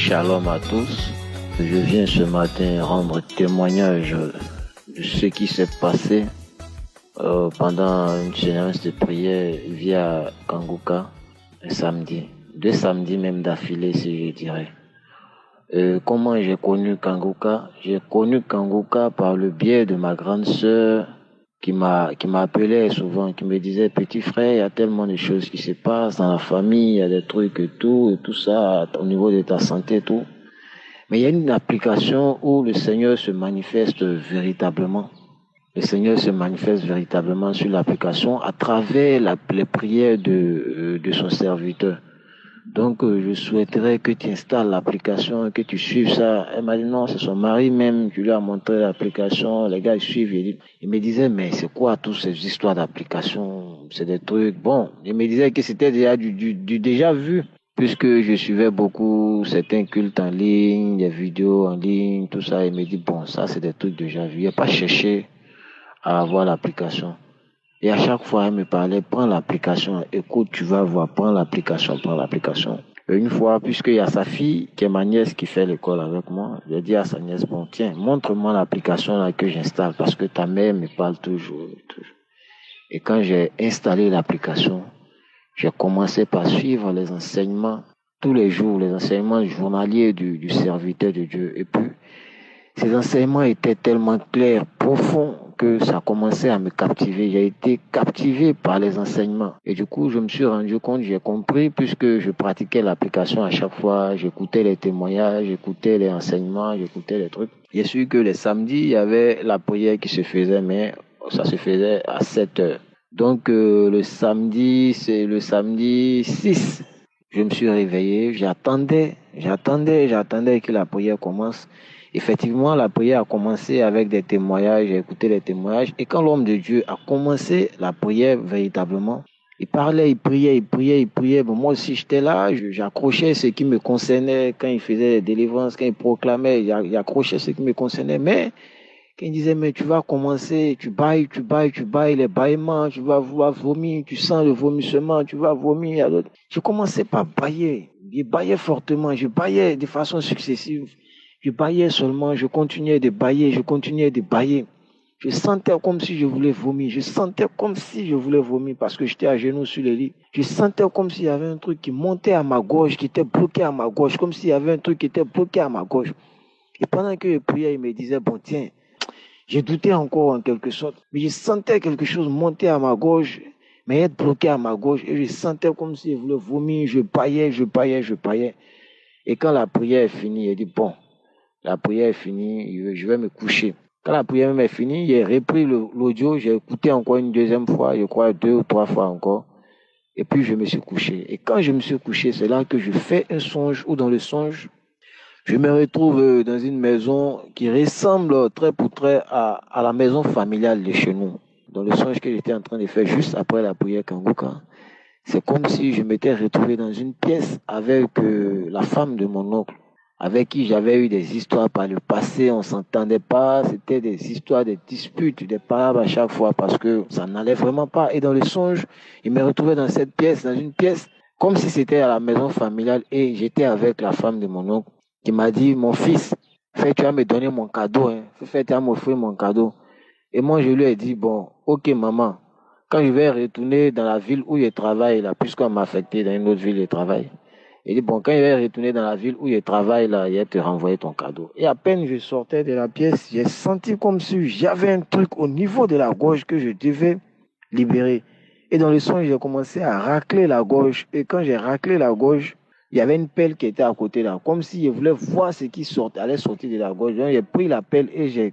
Shalom à tous. Je viens ce matin rendre témoignage de ce qui s'est passé pendant une séance de prière via Kanguka un samedi. 2 samedis même d'affilée, si je dirais. Comment j'ai connu Kanguka? J'ai connu Kanguka par le biais de ma grande sœur qui m'appelait souvent, qui me disait: petit frère, il y a tellement de choses qui se passent dans la famille, il y a des trucs et tout ça, au niveau de ta santé et tout. Mais il y a une application où le Seigneur se manifeste véritablement. Le Seigneur se manifeste véritablement sur l'application à travers les prières de son serviteur. Donc, je souhaiterais que tu installes l'application, que tu suives ça. Elle m'a dit non, c'est son mari même qui lui a montré l'application. Les gars, ils suivent. Il me disait, mais c'est quoi toutes ces histoires d'application? C'est des trucs. Bon, il me disait que c'était déjà du déjà vu, puisque je suivais beaucoup certains cultes en ligne, des vidéos en ligne, tout ça. Il me dit, bon, ça, c'est des trucs déjà vus. Il n'a pas cherché à avoir l'application. Et à chaque fois, elle me parlait, prends l'application, écoute, tu vas voir, prends l'application. Et une fois, puisqu'il y a sa fille, qui est ma nièce, qui fait l'école avec moi, j'ai dit à sa nièce, bon, tiens, montre-moi l'application là que j'installe, parce que ta mère me parle toujours. Et quand j'ai installé l'application, j'ai commencé par suivre les enseignements, tous les jours, les enseignements journaliers du serviteur de Dieu. Et puis, ces enseignements étaient tellement clairs, profonds, que ça commençait à me captiver. J'ai été captivé par les enseignements. Et du coup, je me suis rendu compte, j'ai compris, puisque je pratiquais l'application à chaque fois, j'écoutais les témoignages, j'écoutais les enseignements, j'écoutais les trucs. J'ai su que les samedis, il y avait la prière qui se faisait, mais ça se faisait à 7 heures. Donc, le samedi, c'est le samedi 6. Je me suis réveillé, j'attendais que la prière commence. Effectivement, la prière a commencé avec des témoignages, j'ai écouté les témoignages. Et quand l'homme de Dieu a commencé la prière véritablement, il parlait, il priait. Bon, moi aussi, j'étais là, j'accrochais ce qui me concernait quand il faisait les délivrances, quand il proclamait, j'accrochais ce qui me concernait. Mais quand il disait, mais tu vas commencer, tu bailles, les bâillements, tu vas vomir, tu sens le vomissement, tu vas vomir. Alors, je commençais par bailler. Je baillais fortement, je baillais de façon successive. Je baillais seulement, je continuais de bailler. Je sentais comme si je voulais vomir. Parce que j'étais à genoux sur le lit. Je sentais comme s'il y avait un truc qui montait à ma gorge, qui était bloqué à ma gorge, comme s'il y avait un truc qui était bloqué à ma gorge. Et pendant que je priais, il me disait, bon, tiens, j'ai douté encore en quelque sorte, mais je sentais quelque chose monter à ma gorge, mais être bloqué à ma gorge, et je sentais comme si je voulais vomir, je baillais. Et quand la prière est finie, il dit, bon, la prière est finie, je vais me coucher. Quand la prière est finie, j'ai repris l'audio, j'ai écouté encore une deuxième fois, je crois 2 ou 3 fois encore, et puis je me suis couché. Et quand je me suis couché, c'est là que je fais un songe, ou dans le songe, je me retrouve dans une maison qui ressemble trait pour trait à la maison familiale de chez nous. Dans le songe que j'étais en train de faire juste après la prière Kanguka, c'est comme si je m'étais retrouvé dans une pièce avec la femme de mon oncle, avec qui j'avais eu des histoires par le passé, on s'entendait pas, c'était des histoires, des disputes, des paroles à chaque fois parce que ça n'allait vraiment pas. Et dans le songe, il me retrouvait dans cette pièce, dans une pièce, comme si c'était à la maison familiale et j'étais avec la femme de mon oncle qui m'a dit, mon fils, tu vas me donner mon cadeau, hein. Tu vas m'offrir mon cadeau. Et moi, je lui ai dit, bon, ok maman, quand je vais retourner dans la ville où je travaille, là, puisqu'on m'a affecté dans une autre ville de travail, il dit, bon, quand je vais retourner dans la ville où je travaille, là, il va te renvoyer ton cadeau. Et à peine je sortais de la pièce, j'ai senti comme si j'avais un truc au niveau de la gorge que je devais libérer. Et dans le son, j'ai commencé à racler la gorge. Et quand j'ai raclé la gorge, il y avait une pelle qui était à côté là, comme si je voulais voir ce qui allait sortir de la gorge. Donc, j'ai pris la pelle et j'ai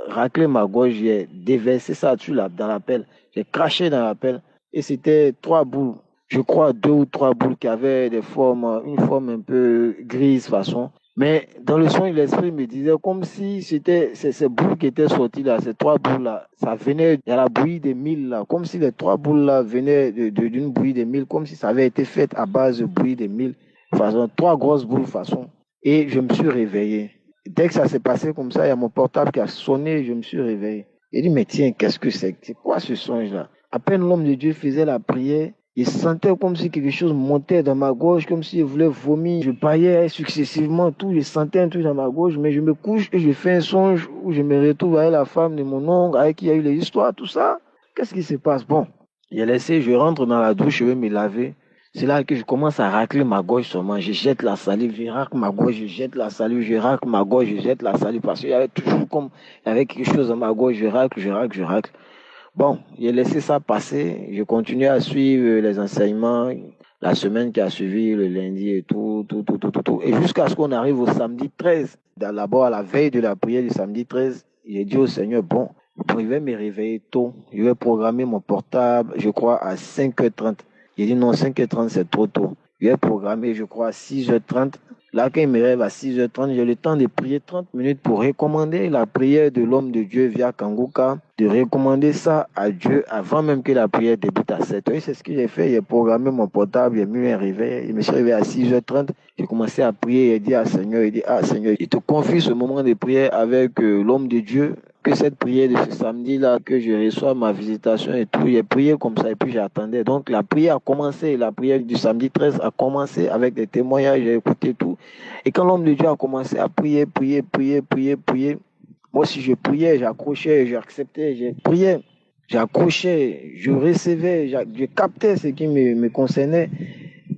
raclé ma gorge, j'ai déversé ça dessus dans la pelle. J'ai craché dans la pelle et c'était 3 boules. Je crois 2 ou 3 boules qui avaient une forme un peu grise façon. Mais dans le son, l'esprit me disait comme si c'était ces boules qui étaient sorties là, ces 3 boules là, ça venait de la bouillie des mille là, comme si les 3 boules là venaient d'une bouillie des mille, comme si ça avait été fait à base de bouillie des mille, façon 3 grosses boules façon. Et je me suis réveillé. Dès que ça s'est passé comme ça, il y a mon portable qui a sonné, je me suis réveillé. Il dit, mais tiens, qu'est-ce que c'est? C'est quoi ce songe là? À peine l'homme de Dieu faisait la prière, Je sentais comme si quelque chose montait dans ma gorge, comme si je voulais vomir. Je baillais successivement tout. Je sentais un truc dans ma gorge, mais je me couche et je fais un songe où je me retrouve avec la femme de mon oncle, avec qui il y a eu les histoires, tout ça. Qu'est-ce qui se passe? Bon, j'ai laissé, je rentre dans la douche, je vais me laver. C'est là que je commence à racler ma gorge seulement. Je jette la salive, je racle ma gorge, je jette la salive, je racle ma gorge, je jette la salive. Parce qu'il y avait toujours comme, il y avait quelque chose dans ma gorge, je racle, je racle, je racle. Bon, j'ai laissé ça passer. Je continue à suivre les enseignements la semaine qui a suivi, le lundi et tout. Et jusqu'à ce qu'on arrive au samedi 13. D'abord, à la veille de la prière du samedi 13, j'ai dit au Seigneur, bon, je vais me réveiller tôt. Je vais programmer mon portable, je crois, à 5h30. J'ai dit non, 5h30, c'est trop tôt. Je vais programmer, je crois, à 6h30. Là, quand il me réveille à 6h30, j'ai le temps de prier 30 minutes pour recommander la prière de l'homme de Dieu via Kanguka, de recommander ça à Dieu avant même que la prière débute à 7h. C'est ce que j'ai fait. J'ai programmé mon portable, j'ai mis un réveil. Je me suis réveillé à 6h30. J'ai commencé à prier. J'ai dit à Seigneur, Seigneur, il te confie ce moment de prière avec l'homme de Dieu. Que cette prière de ce samedi-là, que je reçois ma visitation et tout, j'ai prié comme ça et puis j'attendais. Donc la prière a commencé, la prière du samedi 13 a commencé avec des témoignages, j'ai écouté tout. Et quand l'homme de Dieu a commencé à prier, moi aussi je priais, j'accrochais, j'acceptais, j'ai prié, j'accrochais, je recevais, je captais ce qui me concernait.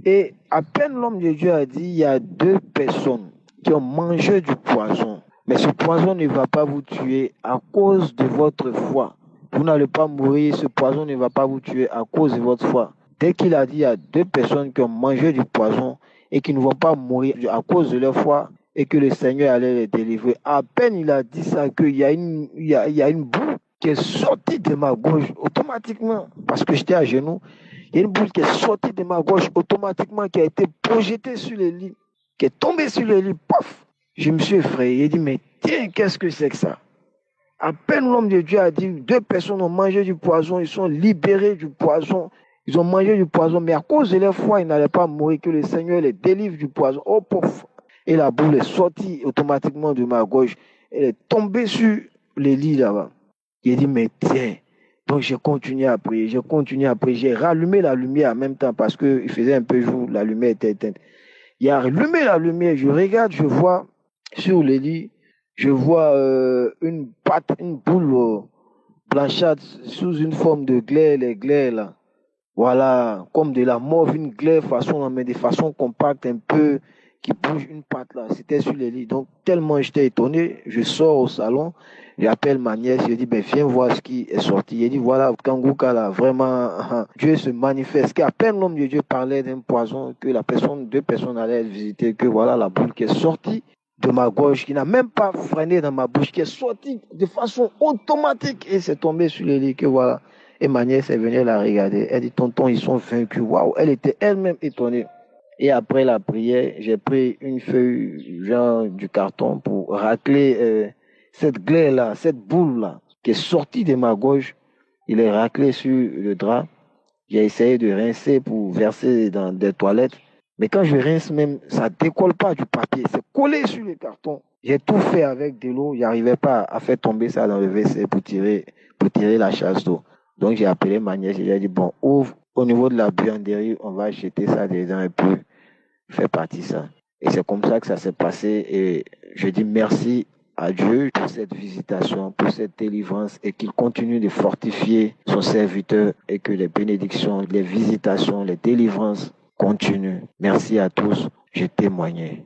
Et à peine l'homme de Dieu a dit, il y a 2 personnes qui ont mangé du poison. Mais ce poison ne va pas vous tuer à cause de votre foi. Vous n'allez pas mourir, ce poison ne va pas vous tuer à cause de votre foi. Dès qu'il a dit, il y a 2 personnes qui ont mangé du poison et qui ne vont pas mourir à cause de leur foi et que le Seigneur allait les délivrer. À peine il a dit ça qu'il y a une boule qui est sortie de ma gorge automatiquement parce que j'étais à genoux. Il y a une boule qui est sortie de ma gorge automatiquement, qui a été projetée sur le lit, qui est tombée sur le lit, paf. Je me suis effrayé. Il dit, mais tiens, qu'est-ce que c'est que ça? À peine l'homme de Dieu a dit, 2 personnes ont mangé du poison, ils sont libérés du poison. Ils ont mangé du poison, mais à cause de leur foi, ils n'allaient pas mourir, que le Seigneur les délivre du poison. Oh, pof! Et la boule est sortie automatiquement de ma gorge. Elle est tombée sur le lit là-bas. Il dit, mais tiens. Donc j'ai continué à prier, j'ai rallumé la lumière en même temps parce qu'il faisait un peu jour, la lumière était éteinte. Il a allumé la lumière, je regarde, je vois sur le lit, je vois une boule blanchâtre sous une forme de glaire, les glaires là. Voilà, comme de la mauve, une glaire mais de façon compacte un peu, qui bouge une patte là. C'était sur le lit. Donc tellement j'étais étonné, je sors au salon. J'appelle ma nièce, je dis, ben, viens voir ce qui est sorti. Il dit, voilà, Kanguka, là, vraiment, Dieu se manifeste. Qu'à peine l'homme de Dieu parlait d'un poison, que 2 personnes allaient visiter, que voilà la boule qui est sortie de ma gorge, qui n'a même pas freiné dans ma bouche, qui est sortie de façon automatique et c'est tombé sur le lit, que voilà. Et ma nièce est venue la regarder. Elle dit, tonton, ils sont vaincus. Waouh, elle était elle-même étonnée. Et après la prière, j'ai pris une feuille, genre du carton, pour racler cette glaire-là, cette boule-là, qui est sortie de ma gorge. Il est raclé sur le drap. J'ai essayé de rincer pour verser dans des toilettes. Mais quand je rince même, ça ne décolle pas du papier. C'est collé sur le carton. J'ai tout fait avec de l'eau. Je n'arrivais pas à faire tomber ça dans le WC pour tirer la chasse d'eau. Donc j'ai appelé ma nièce. J'ai dit, bon, ouvre au niveau de la buanderie, on va jeter ça dedans et puis faire partie ça. Et c'est comme ça que ça s'est passé. Et je dis merci à Dieu pour cette visitation, pour cette délivrance et qu'il continue de fortifier son serviteur et que les bénédictions, les visitations, les délivrances continuent. Merci à tous. Je témoignais.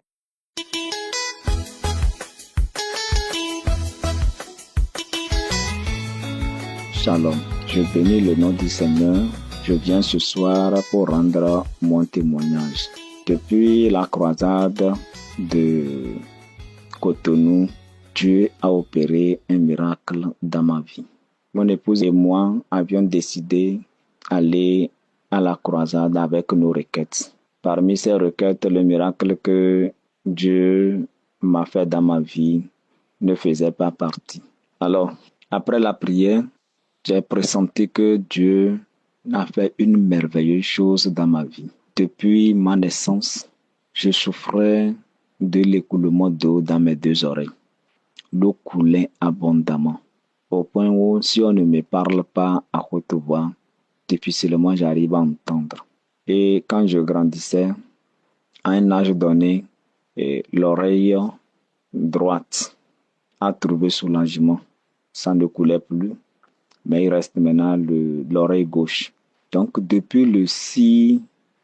Shalom, je bénis le nom du Seigneur. Je viens ce soir pour rendre mon témoignage. Depuis la croisade de Cotonou, Dieu a opéré un miracle dans ma vie. Mon épouse et moi avions décidé d'aller à la croisade avec nos requêtes. Parmi ces requêtes, le miracle que Dieu m'a fait dans ma vie ne faisait pas partie. Alors, après la prière, j'ai pressenti que Dieu a fait une merveilleuse chose dans ma vie. Depuis ma naissance, je souffrais de l'écoulement d'eau dans mes 2 oreilles. L'eau coulait abondamment, au point où si on ne me parle pas à haute voix, difficilement j'arrive à entendre. Et quand je grandissais, à un âge donné, l'oreille droite a trouvé soulagement. Ça ne coulait plus, mais il reste maintenant l'oreille gauche. Donc, depuis le 6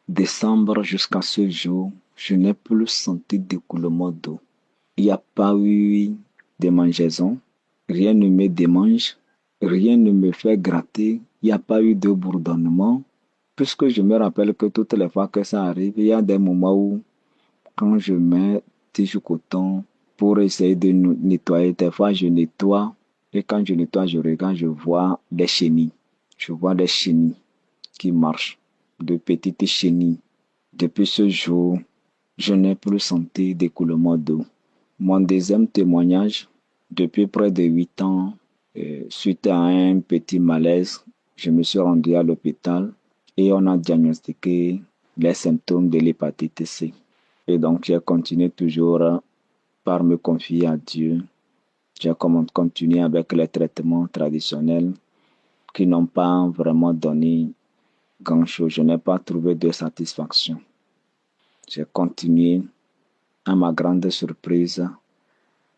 décembre jusqu'à ce jour, je n'ai plus senti d'écoulement d'eau. Il n'y a pas eu de mangeaison, rien ne me démange, rien ne me fait gratter, il n'y a pas eu de bourdonnement, puisque je me rappelle que toutes les fois que ça arrive, il y a des moments où, quand je mets tige coton pour essayer de nettoyer, des fois je nettoie, et quand je nettoie, je regarde, je vois des chenilles. Je vois des chenilles qui marchent, de petites chenilles. Depuis ce jour, je n'ai plus senti d'écoulement d'eau. Mon deuxième témoignage, depuis près de 8 ans, suite à un petit malaise, je me suis rendu à l'hôpital et on a diagnostiqué les symptômes de l'hépatite C. Et donc, j'ai continué toujours par me confier à Dieu. J'ai continué avec les traitements traditionnels qui n'ont pas vraiment donné grand-chose. Je n'ai pas trouvé de satisfaction. J'ai continué. À ma grande surprise,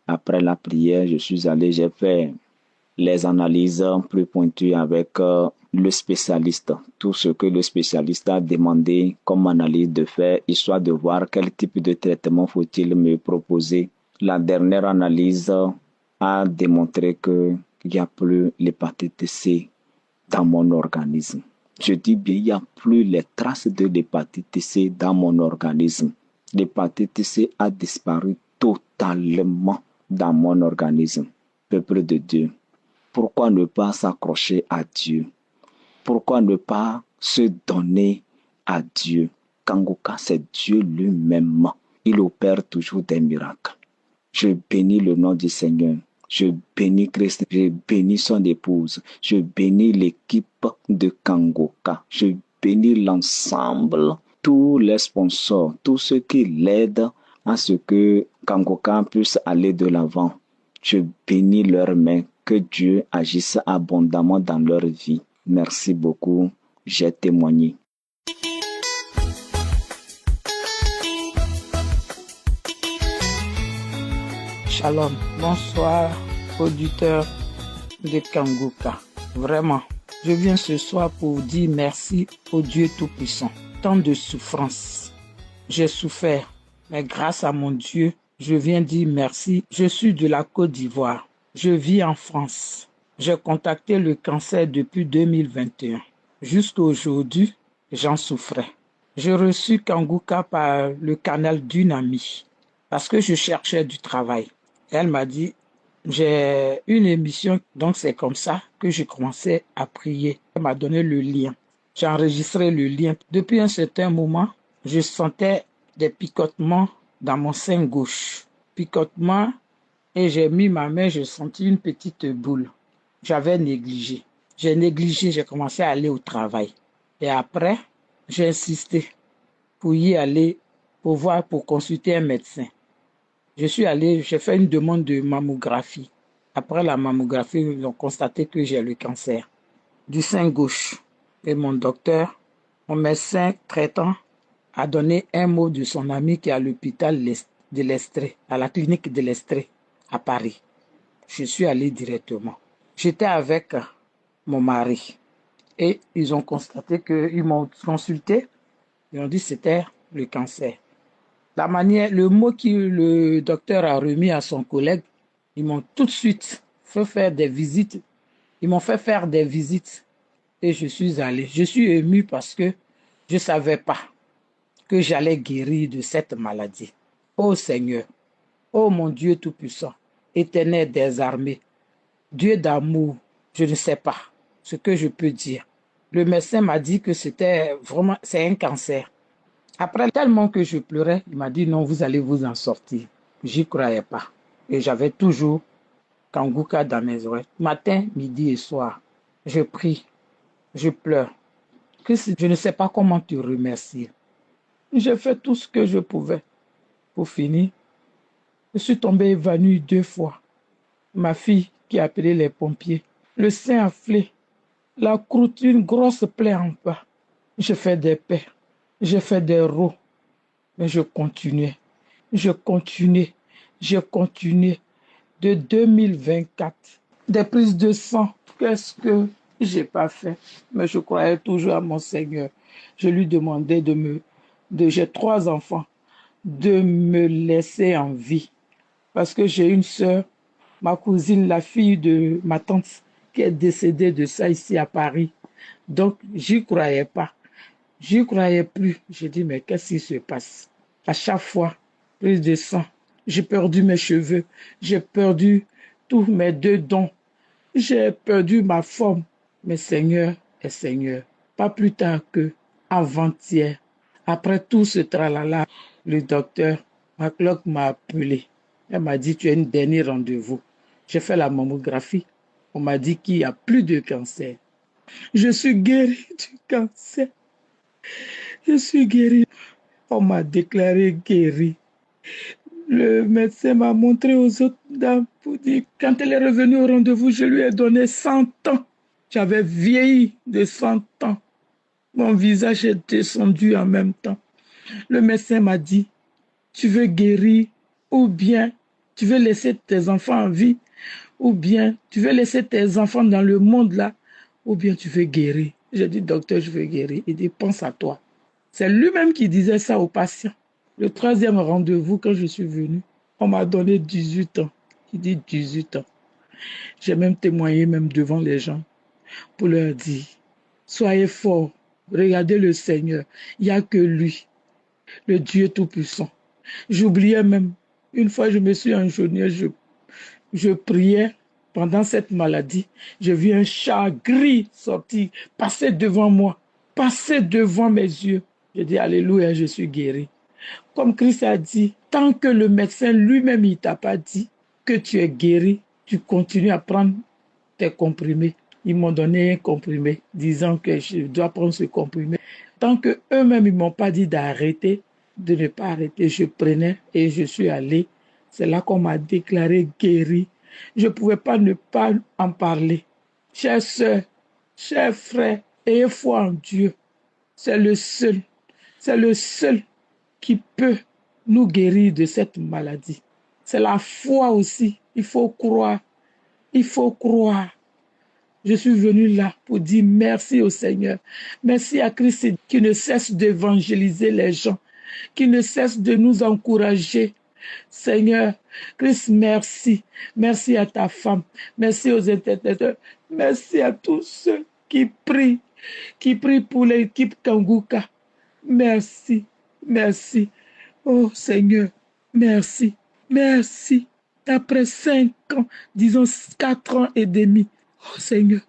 après la prière, je suis allé, j'ai fait les analyses plus pointues avec le spécialiste. Tout ce que le spécialiste a demandé comme analyse de faire, histoire de voir quel type de traitement faut-il me proposer. La dernière analyse a démontré qu'il n'y a plus l'hépatite C dans mon organisme. Je dis bien, il n'y a plus les traces de l'hépatite C dans mon organisme. L'hépatite C a disparu totalement dans mon organisme. Peuple de Dieu, pourquoi ne pas s'accrocher à Dieu? Pourquoi ne pas se donner à Dieu? Kangoka, c'est Dieu lui-même. Il opère toujours des miracles. Je bénis le nom du Seigneur. Je bénis Christ, je bénis son épouse, je bénis l'équipe de Kangoka, je bénis l'ensemble, tous les sponsors, tous ceux qui l'aident à ce que Kangoka puisse aller de l'avant. Je bénis leurs mains, que Dieu agisse abondamment dans leur vie. Merci beaucoup, j'ai témoigné. Shalom, bonsoir, auditeurs de Kangoka. Vraiment, je viens ce soir pour dire merci au Dieu Tout-Puissant. Tant de souffrances, j'ai souffert, mais grâce à mon Dieu, je viens dire merci. Je suis de la Côte d'Ivoire, je vis en France. J'ai contacté le cancer depuis 2021. Jusqu'à aujourd'hui, j'en souffrais. J'ai reçu Kangoka par le canal d'une amie parce que je cherchais du travail. Elle m'a dit, j'ai une émission, donc c'est comme ça que j'ai commencé à prier. Elle m'a donné le lien. J'ai enregistré le lien. Depuis un certain moment, je sentais des picotements dans mon sein gauche. Picotements, et j'ai mis ma main, j'ai senti une petite boule. J'avais négligé. J'ai commencé à aller au travail. Et après, j'ai insisté pour y aller, pour consulter un médecin. Je suis allé, j'ai fait une demande de mammographie. Après la mammographie, ils ont constaté que j'ai le cancer du sein gauche. Et mon docteur, mon médecin traitant, a donné un mot de son ami qui est à l'hôpital de l'Estrée, à la clinique de l'Estrée, à Paris. Je suis allé directement. J'étais avec mon mari et ils ont constaté ils m'ont consulté. Ils ont dit que c'était le cancer. La manière, le mot que le docteur a remis à son collègue, ils m'ont tout de suite fait faire des visites. Ils m'ont fait faire des visites et je suis allé. Je suis ému parce que je ne savais pas que j'allais guérir de cette maladie. Ô Seigneur, ô mon Dieu Tout-Puissant, Éternel des armées, Dieu d'amour, je ne sais pas ce que je peux dire. Le médecin m'a dit que c'est un cancer. Après, tellement que je pleurais, il m'a dit non, vous allez vous en sortir. J'y croyais pas. Et j'avais toujours Kangoka dans mes oreilles. Matin, midi et soir, je prie, je pleure. Je ne sais pas comment te remercier. J'ai fait tout ce que je pouvais. Pour finir, je suis tombée évanouie 2 fois. Ma fille qui a appelé les pompiers. Le sein enflé. La croûte, une grosse plaie en bas. Je fais des paix, je fais des roux, mais je continuais. Je continuais, je continuais de 2024. Des prises de sang, qu'est-ce que j'ai pas fait? Mais je croyais toujours à mon Seigneur. Je lui demandais j'ai 3 enfants, de me laisser en vie. Parce que j'ai une sœur, ma cousine, la fille de ma tante, qui est décédée de ça ici à Paris. Donc, j'y croyais pas. J'y croyais plus. J'ai dit, mais qu'est-ce qui se passe? À chaque fois, prise de sang. J'ai perdu mes cheveux. J'ai perdu tous mes 2 dents. J'ai perdu ma forme. Mais Seigneur est Seigneur. Pas plus tard que avant-hier. Après tout ce tralala, le docteur McClock m'a appelé. Elle m'a dit, tu as un dernier rendez-vous. J'ai fait la mammographie. On m'a dit qu'il n'y a plus de cancer. Je suis guérie du cancer. Je suis guérie. On m'a déclaré guérie. Le médecin m'a montré aux autres dames pour dire, quand elle est revenue au rendez-vous, je lui ai donné 100 ans. J'avais vieilli de 100 ans. Mon visage est descendu en même temps. Le médecin m'a dit, tu veux guérir ou bien tu veux laisser tes enfants en vie ou bien tu veux laisser tes enfants dans le monde là ou bien tu veux guérir. J'ai dit, docteur, je veux guérir. Il dit, pense à toi. C'est lui-même qui disait ça aux patients. Le 3e rendez-vous, quand je suis venue, on m'a donné 18 ans. Il dit 18 ans. J'ai même témoigné même devant les gens pour leur dire, soyez forts, regardez le Seigneur. Il n'y a que lui, le Dieu Tout-Puissant. J'oubliais même, une fois je me suis agenouillée, je priais pendant cette maladie. J'ai vu un chat gris sortir, passer devant moi, passer devant mes yeux. J'ai dit, alléluia, je suis guéri. Comme Christ a dit, tant que le médecin lui-même il t'a pas dit que tu es guéri, tu continues à prendre tes comprimés. Ils m'ont donné un comprimé disant que je dois prendre ce comprimé. Tant que eux-mêmes ils m'ont pas dit d'arrêter, de ne pas arrêter, je prenais et je suis allé. C'est là qu'on m'a déclaré guéri. Je ne pouvais pas ne pas en parler. Chers sœurs, chers frères, ayez foi en Dieu. C'est le seul qui peut nous guérir de cette maladie. C'est la foi aussi. Il faut croire. Il faut croire. Je suis venu là pour dire merci au Seigneur. Merci à Christ qui ne cesse d'évangéliser les gens, qui ne cesse de nous encourager. Seigneur, Christ, merci. Merci à ta femme. Merci aux intercesseurs. Merci à tous ceux qui prient pour l'équipe Kanguka. Merci, merci. Oh Seigneur, merci, merci. Après 5 ans, disons 4 ans et demi, oh Seigneur,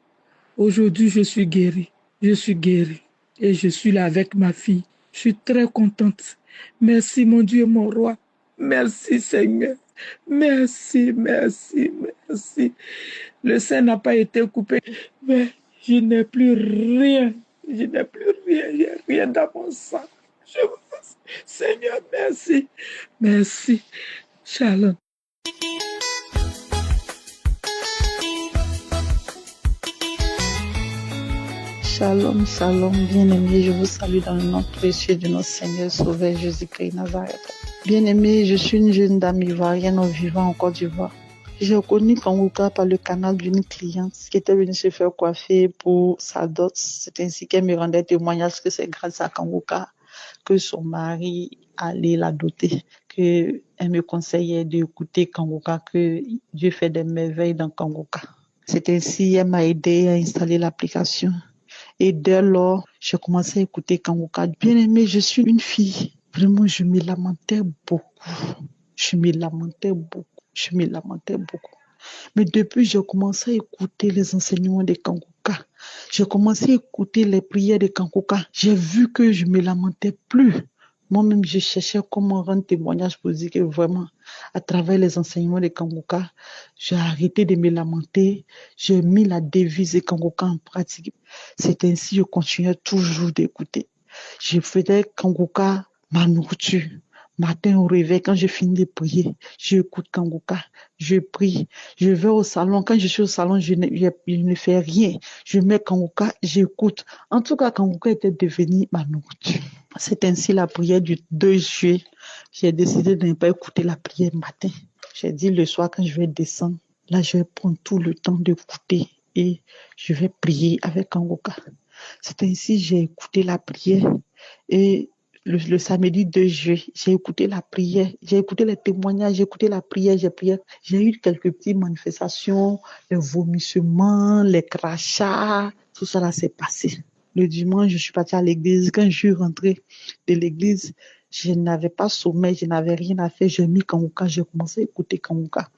aujourd'hui je suis guérie. Je suis guérie et je suis là avec ma fille. Je suis très contente. Merci mon Dieu, mon roi. Merci Seigneur. Merci, merci, merci. Le sein n'a pas été coupé, mais je n'ai plus rien. Je n'ai plus rien. J'ai rien dans mon sang. Seigneur, merci. Merci. Shalom. Shalom, shalom, bien-aimés, je vous salue dans le nom précieux de notre Seigneur Sauveur Jésus-Christ Nazareth. Bien-aimés, je suis une jeune dame ivoirienne vivant en Côte d'Ivoire. J'ai connu Kanguka par le canal d'une cliente qui était venue se faire coiffer pour sa dot. C'est ainsi qu'elle me rendait témoignage que c'est grâce à Kanguka que son mari allait la doter, que elle me conseillait d'écouter Kanguka, que Dieu fait des merveilles dans Kanguka. C'est ainsi qu'elle m'a aidé à installer l'application. Et dès lors, j'ai commencé à écouter Kanguka. Bien aimé, je suis une fille. Vraiment, je me lamentais beaucoup. Mais depuis, j'ai commencé à écouter les enseignements de Kanguka. J'ai commencé à écouter les prières de Kanguka. J'ai vu que je me lamentais plus. Moi-même, je cherchais comment rendre témoignage pour dire que vraiment, à travers les enseignements de Kanguka, j'ai arrêté de me lamenter. J'ai mis la devise de Kanguka en pratique. C'est ainsi que je continuais toujours d'écouter. Je faisais Kanguka ma nourriture, Matin au réveil, quand je finis de prier, j'écoute Kanguka, je prie, je vais au salon. Quand je suis au salon, je ne fais rien. Je mets Kanguka, j'écoute. En tout cas, Kanguka était devenu ma nourriture. C'est ainsi la prière du 2 juillet. J'ai décidé de ne pas écouter la prière matin. J'ai dit le soir, quand je vais descendre, là, je vais prendre tout le temps d'écouter et je vais prier avec Kanguka. C'est ainsi que j'ai écouté la prière et le samedi 2 juillet, j'ai écouté la prière, j'ai écouté les témoignages, j'ai écouté la prière, j'ai prié. J'ai eu quelques petites manifestations, les vomissements, les crachats, tout ça là s'est passé. Le dimanche, je suis partie à l'église. Quand je suis rentrée de l'église, je n'avais pas sommeil, je n'avais rien à faire. J'ai mis Kanguka, j'ai commencé à écouter Kanguka.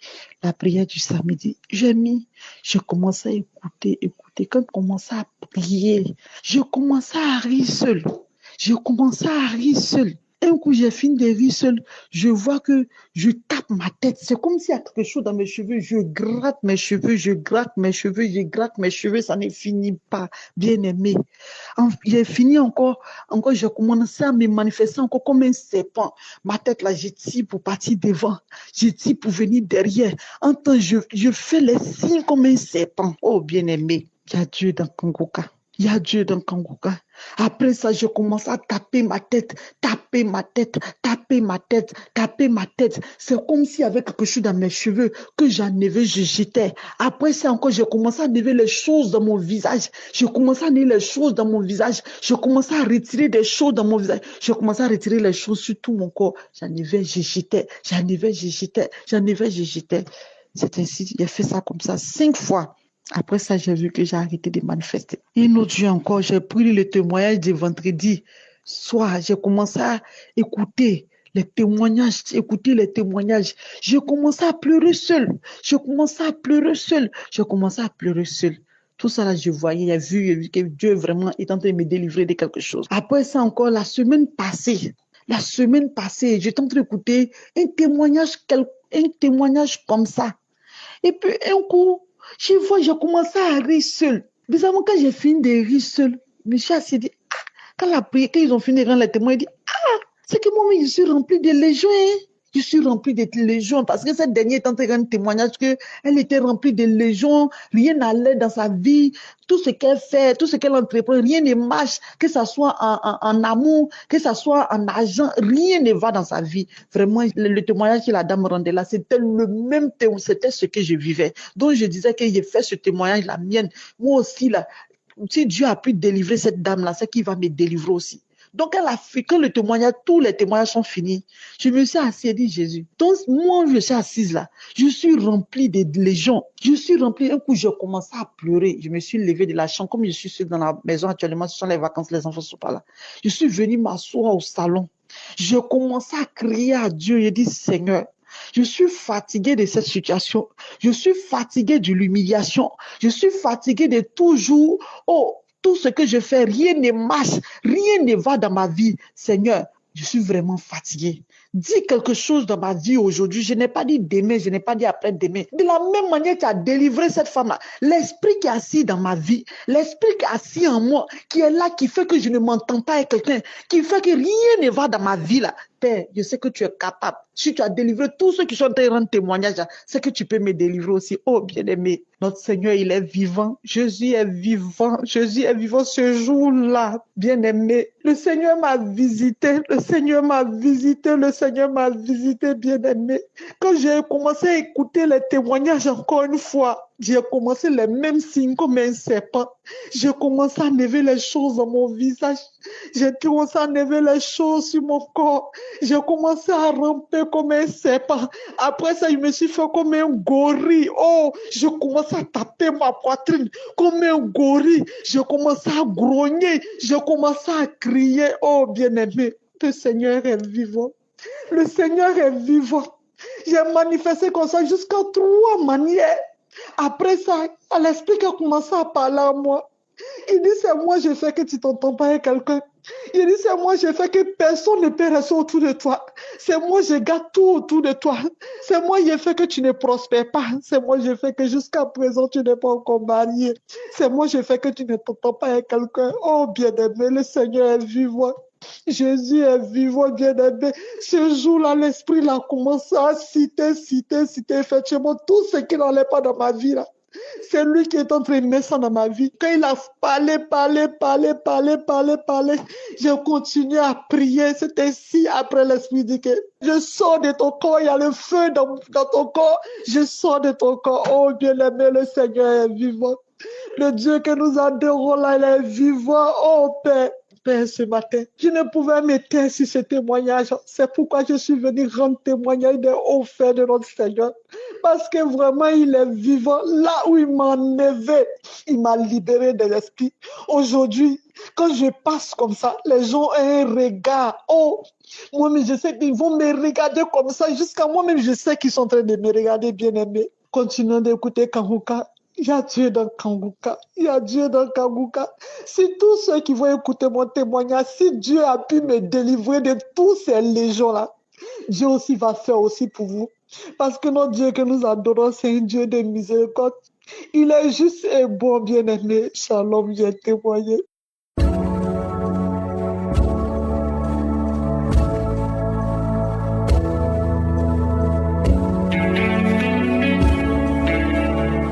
La prière du samedi, je commençais à écouter. Quand je commençais à prier, je commençais à rire seule. Je commençais à rire seule. Un coup, j'ai fini de rire seule. Je vois que je tape ma tête. C'est comme s'il y a quelque chose dans mes cheveux. Je gratte mes cheveux, je gratte mes cheveux. Ça ne finit pas, bien aimé. J'ai fini encore, j'ai commencé à me manifester encore comme un serpent. Ma tête là, je tire pour partir devant. Je tire pour venir derrière. En temps, je fais les signes comme un serpent. Oh, bien aimé. Il y a Dieu dans Kanguka. Il y a Dieu dans Kanguka. Après ça, je commence à taper ma tête. C'est comme s'il y avait quelque chose dans mes cheveux que j'enlevais, je jetais. Après ça encore, je commençais à enlever les choses dans mon visage. Je commençais à retirer des choses dans mon visage. Je commençais à retirer les choses sur tout mon corps. J'enlevais, je jetais. C'est ainsi, j'ai fait ça comme ça 5 fois. Après ça, j'ai vu que j'ai arrêté de manifester. Une autre jour encore, j'ai pris le témoignage de vendredi soir. J'ai commencé à écouter les témoignages. J'ai commencé à pleurer seule. Tout ça là, je voyais, j'ai vu que Dieu vraiment est en train de me délivrer de quelque chose. Après ça encore, la semaine passée, j'étais en train d'écouter un témoignage comme ça. Et puis un coup, j'ai commencé à rire seule. Bizarrement, quand j'ai fini de rire seule, je me suis assise et dit, quand ils ont fini de rendre les témoins, il dit, c'est que moi-même, je suis remplie de légions, Je suis remplie de légions parce que cette dernière est en train de rendre témoignage qu'elle était remplie de légions, rien n'allait dans sa vie, tout ce qu'elle fait, tout ce qu'elle entreprend, rien ne marche, que ce soit en amour, que ce soit en argent, rien ne va dans sa vie. Vraiment, le témoignage que la dame rendait là, c'était le même témoignage, c'était ce que je vivais. Donc je disais que j'ai fait ce témoignage, la mienne, moi aussi là, si Dieu a pu délivrer cette dame-là, c'est qu'il va me délivrer aussi. Donc, elle a fait que tous les témoignages sont finis. Je me suis assise et dit, Jésus. Donc, moi, je suis assise là. Je suis remplie de légions. Un coup, j'ai commencé à pleurer. Je me suis levée de la chambre. Comme je suis dans la maison actuellement, ce sont les vacances, les enfants ne sont pas là. Je suis venue m'asseoir au salon. Je commençais à crier à Dieu. J'ai dit, Seigneur, je suis fatiguée de cette situation. Je suis fatiguée de l'humiliation. Je suis fatiguée de toujours, tout ce que je fais, rien ne marche, rien ne va dans ma vie. Seigneur, je suis vraiment fatiguée. Dis quelque chose dans ma vie aujourd'hui. Je n'ai pas dit demain, je n'ai pas dit après-demain. De la même manière que tu as délivré cette femme-là, l'esprit qui est assis dans ma vie, l'esprit qui est assis en moi, qui est là, qui fait que je ne m'entends pas avec quelqu'un, qui fait que rien ne va dans ma vie là. Père, je sais que tu es capable. Si tu as délivré tous ceux qui sont en train de rendre témoignage, c'est que tu peux me délivrer aussi. Oh, bien-aimé, notre Seigneur, il est vivant. Jésus est vivant. Jésus est vivant ce jour-là. Bien-aimé, le Seigneur m'a visité. Bien-aimé. Quand j'ai commencé à écouter les témoignages encore une fois, j'ai commencé les mêmes signes comme un serpent. J'ai commencé à enlever les choses dans mon visage. J'ai commencé à enlever les choses sur mon corps. J'ai commencé à ramper comme un serpent. Après ça, je me suis fait comme un gorille. Oh, je commençais à taper ma poitrine comme un gorille. Je commençais à grogner. Je commençais à crier. Oh, bien-aimé, le Seigneur est vivant. Le Seigneur est vivant. J'ai manifesté comme ça jusqu'à 3 manières. Après ça, l'esprit a commencé à parler à moi. Il dit, c'est moi, j'ai fait que tu t'entends pas avec quelqu'un. Il dit, c'est moi, j'ai fait que personne ne peut rester autour de toi. C'est moi, je garde tout autour de toi. C'est moi, j'ai fait que tu ne prospères pas. C'est moi, j'ai fait que jusqu'à présent, tu n'es pas encore marié. C'est moi, j'ai fait que tu ne t'entends pas avec quelqu'un. Oh, bien-aimé, le Seigneur est vivant. Jésus est vivant, bien-aimé. Ce jour-là, l'Esprit a commencé à citer effectivement tout ce qui n'allait pas dans ma vie là. C'est lui qui est en train de mettre ça dans ma vie. Quand il a parlé, j'ai continué à prier. C'est ainsi après l'Esprit dit que je sors de ton corps, il y a le feu dans ton corps. Je sors de ton corps. Oh bien-aimé, le Seigneur est vivant. Le Dieu que nous adorons là, il est vivant. Oh Père. Père, ce matin, je ne pouvais me taire sur ce témoignage. C'est pourquoi je suis venu rendre témoignage des hauts faits de notre Seigneur. Parce que vraiment, il est vivant. Là où il m'a enlevé, il m'a libéré de l'esprit. Aujourd'hui, quand je passe comme ça, les gens ont un regard. Oh, moi-même, je sais qu'ils vont me regarder comme ça. Jusqu'à moi-même, je sais qu'ils sont en train de me regarder, bien-aimé. Continuons d'écouter Kanguka. Il y a Dieu dans Kanguka. Il y a Dieu dans Kanguka. Si tous ceux qui vont écouter mon témoignage, si Dieu a pu me délivrer de tous ces légions-là, Dieu aussi va faire aussi pour vous. Parce que notre Dieu que nous adorons, c'est un Dieu de miséricorde. Il est juste et bon, bien-aimé. Shalom, j'ai témoigné.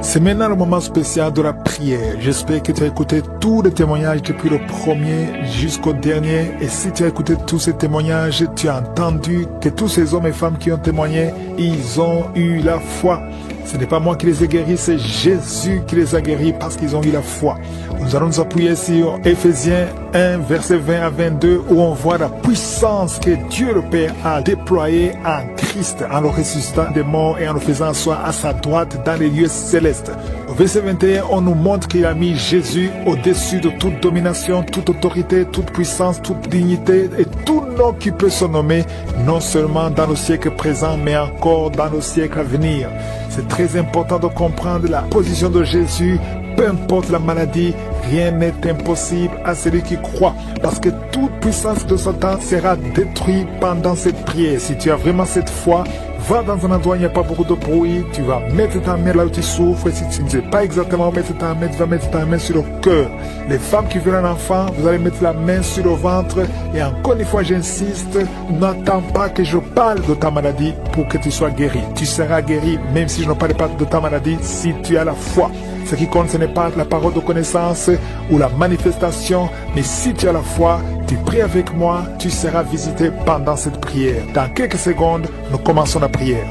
C'est maintenant le moment spécial de la prière. J'espère que tu as écouté tous les témoignages depuis le premier jusqu'au dernier. Et si tu as écouté tous ces témoignages, tu as entendu que tous ces hommes et femmes qui ont témoigné, ils ont eu la foi. Ce n'est pas moi qui les ai guéris, c'est Jésus qui les a guéris parce qu'ils ont eu la foi. Nous allons nous appuyer sur Éphésiens 1, verset 20 à 22, où on voit la puissance que Dieu le Père a déployée en Christ, en le ressuscitant des morts et en le faisant asseoir à sa droite dans les lieux célestes. Au verset 21, on nous montre qu'il a mis Jésus au-dessus de toute domination, toute autorité, toute puissance, toute dignité et tout nom qui peut se nommer, non seulement dans le siècle présent, mais encore dans le siècle à venir. C'est très important de comprendre la position de Jésus. Peu importe la maladie, rien n'est impossible à celui qui croit. Parce que toute puissance de Satan sera détruite pendant cette prière. Si tu as vraiment cette foi, va dans un endroit où il n'y a pas beaucoup de bruit. Tu vas mettre ta main là où tu souffres. Si tu ne sais pas exactement où mettre ta main, tu vas mettre ta main sur le cœur. Les femmes qui veulent un enfant, vous allez mettre la main sur le ventre. Et encore une fois, j'insiste, n'attends pas que je parle de ta maladie pour que tu sois guéri. Tu seras guéri même si je ne parle pas de ta maladie, si tu as la foi. Ce qui compte, ce n'est pas la parole de connaissance ou la manifestation, mais si tu as la foi, tu pries avec moi, tu seras visité pendant cette prière. Dans quelques secondes, nous commençons la prière.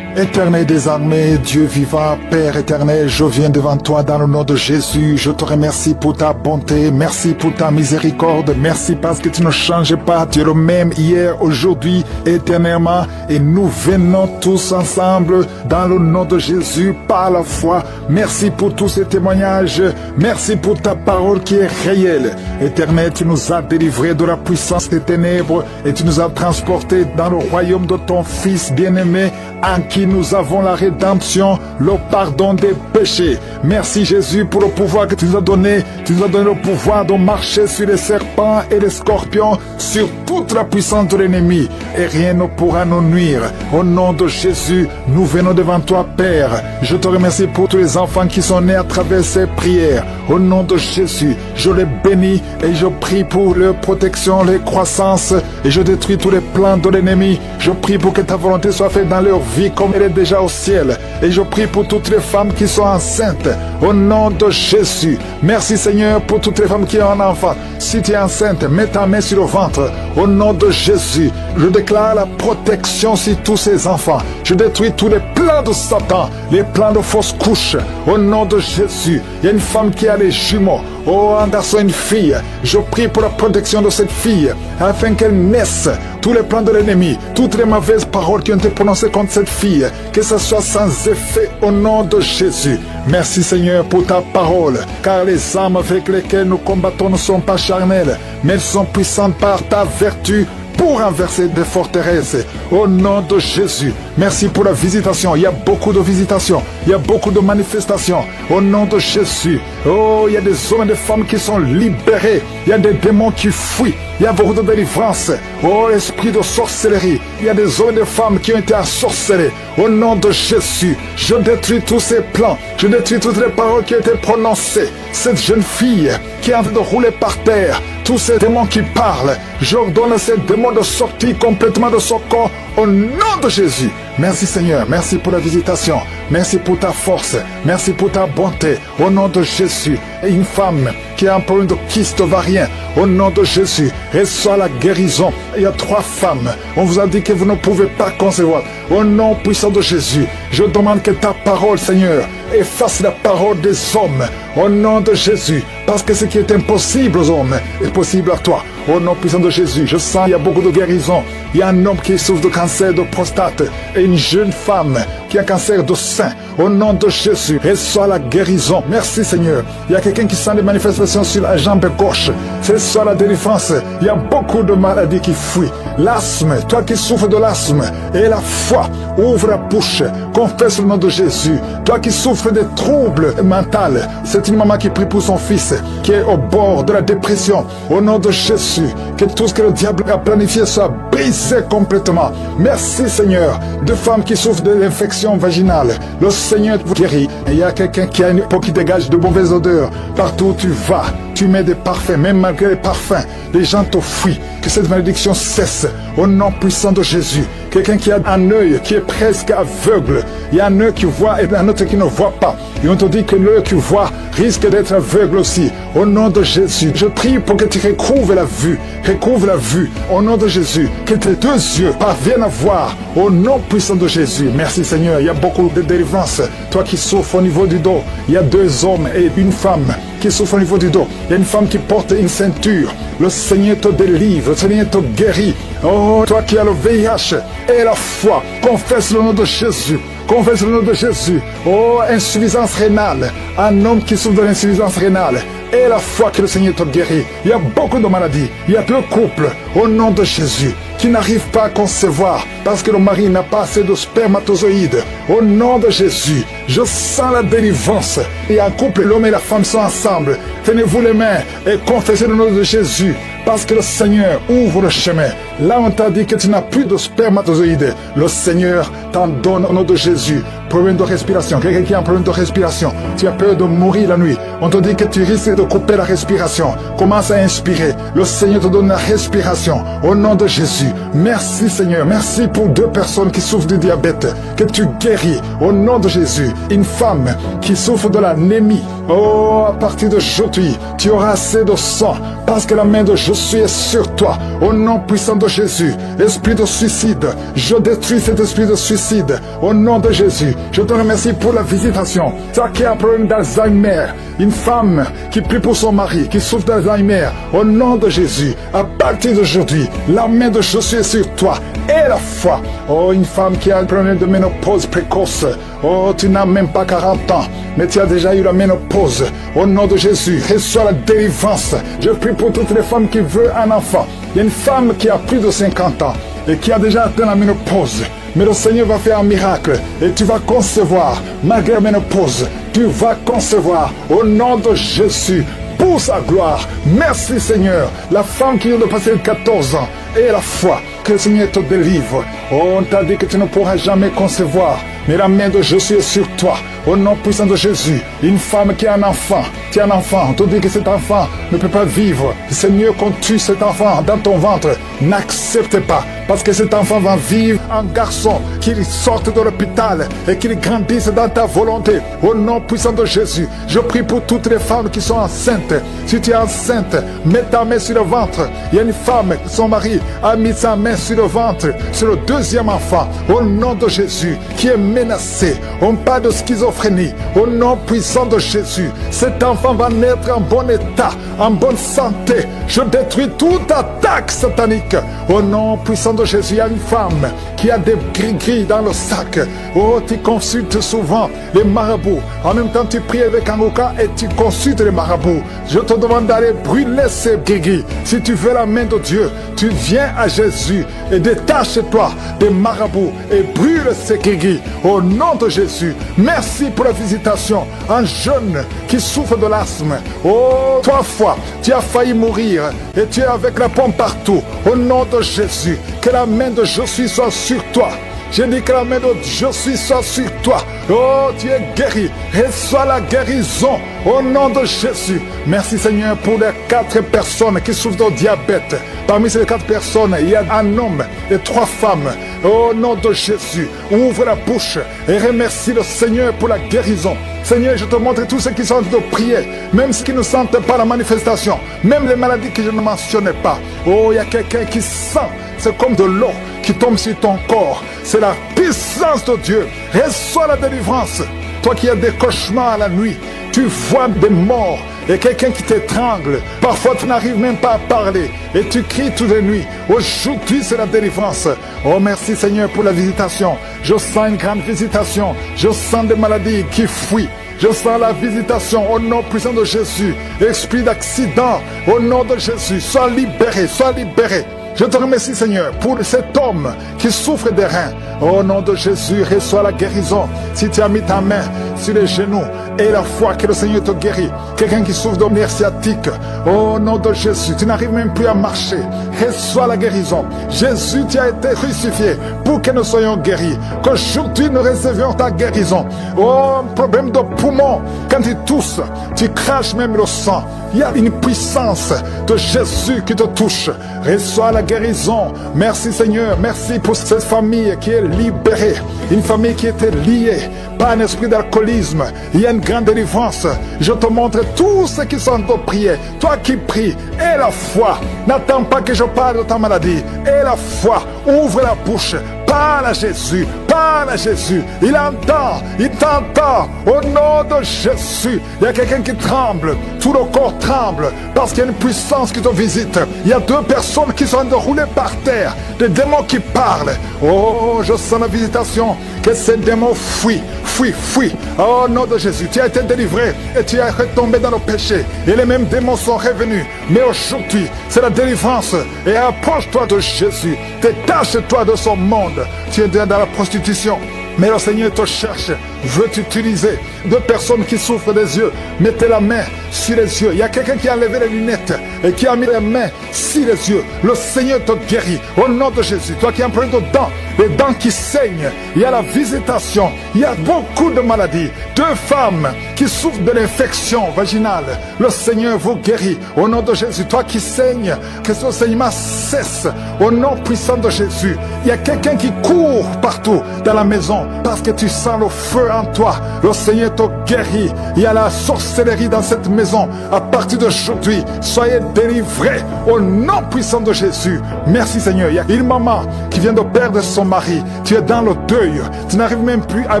Éternel des armées, Dieu vivant, Père éternel, je viens devant toi dans le nom de Jésus. Je te remercie pour ta bonté, merci pour ta miséricorde, merci parce que tu ne changes pas, tu es le même hier, aujourd'hui, éternellement. Et nous venons tous ensemble dans le nom de Jésus par la foi. Merci pour tous ces témoignages, merci pour ta parole qui est réelle. Éternel, tu nous as délivrés de la puissance des ténèbres et tu nous as transportés dans le royaume de ton Fils bien-aimé, en qui nous avons la rédemption, le pardon des péchés. Merci Jésus pour le pouvoir que tu nous as donné. Tu nous as donné le pouvoir de marcher sur les serpents et les scorpions, sur toute la puissance de l'ennemi. Et rien ne pourra nous nuire. Au nom de Jésus, nous venons devant toi, Père. Je te remercie pour tous les enfants qui sont nés à travers ces prières. Au nom de Jésus, je les bénis et je prie pour leur protection, leur croissance. Et je détruis tous les plans de l'ennemi. Je prie pour que ta volonté soit faite dans leur vie comme elle est déjà au ciel. Et je prie pour toutes les femmes qui sont enceintes. Au nom de Jésus. Merci Seigneur pour toutes les femmes qui ont un enfant. Si tu es enceinte, mets ta main sur le ventre. Au nom de Jésus. Je déclare la protection sur tous ces enfants. Je détruis tous les plans de Satan, les plans de fausses couches. Au nom de Jésus. Il y a une femme qui a les jumeaux. Oh, un garçon, une fille. Je prie pour la protection de cette fille, afin qu'elle naisse. Tous les plans de l'ennemi, toutes les mauvaises paroles qui ont été prononcées contre cette fille, que ce soit sans effet au nom de Jésus. Merci Seigneur pour ta parole, car les armes avec lesquelles nous combattons ne sont pas charnelles, mais elles sont puissantes par ta vertu pour renverser des forteresses. Au nom de Jésus, merci pour la visitation. Il y a beaucoup de visitations, il y a beaucoup de manifestations. Au nom de Jésus, oh, il y a des hommes et des femmes qui sont libérés. Il y a des démons qui fuient. Il y a beaucoup de délivrance. Oh, esprit de sorcellerie. Il y a des hommes et des femmes qui ont été ensorcelés. Au nom de Jésus, je détruis tous ces plans. Je détruis toutes les paroles qui ont été prononcées. Cette jeune fille qui est en train de rouler par terre, tous ces démons qui parlent, j'ordonne à ces démons de sortir complètement de son corps au nom de Jésus. Merci Seigneur, merci pour la visitation, merci pour ta force, merci pour ta bonté, au nom de Jésus. Et une femme qui a un problème de kyste ovarien, au nom de Jésus, reçoit la guérison. Il y a 3 femmes, on vous a dit que vous ne pouvez pas concevoir. Au nom puissant de Jésus, je demande que ta parole, Seigneur, efface la parole des hommes, au nom de Jésus, parce que ce qui est impossible aux hommes est possible à toi. Au nom puissant de Jésus, je sens il y a beaucoup de guérison. Il y a un homme qui souffre de cancer de prostate et une jeune femme qui a cancer de sein. Au nom de Jésus, reçois la guérison. Merci Seigneur. Il y a quelqu'un qui sent des manifestations sur la jambe gauche. Reçois la délivrance. Il y a beaucoup de maladies qui fuient. L'asthme, toi qui souffres de l'asthme et la foi, ouvre la bouche, confesse le nom de Jésus. Toi qui souffres des troubles mentaux, c'est une maman qui prie pour son fils qui est au bord de la dépression. Au nom de Jésus, que tout ce que le diable a planifié soit brisé complètement. Merci Seigneur. De femmes qui souffrent de l'infection vaginale, le Seigneur vous guérit. Il y a quelqu'un qui a une peau qui dégage de mauvaises odeurs. Partout où tu vas, tu mets des parfums, même malgré les parfums, les gens te fuient. Que cette malédiction cesse au nom puissant de Jésus. Quelqu'un qui a un œil qui est presque aveugle. Il y a un œil qui voit et un autre qui ne voit pas. Et on te dit que l'œil qui voit risque d'être aveugle aussi. Au nom de Jésus, je prie pour que tu recouvres la vue. Recouvre la vue. Au nom de Jésus, que tes 2 yeux parviennent à voir. Au nom puissant de Jésus. Merci Seigneur. Il y a beaucoup de délivrance. Toi qui souffres au niveau du dos, il y a 2 hommes et une femme qui souffrent au niveau du dos. Il y a une femme qui porte une ceinture. Le Seigneur te délivre. Le Seigneur te guérit. Oh, toi qui as le VIH et la foi, confesse le nom de Jésus. Confesse le nom de Jésus. Oh, insuffisance rénale. Un homme qui souffre de l'insuffisance rénale. Et la foi que le Seigneur te guérit. Il y a beaucoup de maladies. Il y a 2 couples, au nom de Jésus, qui n'arrivent pas à concevoir parce que le mari n'a pas assez de spermatozoïdes. Au nom de Jésus, je sens la délivrance. Il y a un couple, l'homme et la femme sont ensemble. Tenez-vous les mains et confessez le nom de Jésus. Parce que le Seigneur ouvre le chemin. Là, on t'a dit que tu n'as plus de spermatozoïdes. Le Seigneur t'en donne au nom de Jésus. Problème de respiration. Quelqu'un qui a un problème de respiration. Tu as peur de mourir la nuit. On te dit que tu risques de couper la respiration. Commence à inspirer. Le Seigneur te donne la respiration. Au nom de Jésus. Merci Seigneur. Merci pour 2 personnes qui souffrent du diabète. Que tu guéris. Au nom de Jésus. Une femme qui souffre de l'anémie. Oh, à partir d'aujourd'hui, tu auras assez de sang. Parce que la main de Jésus est sur toi. Au nom puissant de Jésus. Esprit de suicide. Je détruis cet esprit de suicide. Au nom de Jésus. Je te remercie pour la visitation. Toi qui as un problème d'Alzheimer. Une femme qui prie pour son mari, qui souffre d'Alzheimer. Au nom de Jésus. À partir d'aujourd'hui, la main de Jésus est sur toi. Et la foi. Oh, une femme qui a un problème de ménopause précoce. Oh, tu n'as même pas 40 ans, mais tu as déjà eu la ménopause. Au nom de Jésus, reçois la délivrance. Je prie pour toutes les femmes qui veulent un enfant. Il y a une femme qui a plus de 50 ans et qui a déjà atteint la ménopause. Mais le Seigneur va faire un miracle et tu vas concevoir, malgré la ménopause. Tu vas concevoir au nom de Jésus. Pour sa gloire. Merci Seigneur. La femme qui vient de passer 14 ans et la foi que le Seigneur te délivre. Oh, on t'a dit que tu ne pourras jamais concevoir. Mais la main de Jésus est sur toi. Au nom puissant de Jésus. Une femme qui a un enfant. Tu as un enfant. On te dit que cet enfant ne peut pas vivre. C'est mieux qu'on tue cet enfant dans ton ventre. N'accepte pas. Parce que cet enfant va vivre un garçon. Qu'il sorte de l'hôpital et qu'il grandisse dans ta volonté. Au nom puissant de Jésus. Je prie pour toutes les femmes qui sont enceintes. Si tu es enceinte, mets ta main sur le ventre. Il y a une femme, son mari a mis sa main sur le ventre. C'est le 2e enfant. Au nom de Jésus. Qui est menacé. On parle de schizophrénie. Au nom puissant de Jésus, cet enfant va naître en bon état, en bonne santé. Je détruis toute attaque satanique. Au nom puissant de Jésus, il y a une femme qui a des gris-gris dans le sac. Oh, tu consultes souvent les marabouts. En même temps, tu pries avec Kanguka et tu consultes les marabouts. Je te demande d'aller brûler ces gris-gris. Si tu veux la main de Dieu, tu viens à Jésus et détache-toi des marabouts et brûle ces gris-gris. Au nom de Jésus, merci pour la visitation. Un jeune qui souffre de l'asthme. Oh, 3 fois, tu as failli mourir et tu es avec la pompe partout. Au nom de Jésus, que la main de Jésus soit sur toi. Je dis que la main de Jésus soit sur toi. Oh, tu es guéri. Reçois la guérison au nom de Jésus. Merci Seigneur pour les 4 personnes qui souffrent de diabète. Parmi ces 4 personnes, il y a un homme et 3 femmes. Au nom de Jésus, ouvre la bouche et remercie le Seigneur pour la guérison. Seigneur, je te montre tous ceux qui sont en train de prier, même ceux qui ne sentent pas la manifestation, même les maladies que je ne mentionnais pas. Oh, il y a quelqu'un qui sent, c'est comme de l'eau qui tombe sur ton corps. C'est la puissance de Dieu. Reçois la délivrance. Toi qui as des cauchemars la nuit, tu vois des morts et quelqu'un qui t'étrangle. Parfois tu n'arrives même pas à parler et tu cries toutes les nuits. Aujourd'hui c'est la délivrance. Oh merci Seigneur pour la visitation. Je sens une grande visitation. Je sens des maladies qui fuient. Je sens la visitation au nom puissant de Jésus. Esprit d'accident, au nom de Jésus, sois libéré, sois libéré. Je te remercie Seigneur pour cet homme qui souffre des reins. Au nom de Jésus, reçois la guérison. Si tu as mis ta main sur les genoux et la foi que le Seigneur te guérit. Quelqu'un qui souffre de nerfs sciatiques. Au nom de Jésus, tu n'arrives même plus à marcher. Reçois la guérison. Jésus, tu as été crucifié pour que nous soyons guéris. Qu'aujourd'hui nous recevions ta guérison. Oh, un problème de poumon. Quand tu tousses, tu craches même le sang. Il y a une puissance de Jésus qui te touche. Reçois la guérison. Merci Seigneur. Merci pour cette famille qui est libérée. Une famille qui était liée par un esprit d'alcoolisme. Il y a une grande délivrance. Je te montre tous ceux qui sont en prière. Toi qui pries, aie la foi. N'attends pas que je parle de ta maladie. Aie la foi. Ouvre la bouche. Parle à Jésus, parle à Jésus. Il entend, il t'entend. Au nom de Jésus, il y a quelqu'un qui tremble. Tout le corps tremble parce qu'il y a une puissance qui te visite. Il y a 2 personnes qui sont en train de rouler par terre. Des démons qui parlent. Oh, je sens la visitation. Que ces démons fuient, fuient, fuient. Au nom de Jésus, tu as été délivré et tu es retombé dans le péché. Et les mêmes démons sont revenus. Mais aujourd'hui, c'est la délivrance. Et approche-toi de Jésus. Détache-toi de son monde. Tu es dans la prostitution. Mais le Seigneur te cherche, veut t'utiliser. 2 personnes qui souffrent des yeux, mettez la main sur les yeux. Il y a quelqu'un qui a enlevé les lunettes et qui a mis les mains sur les yeux. Le Seigneur te guérit au nom de Jésus. Toi qui as un problème de dents, les dents qui saignent, il y a la visitation. Il y a beaucoup de maladies. 2 femmes qui souffrent de l'infection vaginale. Le Seigneur vous guérit au nom de Jésus. Toi qui saignes, que ce saignement cesse au nom puissant de Jésus. Il y a quelqu'un qui court partout dans la maison parce que tu sens le feu en toi. Le Seigneur te guérit. Il y a la sorcellerie dans cette maison. À partir d'aujourd'hui, soyez délivrés au nom puissant de Jésus. Merci Seigneur. Il y a une maman qui vient de perdre son mari. Tu es dans le deuil. Tu n'arrives même plus à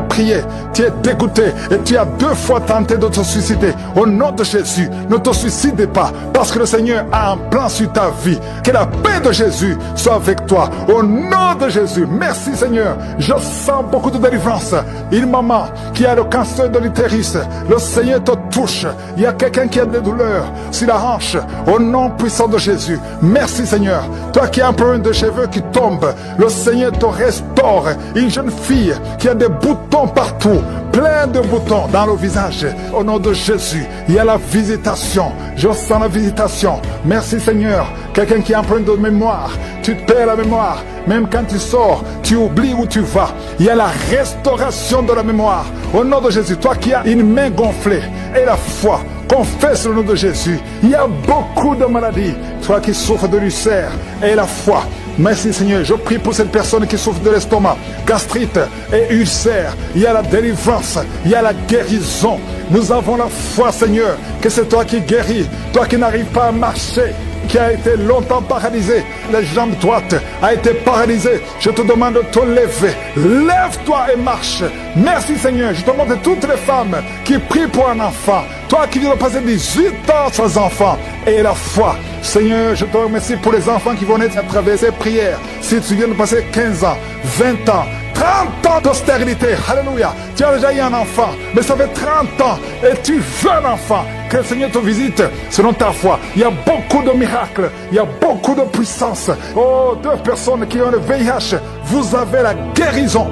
prier. Tu es dégoûté et tu as 2 fois tenté de te suicider. Au nom de Jésus, ne te suicide pas parce que le Seigneur a un plan sur ta vie. Que la paix de Jésus soit avec toi. Au nom de Jésus. Merci Seigneur. Je sens beaucoup de délivrance. Une maman qui a le cancer de l'utérus, le Seigneur te touche. Il y a quelqu'un qui a des douleurs sur la hanche. Au nom puissant de Jésus. Merci Seigneur. Toi qui as un problème de cheveux qui tombent, le Seigneur te restaure. Une jeune fille qui a des boutons partout, plein de boutons dans le visage. Au nom de Jésus, il y a la visitation. Je sens la visitation. Merci Seigneur. Quelqu'un qui a un problème de mémoire, tu perds la mémoire. Même quand tu sors, tu oublies où tu vas. Il y a la restauration de la mémoire. Au nom de Jésus, toi qui as une main gonflée et la foi, confesse le nom de Jésus. Il y a beaucoup de maladies. Toi qui souffres de l'ulcère et la foi. Merci Seigneur, je prie pour cette personne qui souffre de l'estomac, gastrite et ulcère. Il y a la délivrance, il y a la guérison. Nous avons la foi Seigneur, que c'est toi qui guéris, toi qui n'arrives pas à marcher, qui a été longtemps paralysé, les jambes droites a été paralysée, je te demande de te lever. Lève-toi et marche. Merci Seigneur. Je te montre toutes les femmes qui prient pour un enfant. Toi qui viens de passer 18 ans sans enfant et la foi. Seigneur, je te remercie pour les enfants qui vont naître à travers ces prières. Si tu viens de passer 15 ans, 20 ans, 30 ans d'austérité, alléluia. Tu as déjà eu un enfant, mais ça fait 30 ans et tu veux un enfant. Que le Seigneur te visite selon ta foi. Il y a beaucoup de miracles, il y a beaucoup de puissance. Oh, 2 personnes qui ont le VIH, vous avez la guérison.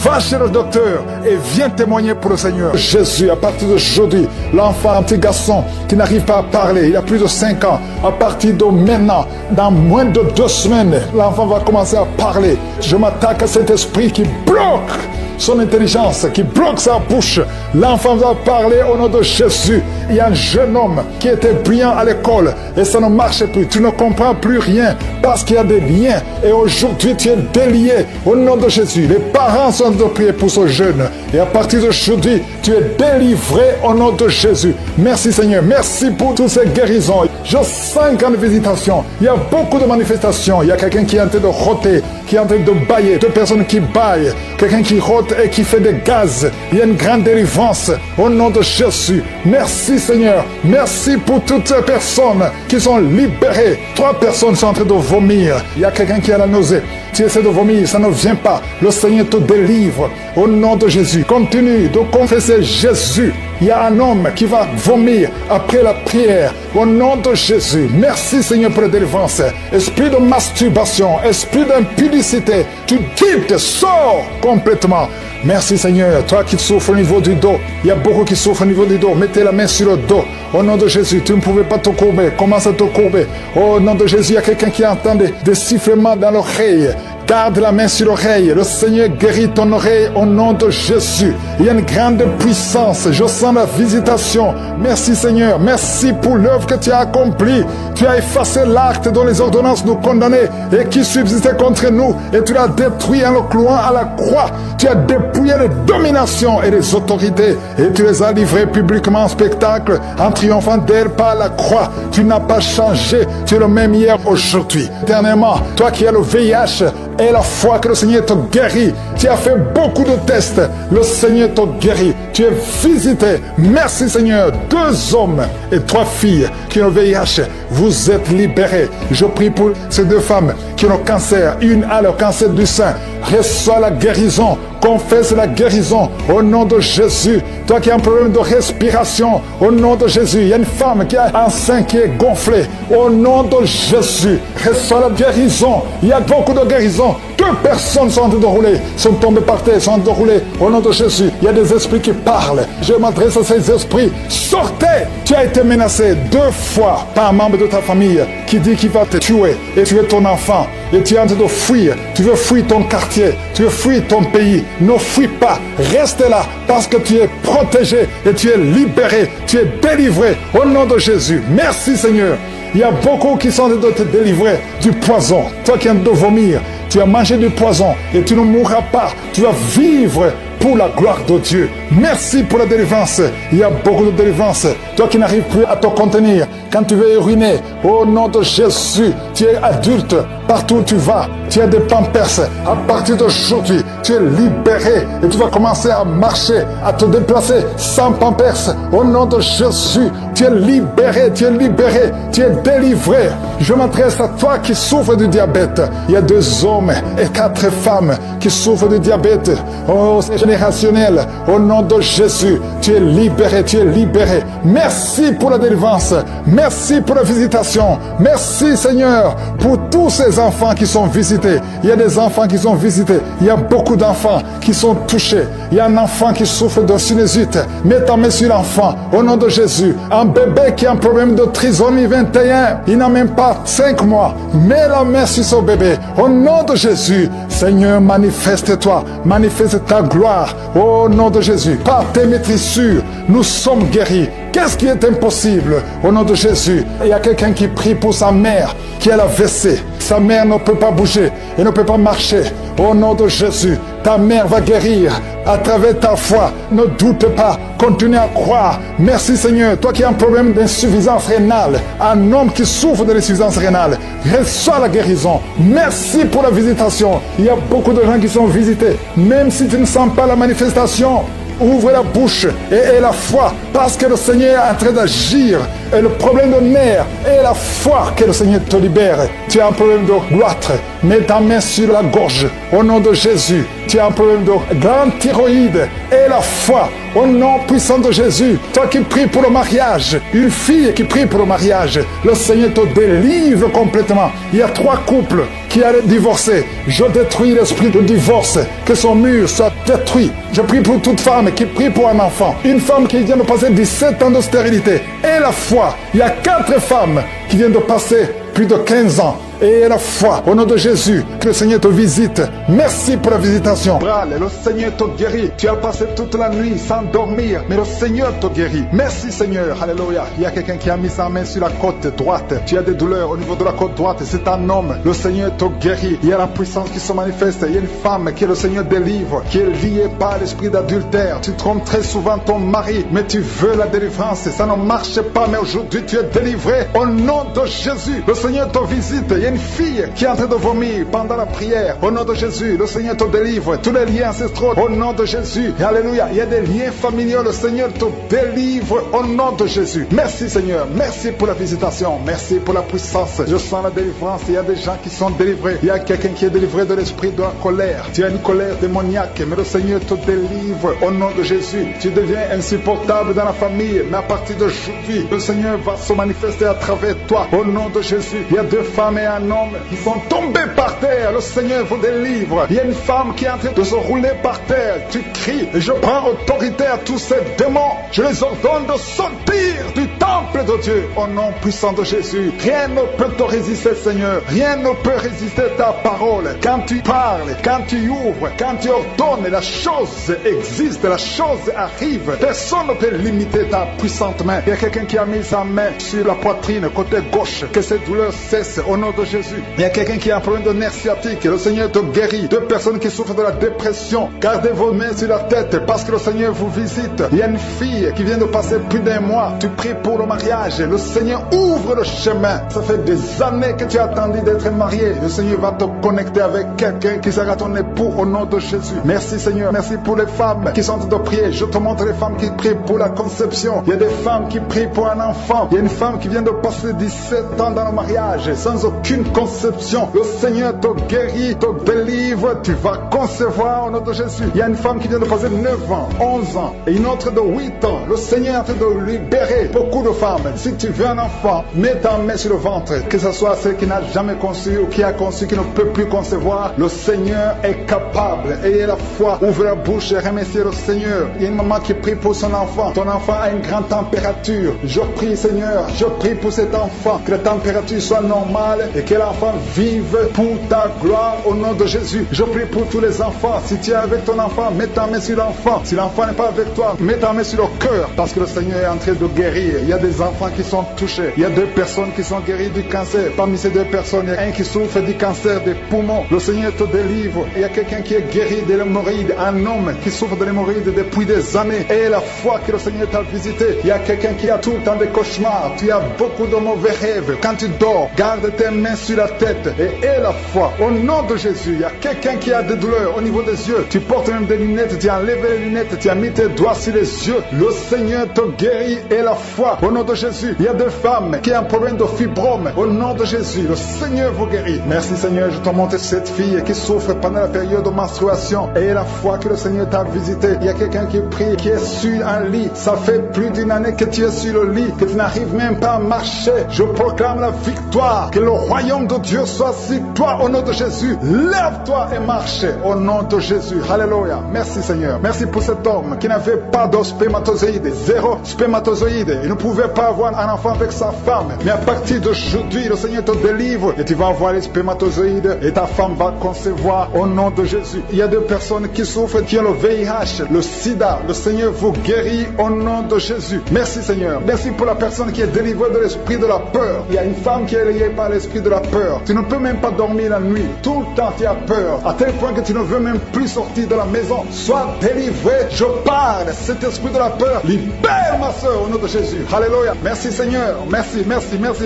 Va chez le docteur et viens témoigner pour le Seigneur. Jésus, à partir d'aujourd'hui, l'enfant, un petit garçon qui n'arrive pas à parler, il a plus de 5 ans, à partir de maintenant, dans moins de 2 semaines, l'enfant va commencer à parler. Je m'attaque à cet esprit qui bloque son intelligence, qui bloque sa bouche. L'enfant va parler au nom de Jésus. Il y a un jeune homme qui était brillant à l'école et ça ne marche plus. Tu ne comprends plus rien parce qu'il y a des liens. Et aujourd'hui, tu es délié au nom de Jésus. Les parents sont de prier pour ce jeune. Et à partir d'aujourd'hui, tu es délivré au nom de Jésus. Merci Seigneur. Merci pour toutes ces guérisons. Je sens une grande visitation. Il y a beaucoup de manifestations. Il y a quelqu'un qui est en train de rôter, qui est en train de bailler. 2 personnes qui baillent. Quelqu'un qui rôte et qui fait des gaz. Il y a une grande délivrance au nom de Jésus. Merci Seigneur. Merci pour toutes ces personnes qui sont libérées. 3 personnes sont en train de vomir. Il y a quelqu'un qui a la nausée. Tu essaies de vomir, ça ne vient pas. Le Seigneur te délivre au nom de Jésus. Continue de confesser Jésus. Il y a un homme qui va vomir après la prière au nom de Jésus. Merci Seigneur pour la délivrance. Esprit de masturbation, esprit d'impudicité, tu quittes, sors complètement. Merci Seigneur. Toi qui souffres au niveau du dos, il y a beaucoup qui souffrent au niveau du dos. Mettez la main sur le dos. Au nom de Jésus, tu ne pouvais pas te courber. Commence à te courber. Au nom de Jésus, il y a quelqu'un qui entend des sifflements dans l'oreille. Garde la main sur l'oreille. Le Seigneur guérit ton oreille au nom de Jésus. Il y a une grande puissance. Je sens la visitation. Merci Seigneur. Merci pour l'œuvre que tu as accomplie. Tu as effacé l'acte dont les ordonnances nous condamnaient et qui subsistait contre nous. Et tu l'as détruit en le clouant à la croix. Tu as dépouillé les dominations et les autorités. Et tu les as livrées publiquement en spectacle en triomphant d'elles par la croix. Tu n'as pas changé. Tu es le même hier, aujourd'hui. Éternellement, toi qui as le VIH, et la foi que le Seigneur te guérit. Tu as fait beaucoup de tests. Le Seigneur te guérit. Tu es visité. Merci Seigneur. 2 hommes et 3 filles qui ont le VIH. Vous êtes libérés. Je prie pour ces 2 femmes qui ont le cancer. Une a le cancer du sein. Reçois la guérison. Confesse la guérison au nom de Jésus. Toi qui as un problème de respiration, au nom de Jésus. Il y a une femme qui a un sein qui est gonflé. Au nom de Jésus. Reçois la guérison. Il y a beaucoup de guérisons. 2 personnes sont en train de rouler, sont tombées par terre, sont en train de rouler. Au nom de Jésus, il y a des esprits qui parlent. Je m'adresse à ces esprits. Sortez! Tu as été menacé 2 fois par un membre de ta famille qui dit qu'il va te tuer et tuer ton enfant. Et tu es en train de fuir. Tu veux fuir ton quartier. Tu veux fuir ton pays. Ne fuis pas. Reste là parce que tu es protégé et tu es libéré. Tu es délivré au nom de Jésus. Merci Seigneur. Il y a beaucoup qui sont en train de te délivrer du poison. Toi qui es en train de vomir, tu as mangé du poison et tu ne mourras pas. Tu vas vivre pour la gloire de Dieu. Merci pour la délivrance. Il y a beaucoup de délivrance. Toi qui n'arrives plus à te contenir, quand tu veux uriner, au nom de Jésus, tu es adulte. Partout où tu vas, tu as des pampers. À partir d'aujourd'hui, tu es libéré et tu vas commencer à marcher, à te déplacer sans pampers. Au nom de Jésus, tu es libéré, tu es libéré, tu es délivré. Je m'adresse à toi qui souffres du diabète. Il y a 2 hommes et 4 femmes qui souffrent du diabète. Oh, c'est générationnel. Au nom de Jésus, tu es libéré, tu es libéré. Merci pour la délivrance. Merci pour la visitation. Merci Seigneur pour tous ces enfants qui sont visités. Il y a des enfants qui sont visités. Il y a beaucoup d'enfants qui sont touchés. Il y a un enfant qui souffre de sinusite. Mets ta main sur l'enfant. Au nom de Jésus. Un bébé qui a un problème de trisomie 21. Il n'a même pas 5 mois. Mets la main sur ce bébé. Au nom de Jésus. Seigneur, manifeste-toi. Manifeste ta gloire. Au nom de Jésus. Par tes maîtrissures, nous sommes guéris. Qu'est-ce qui est impossible? Au nom de Jésus. Il y a quelqu'un qui prie pour sa mère qui a la WC. Sa mère ne peut pas bouger et ne peut pas marcher. Au nom de Jésus, Ta mère va guérir à travers ta foi. Ne doute pas. Continue à croire. Merci Seigneur. Toi qui as un problème d'insuffisance rénale, un homme qui souffre de l'insuffisance rénale, reçois la guérison. Merci pour la visitation. Il y a beaucoup de gens qui sont visités. Même si tu ne sens pas la manifestation, ouvre la bouche et aie la foi, parce que le Seigneur est en train d'agir. Et le problème de nerfs est la foi que le Seigneur te libère. Tu as un problème de goitre, mets ta main sur la gorge au nom de Jésus. Tu as un problème de grande thyroïde et la foi au nom puissant de Jésus. Toi qui pries pour le mariage, une fille qui prie pour le mariage, le Seigneur te délivre complètement. Il y a 3 couples qui allaient divorcer. Je détruis l'esprit de divorce, que son mur soit détruit. Je prie pour toute femme qui prie pour un enfant. Une femme qui vient de passer 17 ans de stérilité. Et la foi. Il y a 4 femmes qui viennent de passer plus de 15 ans. Et la foi, au nom de Jésus, que le Seigneur te visite. Merci pour la visitation. Le Seigneur te guérit. Tu as passé toute la nuit sans dormir, mais le Seigneur te guérit. Merci Seigneur. Alléluia. Il y a quelqu'un qui a mis sa main sur la côte droite. Tu as des douleurs au niveau de la côte droite. C'est un homme. Le Seigneur te guérit. Il y a la puissance qui se manifeste. Il y a une femme que le Seigneur délivre, qui est liée par l'esprit d'adultère. Tu trompes très souvent ton mari, mais tu veux la délivrance. Ça ne marche pas, mais aujourd'hui tu es délivré. Au nom de Jésus, le Seigneur te visite. Il y a une fille qui est en train de vomir pendant la prière. Au nom de Jésus, le Seigneur te délivre. Tous les liens ancestraux, au nom de Jésus. Alléluia. Il y a des liens familiaux. Le Seigneur te délivre au nom de Jésus. Merci Seigneur. Merci pour la visitation. Merci pour la puissance. Je sens la délivrance. Il y a des gens qui sont délivrés. Il y a quelqu'un qui est délivré de l'esprit de la colère. Tu as une colère démoniaque, mais le Seigneur te délivre au nom de Jésus. Tu deviens insupportable dans la famille, mais à partir d'aujourd'hui, le Seigneur va se manifester à travers toi au nom de Jésus. Il y a 2 femmes et un homme qui sont tombés par terre. Le Seigneur vous délivre. Il y a une femme qui est en train de se rouler par terre. Tu cries et je prends autorité à tous ces démons. Je les ordonne de sortir du temple de Dieu au nom puissant de Jésus. Rien ne peut te résister, Seigneur. Rien ne peut résister ta parole. Quand tu parles, quand tu ouvres, quand tu ordonnes, la chose existe, la chose arrive. Personne ne peut limiter ta puissante main. Il y a quelqu'un qui a mis sa main sur la poitrine, côté gauche. Que cette douleur cesse au nom de Jésus. Il y a quelqu'un qui a un problème de nerf sciatique. Le Seigneur te guérit. 2 personnes qui souffrent de la dépression. Gardez vos mains sur la tête parce que le Seigneur vous visite. Il y a une fille qui vient de passer plus d'1 mois. Tu pries pour le mariage. Le Seigneur ouvre le chemin. Ça fait des années que tu as attendu d'être marié. Le Seigneur va te connecter avec quelqu'un qui sera ton époux au nom de Jésus. Merci Seigneur. Merci pour les femmes qui sont en train de prier. Je te montre les femmes qui prient pour la conception. Il y a des femmes qui prient pour un enfant. Il y a une femme qui vient de passer 17 ans dans le mariage sans aucune conception. Le Seigneur te guérit, te délivre. Tu vas concevoir au nom de Jésus. Il y a une femme qui vient de passer 9 ans, 11 ans et une autre de 8 ans. Le Seigneur est en train de libérer beaucoup de femmes. Si tu veux un enfant, mets ta main sur le ventre. Que ce soit celle qui n'a jamais conçu ou qui a conçu, qui ne peut plus concevoir. Le Seigneur est capable. Ayez la foi. Ouvre la bouche et remerciez le Seigneur. Il y a une maman qui prie pour son enfant. Ton enfant a une grande température. Je prie Seigneur, je prie pour cet enfant. Que la température soit normale et que l'enfant vive pour ta gloire au nom de Jésus. Je prie pour tous les enfants. Si tu es avec ton enfant, mets ta main sur l'enfant. Si l'enfant n'est pas avec toi, mets ta main sur le cœur parce que le Seigneur est en train de guérir. Il y a des enfants qui sont touchés. Il y a 2 personnes qui sont guéries du cancer. Parmi ces 2 personnes, il y a un qui souffre du cancer des poumons. Le Seigneur te délivre. Il y a quelqu'un qui est guéri de l'hémorroïde. Un homme qui souffre de l'hémorroïde depuis des années. Et la foi que le Seigneur t'a visité. Il y a quelqu'un qui a tout le temps des cauchemars. Tu as beaucoup de mauvais rêves. Quand tu dors, garde tes mains sur la tête et aie la foi. Au nom de Jésus, il y a quelqu'un qui a des douleurs au niveau des yeux. Tu portes même des lunettes. Tu as enlevé les lunettes. Tu as mis tes doigts sur les yeux. Le Seigneur te guérit et la foi. Au nom de Jésus, il y a des femmes qui ont un problème de fibrome. Au nom de Jésus, le Seigneur vous guérit. Merci Seigneur, je te montre cette fille qui souffre pendant la période de menstruation. Et la foi que le Seigneur t'a visité. Il y a quelqu'un qui prie, qui est sur un lit. Ça fait plus d'1 année que tu es sur le lit, que tu n'arrives même pas à marcher. Je proclame la victoire. Que le royaume de Dieu soit sur toi au nom de Jésus. Lève-toi et marche au nom de Jésus. Alléluia. Merci Seigneur. Merci pour cet homme qui n'avait pas de spermatozoïdes. 0 spermatozoïdes. Il ne pouvait pouvait pas avoir un enfant avec sa femme. Mais à partir d'aujourd'hui, le Seigneur te délivre et tu vas avoir les spermatozoïdes et ta femme va concevoir au nom de Jésus. Il y a des personnes qui souffrent, qui ont le VIH, le sida. Le Seigneur vous guérit au nom de Jésus. Merci Seigneur. Merci pour la personne qui est délivrée de l'esprit de la peur. Il y a une femme qui est liée par l'esprit de la peur. Tu ne peux même pas dormir la nuit. Tout le temps tu as peur. À tel point que tu ne veux même plus sortir de la maison. Sois délivré. Je parle. Cet esprit de la peur, libère ma soeur au nom de Jésus. Alléluia. Merci Seigneur. Merci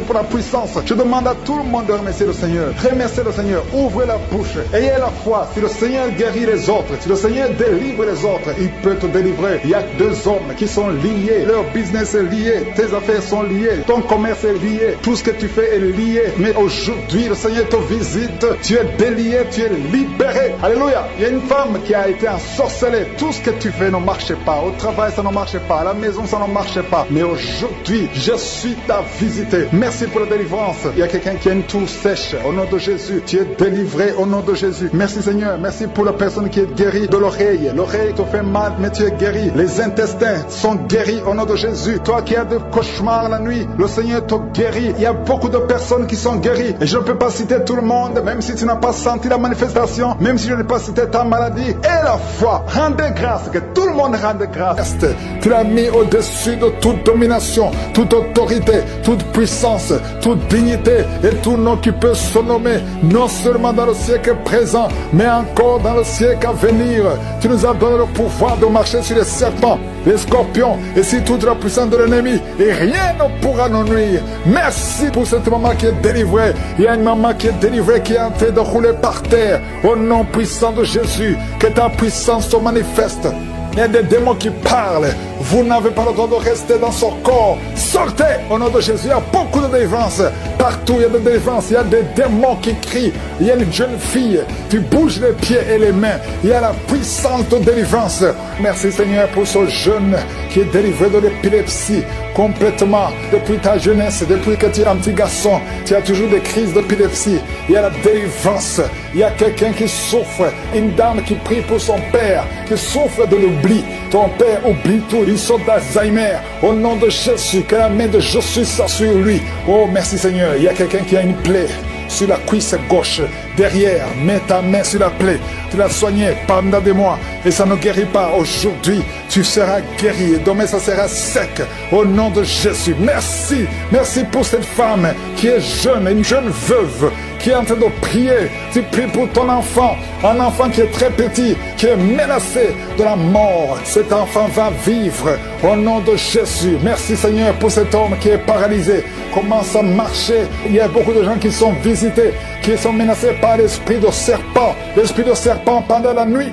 pour la puissance. Je demande à tout le monde de remercier le Seigneur. Remerciez le Seigneur. Ouvrez la bouche. Ayez la foi. Si le Seigneur guérit les autres, si le Seigneur délivre les autres, il peut te délivrer. Il y a deux hommes qui sont liés. Leur business est lié. Tes affaires sont liées. Ton commerce est lié. Tout ce que tu fais est lié. Mais aujourd'hui, le Seigneur te visite. Tu es délié. Tu es libéré. Alléluia. Il y a une femme qui a été ensorcelée. Tout ce que tu fais ne marche pas. Au travail, ça ne marche pas. À la maison, ça ne marche pas. Mais aujourd'hui, je suis ta visité. Merci pour la délivrance. Il y a quelqu'un qui a une toux sèche. Au nom de Jésus, tu es délivré au nom de Jésus. Merci Seigneur. Merci pour la personne qui est guérie de l'oreille. L'oreille te fait mal, mais tu es guéri. Les intestins sont guéris au nom de Jésus. Toi qui as des cauchemars la nuit, le Seigneur te guérit. Il y a beaucoup de personnes qui sont guéries. Et je ne peux pas citer tout le monde, même si tu n'as pas senti la manifestation, même si je n'ai pas cité ta maladie. Et la foi, rendez grâce, que tout le monde rende grâce. Tu l'as mis au-dessus de toute domination, toute autorité, toute puissance, toute dignité et tout nom qui peut se nommer, non seulement dans le siècle présent, mais encore dans le siècle à venir. Tu nous as donné le pouvoir de marcher sur les serpents, les scorpions et sur toute la puissance de l'ennemi, et rien ne pourra nous nuire. Merci pour cette maman qui est délivrée. Il y a une maman qui est délivrée, qui est en train de rouler par terre. Au nom puissant de Jésus, que ta puissance se manifeste. Il y a des démons qui parlent. Vous n'avez pas le droit de rester dans son corps. Sortez au nom de Jésus. Il y a beaucoup de délivrance. Partout, il y a des délivrances. Il y a des démons qui crient. Il y a une jeune fille. Tu bouges les pieds et les mains. Il y a la puissance de délivrance. Merci Seigneur pour ce jeune qui est délivré de l'épilepsie complètement. Depuis ta jeunesse, depuis que tu es un petit garçon, tu as toujours des crises d'épilepsie. Il y a la délivrance. Il y a quelqu'un qui souffre. Une dame qui prie pour son père, qui souffre de l'oubli. Ton père oublie tout. Il sort d'Alzheimer. Au nom de Jésus, que la main de Jésus soit sur lui. Oh, merci Seigneur. Il y a quelqu'un qui a une plaie sur la cuisse gauche, derrière. Mets ta main sur la plaie. Tu l'as soigné pendant des mois et ça ne guérit pas. Aujourd'hui, tu seras guéri et demain ça sera sec. Au nom de Jésus. Merci. Merci pour cette femme qui est jeune, une jeune veuve qui est en train de prier. Tu pries pour ton enfant, un enfant qui est très petit, qui est menacé de la mort. Cet enfant va vivre au nom de Jésus. Merci Seigneur pour cet homme qui est paralysé. Commence à marcher. Il y a beaucoup de gens qui sont visités, qui sont menacés par l'esprit de serpent. L'esprit de serpent pendant la nuit.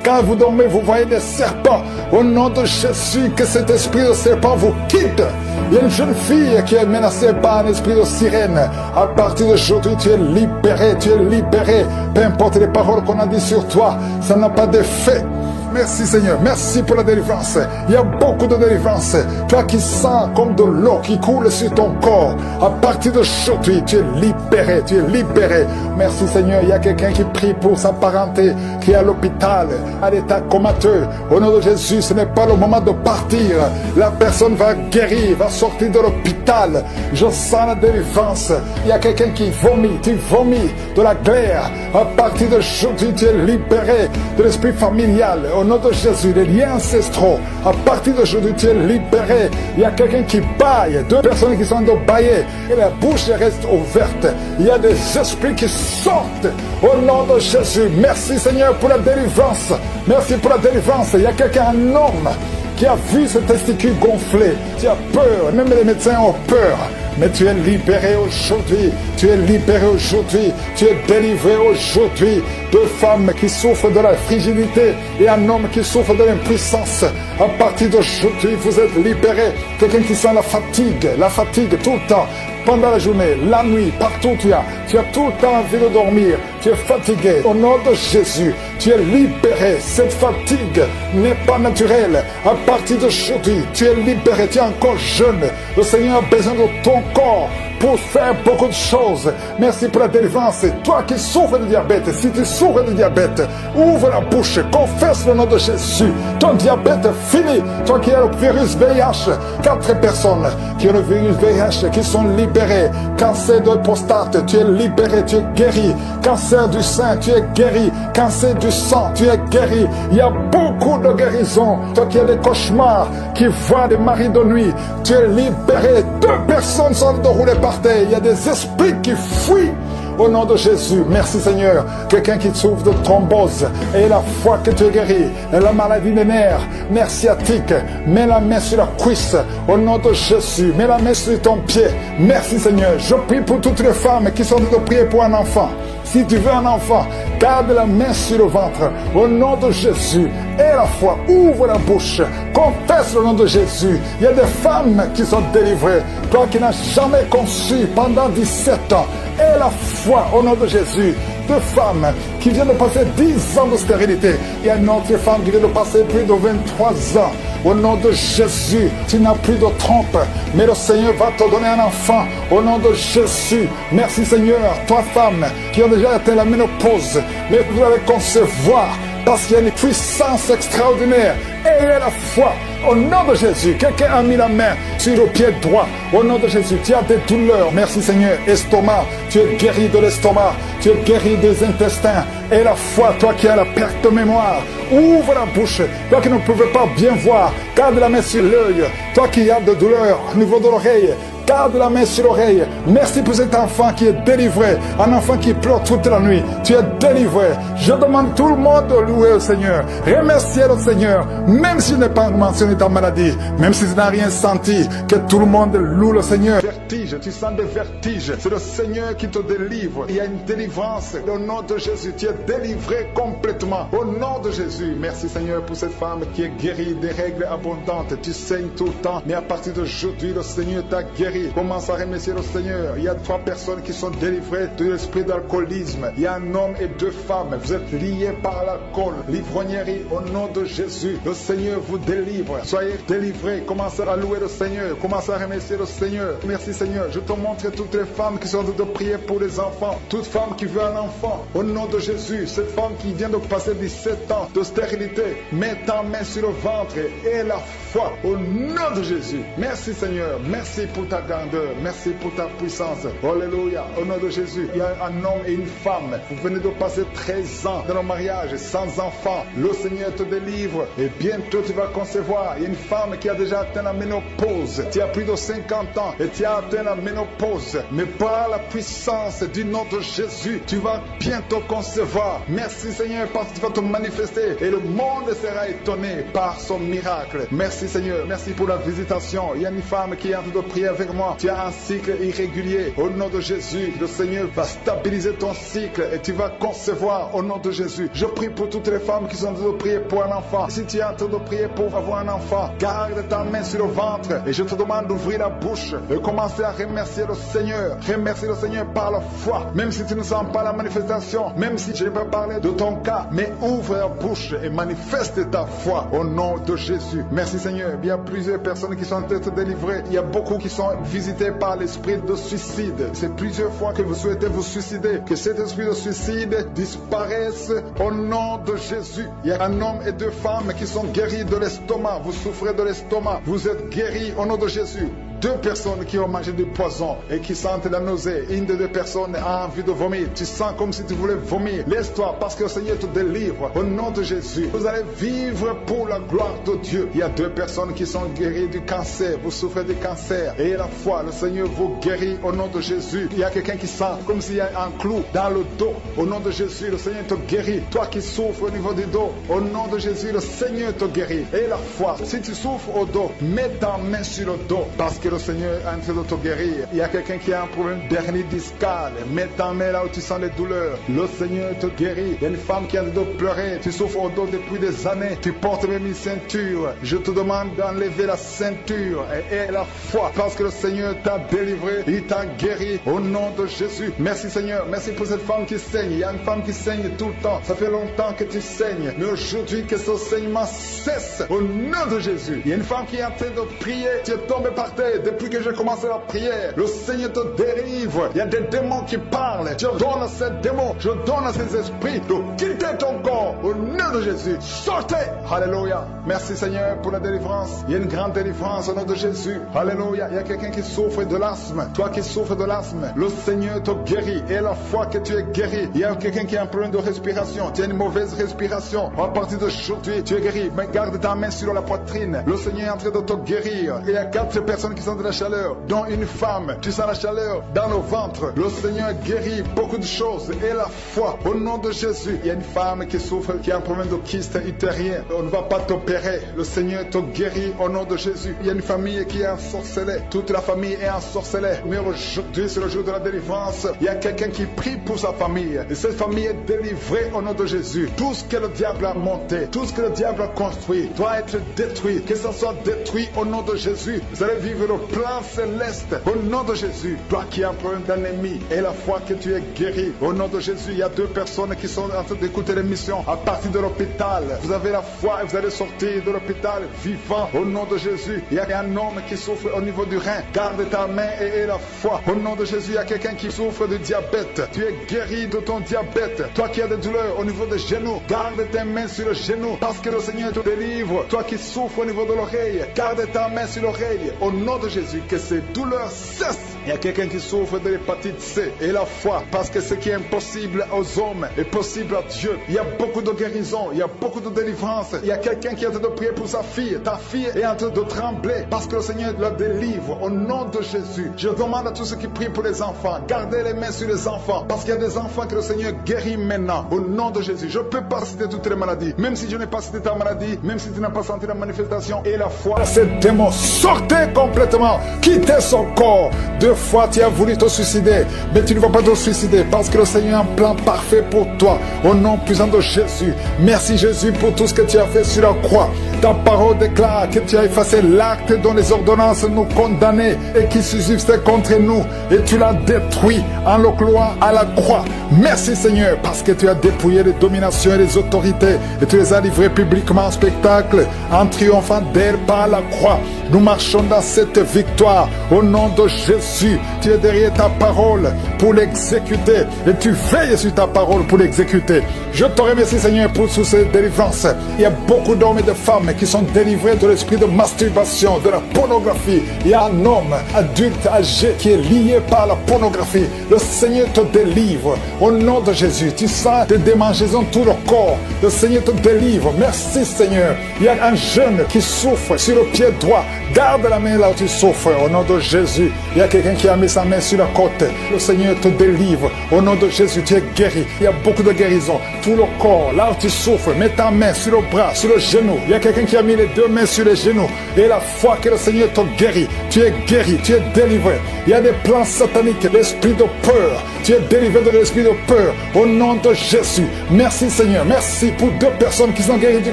Quand vous dormez, vous voyez des serpents. Au nom de Jésus, que cet esprit de serpent vous quitte. Il y a une jeune fille qui est menacée par un esprit de sirène. À partir d'aujourd'hui, tu es libéré, tu es libéré. Peu importe les paroles qu'on a dit sur toi, ça n'a pas d'effet. Merci Seigneur, merci pour la délivrance. Il y a beaucoup de délivrance. Toi qui sens comme de l'eau qui coule sur ton corps, à partir d'aujourd'hui, tu es libéré, tu es libéré. Merci Seigneur, il y a quelqu'un qui prie pour sa parenté, qui est à l'hôpital, à l'état comateux. Au nom de Jésus, ce n'est pas le moment de partir. La personne va guérir, va sortir de l'hôpital. Je sens la délivrance. Il y a quelqu'un qui vomit, tu vomis de la glaire. À partir d'aujourd'hui, tu es libéré de l'esprit familial. Au nom de Jésus, les liens ancestraux, à partir d'aujourd'hui, tu es libéré. Il y a quelqu'un qui baille, deux personnes qui sont en train de bailler, et la bouche reste ouverte. Il y a des esprits qui sortent au nom de Jésus. Merci Seigneur pour la délivrance. Merci pour la délivrance. Il y a quelqu'un, un homme, qui a vu ses testicules gonflés. Tu as peur, même les médecins ont peur. Mais tu es libéré aujourd'hui, tu es libéré aujourd'hui, tu es délivré aujourd'hui. Deux femmes qui souffrent de la frigidité et un homme qui souffre de l'impuissance. À partir d'aujourd'hui, vous êtes libérés. Quelqu'un qui sent la fatigue tout le temps. Pendant la journée, la nuit, partout tu as tout le temps envie de dormir, tu es fatigué. Au nom de Jésus, tu es libéré. Cette fatigue n'est pas naturelle. À partir d'aujourd'hui, tu es libéré, tu es encore jeune. Le Seigneur a besoin de ton corps pour faire beaucoup de choses. Merci pour la délivrance. Toi qui souffres de diabète, si tu souffres de diabète, ouvre la bouche, confesse le nom de Jésus. Ton diabète est fini. Toi qui as le virus VIH, 4 personnes qui ont le virus VIH, qui sont libérées. Cancer de prostate, tu es libéré, tu es guéri. Cancer du sein, tu es guéri. Cancer du sang, tu es guéri. Il y a beaucoup de guérisons. Toi qui as des cauchemars, qui voient des maris de nuit, tu es libéré. 2 personnes sont déroulées par terre. Il y a des esprits qui fuient. Au nom de Jésus, merci Seigneur. Quelqu'un qui souffre de thrombose, et la foi que tu es guéri, et la maladie des nerfs, nerf sciatique, mets la main sur la cuisse. Au nom de Jésus, mets la main sur ton pied. Merci Seigneur. Je prie pour toutes les femmes qui sont en train de prier pour un enfant. Si tu veux un enfant, garde la main sur le ventre. Au nom de Jésus, et la foi, ouvre la bouche. Confesse le nom de Jésus. Il y a des femmes qui sont délivrées. Toi qui n'as jamais conçu pendant 17 ans, et la foi au nom de Jésus. 2 femmes qui viennent de passer 10 ans de stérilité. Il y a une autre femme qui vient de passer plus de 23 ans. Au nom de Jésus, tu n'as plus de trompe, mais le Seigneur va te donner un enfant. Au nom de Jésus, merci Seigneur. 3 femmes qui ont déjà atteint la ménopause, mais vous allez concevoir parce qu'il y a une puissance extraordinaire. Et la foi, au nom de Jésus. Quelqu'un a mis la main sur le pied droit. Au nom de Jésus, tu as des douleurs. Merci Seigneur. Estomac, tu es guéri de l'estomac. Tu es guéri des intestins. Et la foi, toi qui as la perte de mémoire, ouvre la bouche. Toi qui ne pouvais pas bien voir, garde la main sur l'œil. Toi qui as des douleurs au niveau de l'oreille, garde la main sur l'oreille. Merci pour cet enfant qui est délivré. Un enfant qui pleure toute la nuit. Tu es délivré. Je demande tout le monde de louer le Seigneur. Remercier le Seigneur. Même s'il n'est pas mentionné ta maladie. Même si tu n'as rien senti. Que tout le monde loue le Seigneur. Vertige, tu sens des vertiges. C'est le Seigneur qui te délivre. Il y a une délivrance. Au nom de Jésus, tu es délivré complètement. Au nom de Jésus. Merci Seigneur pour cette femme qui est guérie des règles abondantes. Tu saignes tout le temps. Mais à partir d'aujourd'hui, le Seigneur t'a guéri. Commence à remercier le Seigneur. Il y a 3 personnes qui sont délivrées de l'esprit d'alcoolisme. Il y a un homme et 2 femmes. Vous êtes liés par l'alcool, l'ivrognerie. Au nom de Jésus, le Seigneur vous délivre. Soyez délivrés. Commencez à louer le Seigneur. Commencez à remercier le Seigneur. Merci Seigneur. Je te montre toutes les femmes qui sont en train de prier pour les enfants. Toute femme qui veut un enfant. Au nom de Jésus, cette femme qui vient de passer 17 ans de stérilité, mets ta main sur le ventre et la foi. Au nom de Jésus. Merci Seigneur. Merci pour ta grandeur, merci pour ta puissance. Alléluia. Au nom de Jésus, il y a un homme et une femme. Vous venez de passer 13 ans dans le mariage sans enfant. Le Seigneur te délivre et bientôt tu vas concevoir. Il y a une femme qui a déjà atteint la ménopause. Tu as plus de 50 ans et tu as atteint la ménopause. Mais par la puissance du nom de Jésus, tu vas bientôt concevoir. Merci Seigneur parce que tu vas te manifester et le monde sera étonné par son miracle. Merci Seigneur. Merci pour la visitation. Il y a une femme qui est en train de prier avec moi. Tu as un cycle irrégulier. Au nom de Jésus, le Seigneur va stabiliser ton cycle et tu vas concevoir au nom de Jésus. Je prie pour toutes les femmes qui sont en train de prier pour un enfant. Si tu es en train de prier pour avoir un enfant, garde ta main sur le ventre et je te demande d'ouvrir la bouche et commencer à remercier le Seigneur. Remercier le Seigneur par la foi. Même si tu ne sens pas la manifestation, même si je ne vais pas parler de ton cas, mais ouvre la bouche et manifeste ta foi au nom de Jésus. Merci Seigneur. Il y a plusieurs personnes qui sont en train de te délivrer. Il y a beaucoup qui sont visités par l'esprit de suicide. C'est plusieurs fois que vous souhaitez vous suicider. Que cet esprit de suicide disparaisse au nom de Jésus. Il y a un homme et 2 femmes qui sont guéris de l'estomac. Vous souffrez de l'estomac. Vous êtes guéris au nom de Jésus. 2 personnes qui ont mangé du poison et qui sentent la nausée. Une des 2 personnes a envie de vomir. Tu sens comme si tu voulais vomir. Laisse-toi parce que le Seigneur te délivre. Au nom de Jésus, vous allez vivre pour la gloire de Dieu. Il y a 2 personnes qui sont guéries du cancer. Vous souffrez du cancer. Et la foi, le Seigneur vous guérit au nom de Jésus. Il y a quelqu'un qui sent comme s'il y a un clou dans le dos. Au nom de Jésus, le Seigneur te guérit. Toi qui souffres au niveau du dos, au nom de Jésus, le Seigneur te guérit. Et la foi, si tu souffres au dos, mets ta main sur le dos parce que le Seigneur est en train de te guérir. Il y a quelqu'un qui a un problème d'hernie discale. Mets ta main là où tu sens les douleurs. Le Seigneur te guérit. Il y a une femme qui a le dos pleurer. Tu souffres au dos depuis des années. Tu portes même une ceinture. Je te demande d'enlever la ceinture et la foi parce que le Seigneur t'a délivré. Il t'a guéri au nom de Jésus. Merci Seigneur. Merci pour cette femme qui saigne. Il y a une femme qui saigne tout le temps. Ça fait longtemps que tu saignes. Mais aujourd'hui que ce saignement cesse au nom de Jésus. Il y a une femme qui est en train de prier. Tu es tombé par terre. depuis que j'ai commencé la prière, le Seigneur te délivre. Il y a des démons qui parlent. Je donne à ces démons, je donne à ces esprits de quitter ton corps au nom de Jésus. Sortez. Alléluia. Merci Seigneur pour la délivrance. Il y a une grande délivrance au nom de Jésus. Alléluia. Il y a quelqu'un qui souffre de l'asthme. Toi qui souffres de l'asthme, le Seigneur te guérit. Et la fois que tu es guéri, il y a quelqu'un qui a un problème de respiration. Tu as une mauvaise respiration. À partir d'aujourd'hui, tu es guéri. Mais garde ta main sur la poitrine. Le Seigneur est en train de te guérir. Il y a 4 personnes qui sont de la chaleur, dont une femme. Tu sens la chaleur dans le ventre. Le Seigneur guérit beaucoup de choses. Et la foi, au nom de Jésus. Il y a une femme qui souffre, qui a un problème de kyste utérien. On ne va pas t'opérer. Le Seigneur te guérit au nom de Jésus. Il y a une famille qui est ensorcelée. Toute la famille est ensorcelée. Mais aujourd'hui, c'est le jour de la délivrance. Il y a quelqu'un qui prie pour sa famille. Et cette famille est délivrée au nom de Jésus. Tout ce que le diable a monté, tout ce que le diable a construit, doit être détruit. Que ça soit détruit au nom de Jésus. Vous allez vivre le plan céleste au nom de Jésus. Toi qui as un problème d'ennemi et la foi que tu es guéri, au nom de Jésus, il y a 2 personnes qui sont en train d'écouter l'émission à partir de l'hôpital. Vous avez la foi et vous allez sortir de l'hôpital vivant au nom de Jésus. Il y a un homme qui souffre au niveau du rein. Garde ta main et la foi. Au nom de Jésus, il y a quelqu'un qui souffre de diabète. Tu es guéri de ton diabète. Toi qui as des douleurs au niveau des genoux, garde tes mains sur le genou parce que le Seigneur te délivre. Toi qui souffres au niveau de l'oreille, garde ta main sur l'oreille. Au nom de Jésus, que ces douleurs cessent. Il y a quelqu'un qui souffre de l'hépatite C et la foi, parce que ce qui est impossible aux hommes est possible à Dieu. Il y a beaucoup de guérison, il y a beaucoup de délivrance. Il y a quelqu'un qui est en train de prier pour sa fille. Ta fille est en train de trembler parce que le Seigneur la délivre au nom de Jésus. Je demande à tous ceux qui prient pour les enfants, gardez les mains sur les enfants, parce qu'il y a des enfants que le Seigneur guérit maintenant au nom de Jésus. Je ne peux pas citer toutes les maladies, même si je n'ai pas cité ta maladie, même si tu n'as pas senti la manifestation et la foi. Ces démons, sortez complètement, quittez son corps. 2 fois tu as voulu te suicider, mais tu ne vas pas te suicider parce que le Seigneur a un plan parfait pour toi. Au nom puissant de Jésus, merci Jésus pour tout ce que tu as fait sur la croix. Ta parole déclare que tu as effacé l'acte dont les ordonnances nous condamnaient et qui subsistait contre nous, et tu l'as détruit en le clouant à la croix. Merci Seigneur, parce que tu as dépouillé les dominations et les autorités et tu les as livrées publiquement en spectacle en triomphant d'elles par la croix. Nous marchons dans cette victoire au nom de Jésus. Tu es derrière ta parole pour l'exécuter et tu veilles sur ta parole pour l'exécuter. Je te remercie Seigneur pour toutes ces délivrances. Il y a beaucoup d'hommes et de femmes qui sont délivrés de l'esprit de masturbation, de la pornographie. Il y a un homme adulte âgé qui est lié par la pornographie. Le Seigneur te délivre au nom de Jésus. Tu sens des démangeaisons tout le corps. Le Seigneur te délivre. Merci Seigneur. Il y a un jeune qui souffre sur le pied droit. Garde la main là où tu souffres au nom de Jésus. Il y a quelqu'un qui a mis sa main sur la côte. Le Seigneur te délivre au nom de Jésus. Tu es guéri. Il y a beaucoup de guérison. Tout le corps, là où tu souffres, mets ta main sur le bras, sur le genou. Il y a quelqu'un qui a mis les 2 mains sur les genoux. Et la foi que le Seigneur te guérit. Tu es guéri, tu es délivré. Il y a des plans sataniques, l'esprit de peur. Tu es délivré de l'esprit de peur au nom de Jésus. Merci Seigneur. Merci pour 2 personnes qui sont guéries du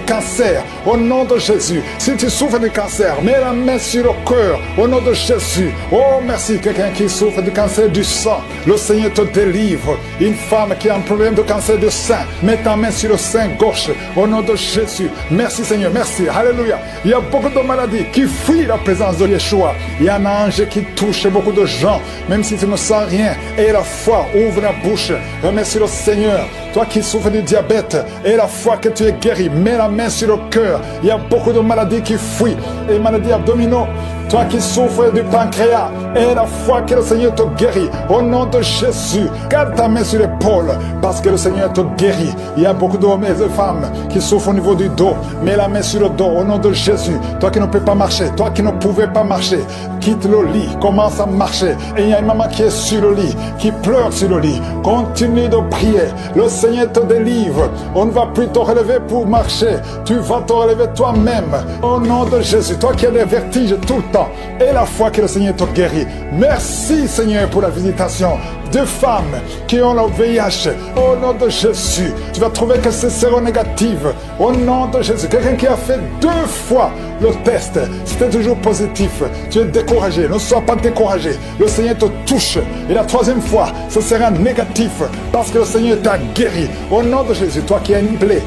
cancer au nom de Jésus. Si tu souffres du cancer, mets la main sur le cœur au nom de Jésus. Oh merci. Quelqu'un qui souffre du cancer du sang, le Seigneur te délivre. Une femme qui a un problème de cancer du sein, mets ta main sur le sein gauche au nom de Jésus. Merci Seigneur. Merci. Alléluia. Il y a beaucoup de maladies qui fuient la présence de Yeshua. Il y a un ange qui touche beaucoup de gens, même si tu ne sens rien. Et la foi, ouvre la bouche. Remercie le Seigneur. Toi qui souffres du diabète, et la foi que tu es guéri, mets la main sur le cœur. Il y a beaucoup de maladies qui fuient. Et maladies abdominaux. Toi qui souffres du pancréas, et la foi que le Seigneur te guérit, au nom de Jésus, garde ta main sur l'épaule, parce que le Seigneur te guérit. Il y a beaucoup d'hommes et de femmes qui souffrent au niveau du dos. Mets la main sur le dos, au nom de Jésus. Toi qui ne peux pas marcher, toi qui ne pouvais pas marcher, quitte le lit, commence à marcher. Et il y a une maman qui est sur le lit, qui pleure sur le lit. Continue de prier. Le Seigneur te délivre. On ne va plus te relever pour marcher. Tu vas te relever toi-même. Au nom de Jésus. Toi qui as des vertiges tout le temps. Et la foi que le Seigneur te guérit. Merci Seigneur pour la visitation. 2 femmes qui ont le VIH. Au nom de Jésus, tu vas trouver que c'est séronégatif. Au nom de Jésus, quelqu'un qui a fait 2 fois le test, c'était toujours positif. Tu es découragé, ne sois pas découragé. Le Seigneur te touche. Et la 3e fois, ce sera négatif parce que le Seigneur t'a guéri. Au nom de Jésus, toi qui as une plaie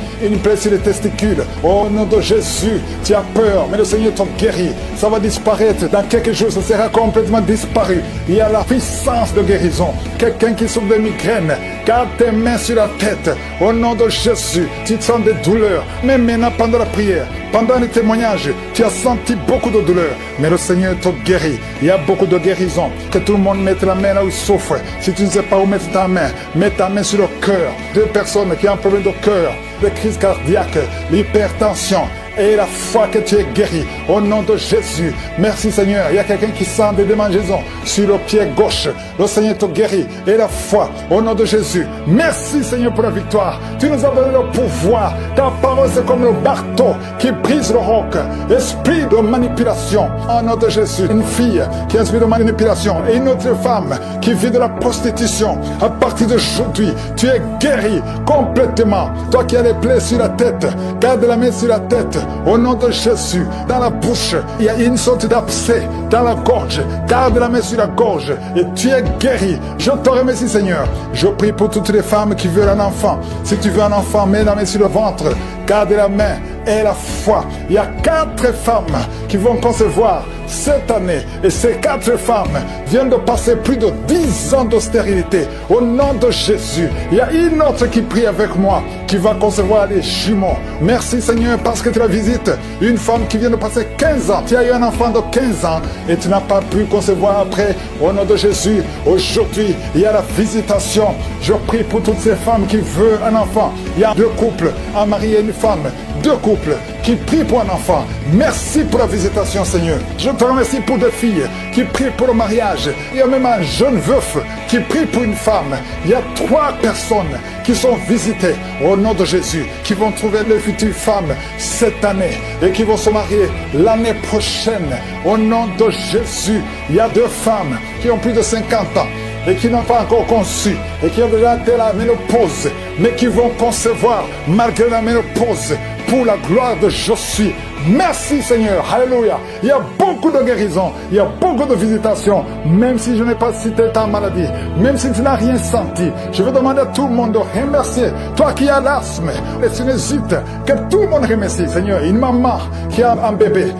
sur les testicules, au nom de Jésus, tu as peur, mais le Seigneur t'a guéri. Ça va disparaître. Dans quelques jours, ça sera complètement disparu. Il y a la puissance de guérison. Quelqu'un qui souffre de migraine, garde tes mains sur la tête. Au nom de Jésus, tu sens des douleurs. Même maintenant, pendant la prière, pendant les témoignages, tu as senti beaucoup de douleurs. Mais le Seigneur t'a guéri. Il y a beaucoup de guérison. Que tout le monde mette la main là où il souffre. Si tu ne sais pas où mettre ta main, mets ta main sur le cœur. 2 personnes qui ont un problème de cœur, de crise cardiaque, l'hypertension, et la foi que tu es guéri. Au nom de Jésus. Merci Seigneur. Il y a quelqu'un qui sent des démangeaisons sur le pied gauche. Le Seigneur te guérit. Et la foi. Au nom de Jésus. Merci Seigneur pour la victoire. Tu nous as donné le pouvoir. Ta parole c'est comme le marteau qui brise le roc. Esprit de manipulation. Au nom de Jésus. Une fille qui a un esprit de manipulation. Et une autre femme qui vit de la prostitution. À partir d'aujourd'hui, tu es guéri complètement. Toi qui as les plaies sur la tête, garde la main sur la tête. Au nom de Jésus, dans la bouche, il y a une sorte d'abcès. Dans la gorge, garde la main sur la gorge et tu es guéri. Je te remercie Seigneur. Je prie pour toutes les femmes qui veulent un enfant. Si tu veux un enfant, mets la main sur le ventre. Garde la main et la foi. Il y a 4 femmes qui vont concevoir cette année. Et ces 4 femmes viennent de passer plus de 10 ans de stérilité. Au nom de Jésus, il y a une autre qui prie avec moi, qui va concevoir les jumeaux. Merci Seigneur parce que tu la visites. Une femme qui vient de passer 15 ans. Tu as eu un enfant de 15 ans et tu n'as pas pu concevoir après. Au nom de Jésus, aujourd'hui, il y a la visitation. Je prie pour toutes ces femmes qui veulent un enfant. Il y a 2 couples, un mari et une femme. 2 couples qui prient pour un enfant. Merci pour la visitation Seigneur. Je te remercie pour 2 filles qui prient pour le mariage. Il y a même un jeune veuf qui prie pour une femme. Il y a 3 personnes qui sont visitées au nom de Jésus, qui vont trouver leur future femme cette année et qui vont se marier l'année prochaine. Au nom de Jésus, il y a 2 femmes qui ont plus de 50 ans et qui n'ont pas encore conçu et qui ont déjà été la ménopause, mais qui vont concevoir malgré la ménopause pour la gloire de Je suis. Merci Seigneur, alléluia. Il y a beaucoup de guérison, il y a beaucoup de visitations, même si je n'ai pas cité ta maladie, même si tu n'as rien senti. Je vais demander à tout le monde de remercier. Toi qui as l'asthme, les sinusites, que tout le monde remercie Seigneur. Une maman qui a un bébé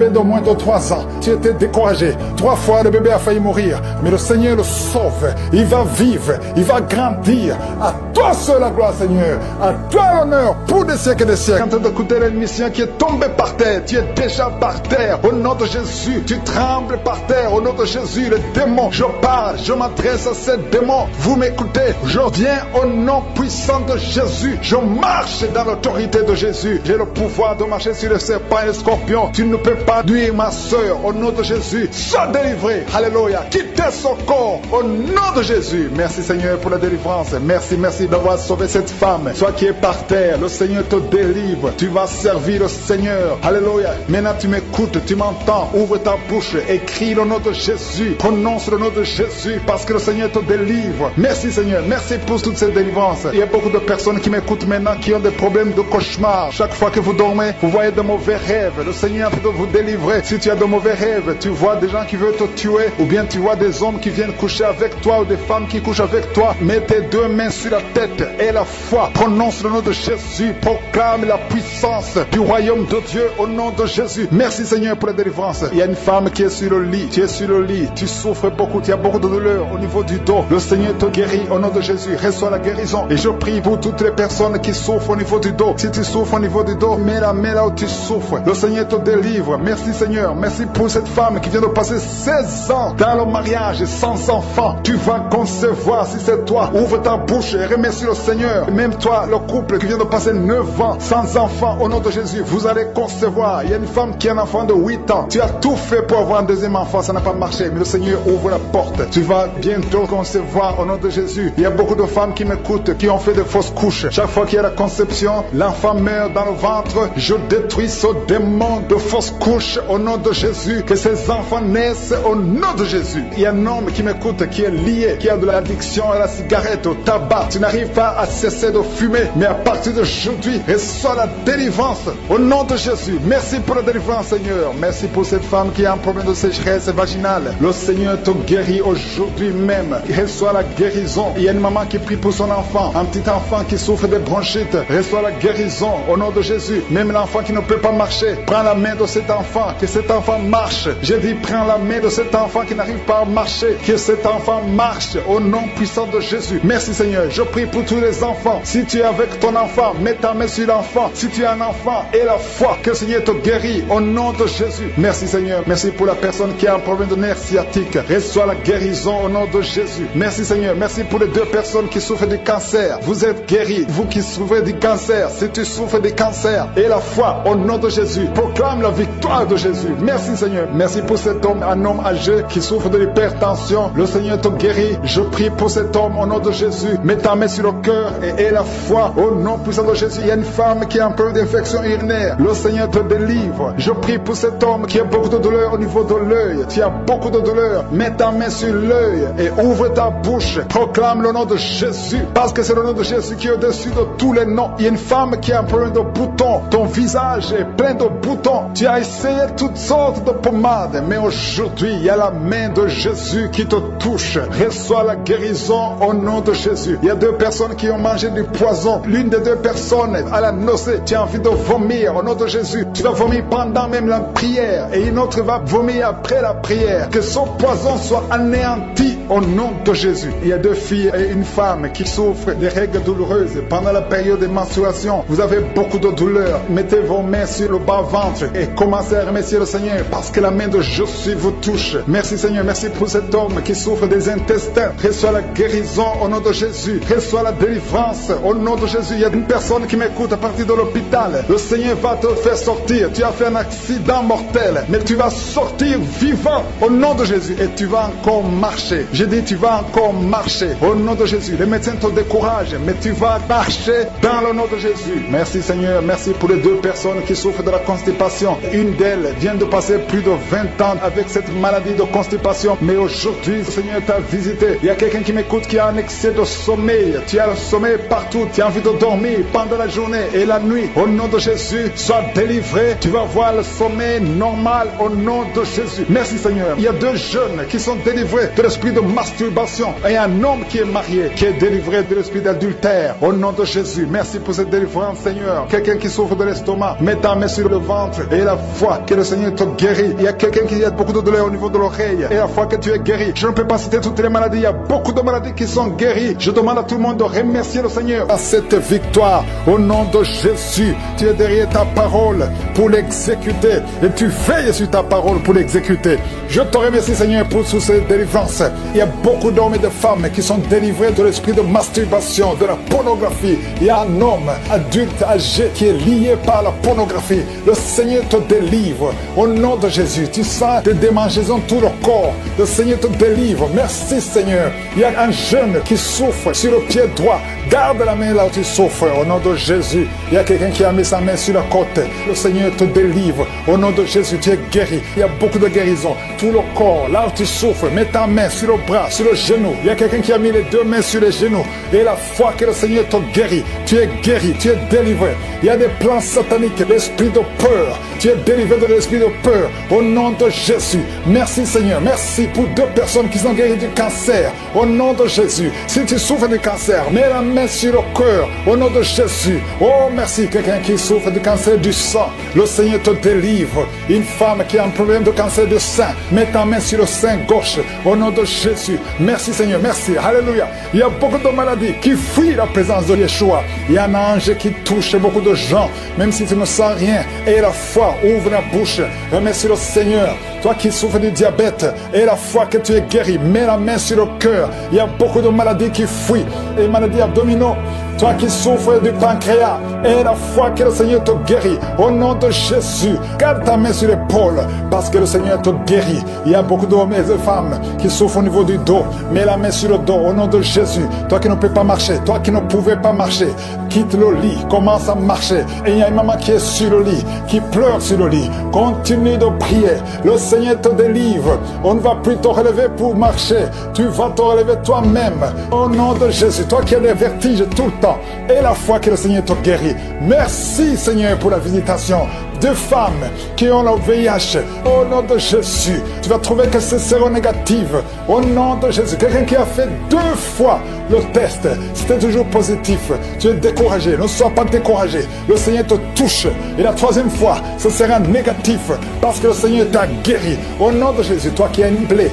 de moins de 3 ans, tu étais découragé. 3 fois le bébé a failli mourir, mais le Seigneur le sauve. Il va vivre, il va grandir. À toi seul la gloire Seigneur, à toi l'honneur pour des siècles et des siècles. Quand tu as écouté l'émission qui est tombée par terre, tu es déjà par terre. Au nom de Jésus, tu trembles par terre. Au nom de Jésus, les démons, je parle, je m'adresse à ces démons. Vous m'écoutez, je viens au nom puissant de Jésus. Je marche dans l'autorité de Jésus. J'ai le pouvoir de marcher sur les serpents et les scorpions. Tu ne peux pas nuire ma soeur. Au nom de Jésus, sois délivré. Alléluia. Quittez son corps. Au nom de Jésus. Merci Seigneur pour la délivrance. Merci d'avoir sauvé cette femme. Toi qui es par terre, le Seigneur te délivre. Tu vas servir le Seigneur. Alléluia. Maintenant tu m'écoutes, tu m'entends. Ouvre ta bouche, écris le nom de Jésus. Prononce le nom de Jésus parce que le Seigneur te délivre. Merci Seigneur. Merci pour toutes ces délivrances. Il y a beaucoup de personnes qui m'écoutent maintenant qui ont des problèmes de cauchemar. Chaque fois que vous dormez, vous voyez de mauvais rêves. Le Seigneur peut vous délivrer. Si tu as de mauvais rêves, tu vois des gens qui veulent te tuer ou bien tu vois des hommes qui viennent coucher avec toi ou des femmes qui couchent avec toi, mets tes 2 mains sur la tête et la foi. Prononce le nom de Jésus. Proclame la puissance du royaume de Dieu au nom de Jésus. Merci Seigneur pour la délivrance. Il y a une femme qui est sur le lit. Tu es sur le lit. Tu souffres beaucoup. Tu as beaucoup de douleur au niveau du dos. Le Seigneur te guérit au nom de Jésus. Reçois la guérison. Et je prie pour toutes les personnes qui souffrent au niveau du dos. Si tu souffres au niveau du dos, mets la main là où tu souffres. Le Seigneur te délivre. Merci Seigneur. Merci pour cette femme qui vient de passer 16 ans dans le mariage sans enfant. Tu vas concevoir si c'est toi. Ouvre ta bouche et remercie le Seigneur. Même toi, le couple qui vient de passer 9 ans sans enfant, au nom de Jésus, vous allez concevoir. Il y a une femme qui a un enfant enfant de 8 ans. Tu as tout fait pour avoir un deuxième enfant, ça n'a pas marché. Mais le Seigneur ouvre la porte. Tu vas bientôt concevoir au nom de Jésus. Il y a beaucoup de femmes qui m'écoutent, qui ont fait de fausses couches. Chaque fois qu'il y a la conception, l'enfant meurt dans le ventre. Je détruis ce démon de fausses couches au nom de Jésus. Que ces enfants naissent au nom de Jésus. Il y a un homme qui m'écoute, qui est lié, qui a de l'addiction à la cigarette, au tabac. Tu n'arrives pas à cesser de fumer, mais à partir d'aujourd'hui, reçois la délivrance au nom de Jésus. Merci pour la délivrance, Seigneur. Merci pour cette femme qui a un problème de sécheresse vaginale. Le Seigneur te guérit aujourd'hui même. Reçois la guérison. Il y a une maman qui prie pour son enfant, un petit enfant qui souffre de bronchite. Reçois la guérison au nom de Jésus. Même l'enfant qui ne peut pas marcher, prends la main de cet enfant, que cet enfant marche. J'ai dit, prends la main de cet enfant qui n'arrive pas à marcher, que cet enfant marche au nom puissant de Jésus. Merci Seigneur. Je prie pour tous les enfants. Si tu es avec ton enfant, mets ta main sur l'enfant. Si tu es un enfant, aie la foi que le Seigneur te guérit au nom de Jésus. Merci Seigneur. Merci pour la personne qui a un problème de nerf sciatique. Reçois la guérison au nom de Jésus. Merci Seigneur. Merci pour les 2 personnes qui souffrent du cancer. Vous êtes guéris. Vous qui souffrez du cancer, si tu souffres du cancer, aie la foi au nom de Jésus. Proclame la victoire de Jésus. Merci Seigneur. Merci pour cet homme, un homme âgé qui souffre de l'hypertension. Le Seigneur te guérit. Je prie pour cet homme au nom de Jésus. Mets ta main sur le cœur et aie la foi au nom puissant de Jésus. Il y a une femme qui a un peu d'infection urinaire. Le Seigneur te délivre. Je prie pour cet homme qui a beaucoup de douleur au niveau de l'œil. Tu as beaucoup de douleur. Mets ta main sur l'œil et ouvre ta bouche. Proclame le nom de Jésus. Parce que c'est le nom de Jésus qui est au-dessus de tous les noms. Il y a une femme qui a un problème de boutons. Ton visage est plein de boutons. Tu as essayé toutes sortes de pommades. Mais aujourd'hui, il y a la main de Jésus qui te touche. Reçois la guérison au nom de Jésus. Il y a 2 personnes qui ont mangé du poison. L'une des 2 personnes a la nausée. Tu as envie de vomir au nom de Jésus. Tu vas vomir pendant même la prière. Et une autre va vomir après la prière. Que son poison soit anéanti au nom de Jésus. Il y a 2 filles et une femme qui souffrent des règles douloureuses pendant la période de menstruation. Vous avez beaucoup de douleur. Mettez vos mains sur le bas-ventre et commencez à remercier le Seigneur parce que la main de Jésus vous touche. Merci Seigneur. Merci pour cet homme qui souffre des intestins. Reçois la guérison au nom de Jésus. Reçois la délivrance au nom de Jésus. Il y a une personne qui m'écoute à partir de l'hôpital. Le Seigneur va te faire sortir. Tu as fait un accident mortel, mais tu vas sortir vivant au nom de Jésus et tu vas encore marcher. J'ai dit tu vas encore marcher au nom de Jésus. Les médecins te découragent, mais tu vas marcher dans le nom de Jésus. Merci Seigneur. Merci pour les 2 personnes qui souffrent de la constipation. Une d'elles vient de passer plus de 20 ans avec cette maladie de constipation, mais aujourd'hui le Seigneur t'a visité. Il y a quelqu'un qui m'écoute qui a un excès de sommeil. Tu as le sommeil partout. Tu as envie de dormir pendant la journée et la nuit. Au nom de Jésus, sois délivré. Tu vas voir le sommeil normal au nom de Jésus. Merci Seigneur. Il y a 2 jeunes qui sont délivrés de l'esprit de masturbation et un homme qui est marié qui est délivré de l'esprit d'adultère au nom de Jésus. Merci pour cette délivrance Seigneur. Quelqu'un qui souffre de l'estomac, mets ta main sur le ventre et la foi que le Seigneur te guérit. Il y a quelqu'un qui a beaucoup de douleur au niveau de l'oreille et la foi que tu es guéri. Je ne peux pas citer toutes les maladies. Il y a beaucoup de maladies qui sont guéries. Je demande à tout le monde de remercier le Seigneur à cette victoire au nom de Jésus. Tu es derrière ta parole pour l'exécuter et tu veilles sur ta parole pour l'exécuter. Je te remercie Seigneur pour toutes ces délivrances. Il y a beaucoup d'hommes et de femmes qui sont délivrés de l'esprit de masturbation, de la pornographie. Il y a un homme adulte âgé qui est lié par la pornographie. Le Seigneur te délivre au nom de Jésus. Tu sens des démangeaisons tout le corps. Le Seigneur te délivre. Merci Seigneur. Il y a un jeune qui souffre sur le pied droit. Garde la main là où tu souffres au nom de Jésus. Il y a quelqu'un qui a mis sa main sur la côte. Le Seigneur te délivre au nom de Jésus. Tu es guéri. Il y a beaucoup de guérison. Tout le corps, là où tu souffres, mets ta main sur le bras, sur le genou. Il y a quelqu'un qui a mis les 2 mains sur les genoux. Et la foi que le Seigneur te guérit. Tu es guéri, tu es délivré. Il y a des plans sataniques, l'esprit de peur. Tu es délivré de l'esprit de peur au nom de Jésus. Merci Seigneur. Merci pour 2 personnes qui sont guéries du cancer au nom de Jésus. Si tu souffres du cancer, mets la main sur le cœur au nom de Jésus. Oh merci. Quelqu'un qui souffre du cancer du sang, le Seigneur te délivre. Une femme qui a un problème de cancer du sein, Mets ta main sur le sein gauche. Au nom de Jésus. Merci Seigneur. Merci. Alléluia. Il y a beaucoup de maladies qui fuient la présence de Yeshua. Il y a un ange qui touche beaucoup de gens. Même si tu ne sens rien. Et la foi. Ouvre la bouche. Remercie le Seigneur. Toi qui souffres du diabète. Et la foi que tu es guéri. Mets la main sur le cœur. Il y a beaucoup de maladies qui fuient. Et maladies abdominaux. Toi qui souffres du pancréas, et la foi que le Seigneur te guérit, au nom de Jésus, garde ta main sur l'épaule, parce que le Seigneur te guérit. Il y a beaucoup d'hommes et de femmes qui souffrent au niveau du dos. Mets la main sur le dos, au nom de Jésus. Toi qui ne peux pas marcher, toi qui ne pouvais pas marcher, quitte le lit, commence à marcher. Et il y a une maman qui est sur le lit, qui pleure sur le lit. Continue de prier. Le Seigneur te délivre. On ne va plus te relever pour marcher. Tu vas te relever toi-même. Au nom de Jésus, toi qui as des vertiges tout le temps, et la foi que le Seigneur te guérit. Merci Seigneur pour la visitation de femmes qui ont le VIH. Au nom de Jésus, tu vas trouver que c'est séronégatif. Au nom de Jésus, quelqu'un qui a fait 2 fois le test, c'était toujours positif. Tu es découragé, ne sois pas découragé. Le Seigneur te touche. Et la 3e fois, ce sera négatif parce que le Seigneur t'a guéri. Au nom de Jésus, toi qui as une plaie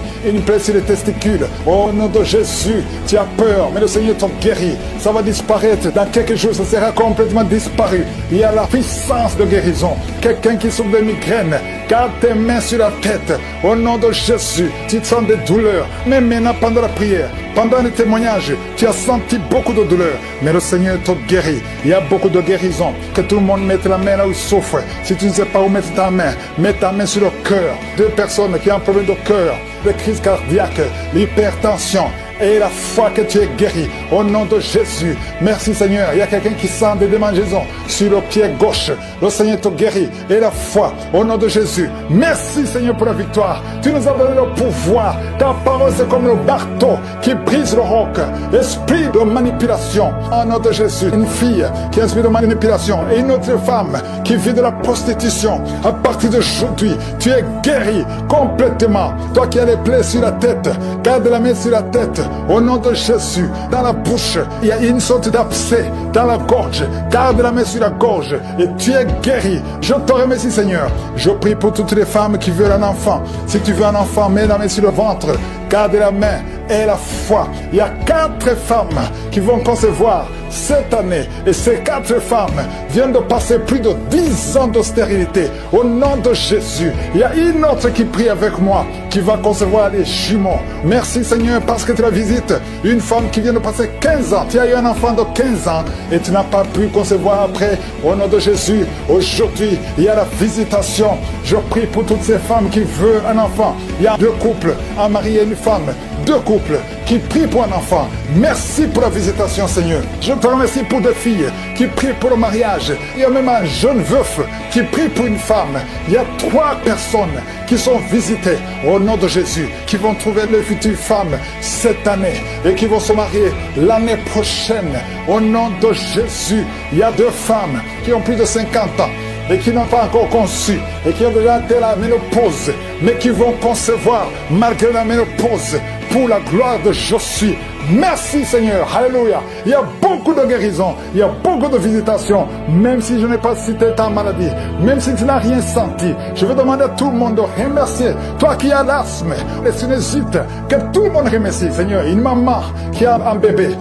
sur les testicules, au nom de Jésus, tu as peur, mais le Seigneur t'a guéri. Ça va disparaître. Dans quelques jours, ça sera complètement disparu. Il y a la puissance de guérison. Quelqu'un qui souffre de migraine, garde tes mains sur la tête. Au nom de Jésus, tu sens des douleurs. Mais maintenant, pendant la prière, pendant le témoignage, tu as senti beaucoup de douleurs. Mais le Seigneur te guérit. Il y a beaucoup de guérisons. Que tout le monde mette la main là où il souffre. Si tu ne sais pas où mettre ta main, mets ta main sur le cœur. 2 personnes qui ont un problème de cœur, de crise cardiaque, l'hypertension. Et la foi que tu es guéri. Au nom de Jésus. Merci Seigneur. Il y a quelqu'un qui sent des démangeaisons sur le pied gauche. Le Seigneur te guérit. Et la foi. Au nom de Jésus. Merci Seigneur pour la victoire. Tu nous as donné le pouvoir. Ta parole c'est comme le marteau qui brise le roc. Esprit de manipulation. Au nom de Jésus. Une fille qui a un esprit de manipulation. Et une autre femme qui vit de la prostitution. À partir d'aujourd'hui, tu es guéri complètement. Toi qui as les plaies sur la tête. Garde la main sur la tête. Au nom de Jésus, dans la bouche, il y a une sorte d'abcès dans la gorge. Garde la main sur la gorge et tu es guéri. Je te remercie Seigneur. Je prie pour toutes les femmes qui veulent un enfant. Si tu veux un enfant, mets la main sur le ventre. Garde la main et la foi. Il y a 4 femmes qui vont concevoir cette année. Et ces 4 femmes viennent de passer plus de 10 ans de stérilité. Au nom de Jésus, il y a une autre qui prie avec moi, qui va concevoir les jumeaux. Merci Seigneur parce que tu la visites. Une femme qui vient de passer 15 ans. Tu as eu un enfant de 15 ans et tu n'as pas pu concevoir après. Au nom de Jésus, aujourd'hui, il y a la visitation. Je prie pour toutes ces femmes qui veulent un enfant. Il y a 2 couples, un mari et une femme. 2 couples qui prient pour un enfant. Merci pour la visitation Seigneur. Je te remercie pour 2 filles qui prient pour le mariage. Il y a même un jeune veuf qui prie pour une femme. Il y a 3 personnes qui sont visitées au nom de Jésus, qui vont trouver leur future femme cette année et qui vont se marier l'année prochaine. Au nom de Jésus, il y a 2 femmes qui ont plus de 50 ans et qui n'ont pas encore conçu et qui ont déjà été la ménopause, mais qui vont concevoir malgré la ménopause pour la gloire de Jésus. Merci Seigneur, alléluia. Il y a beaucoup de guérisons, il y a beaucoup de visitations, même si je n'ai pas cité ta maladie, même si tu n'as rien senti. Je veux demander à tout le monde de remercier. Toi qui as l'asthme, les sinusite, que tout le monde remercie Seigneur. Une maman qui a un bébé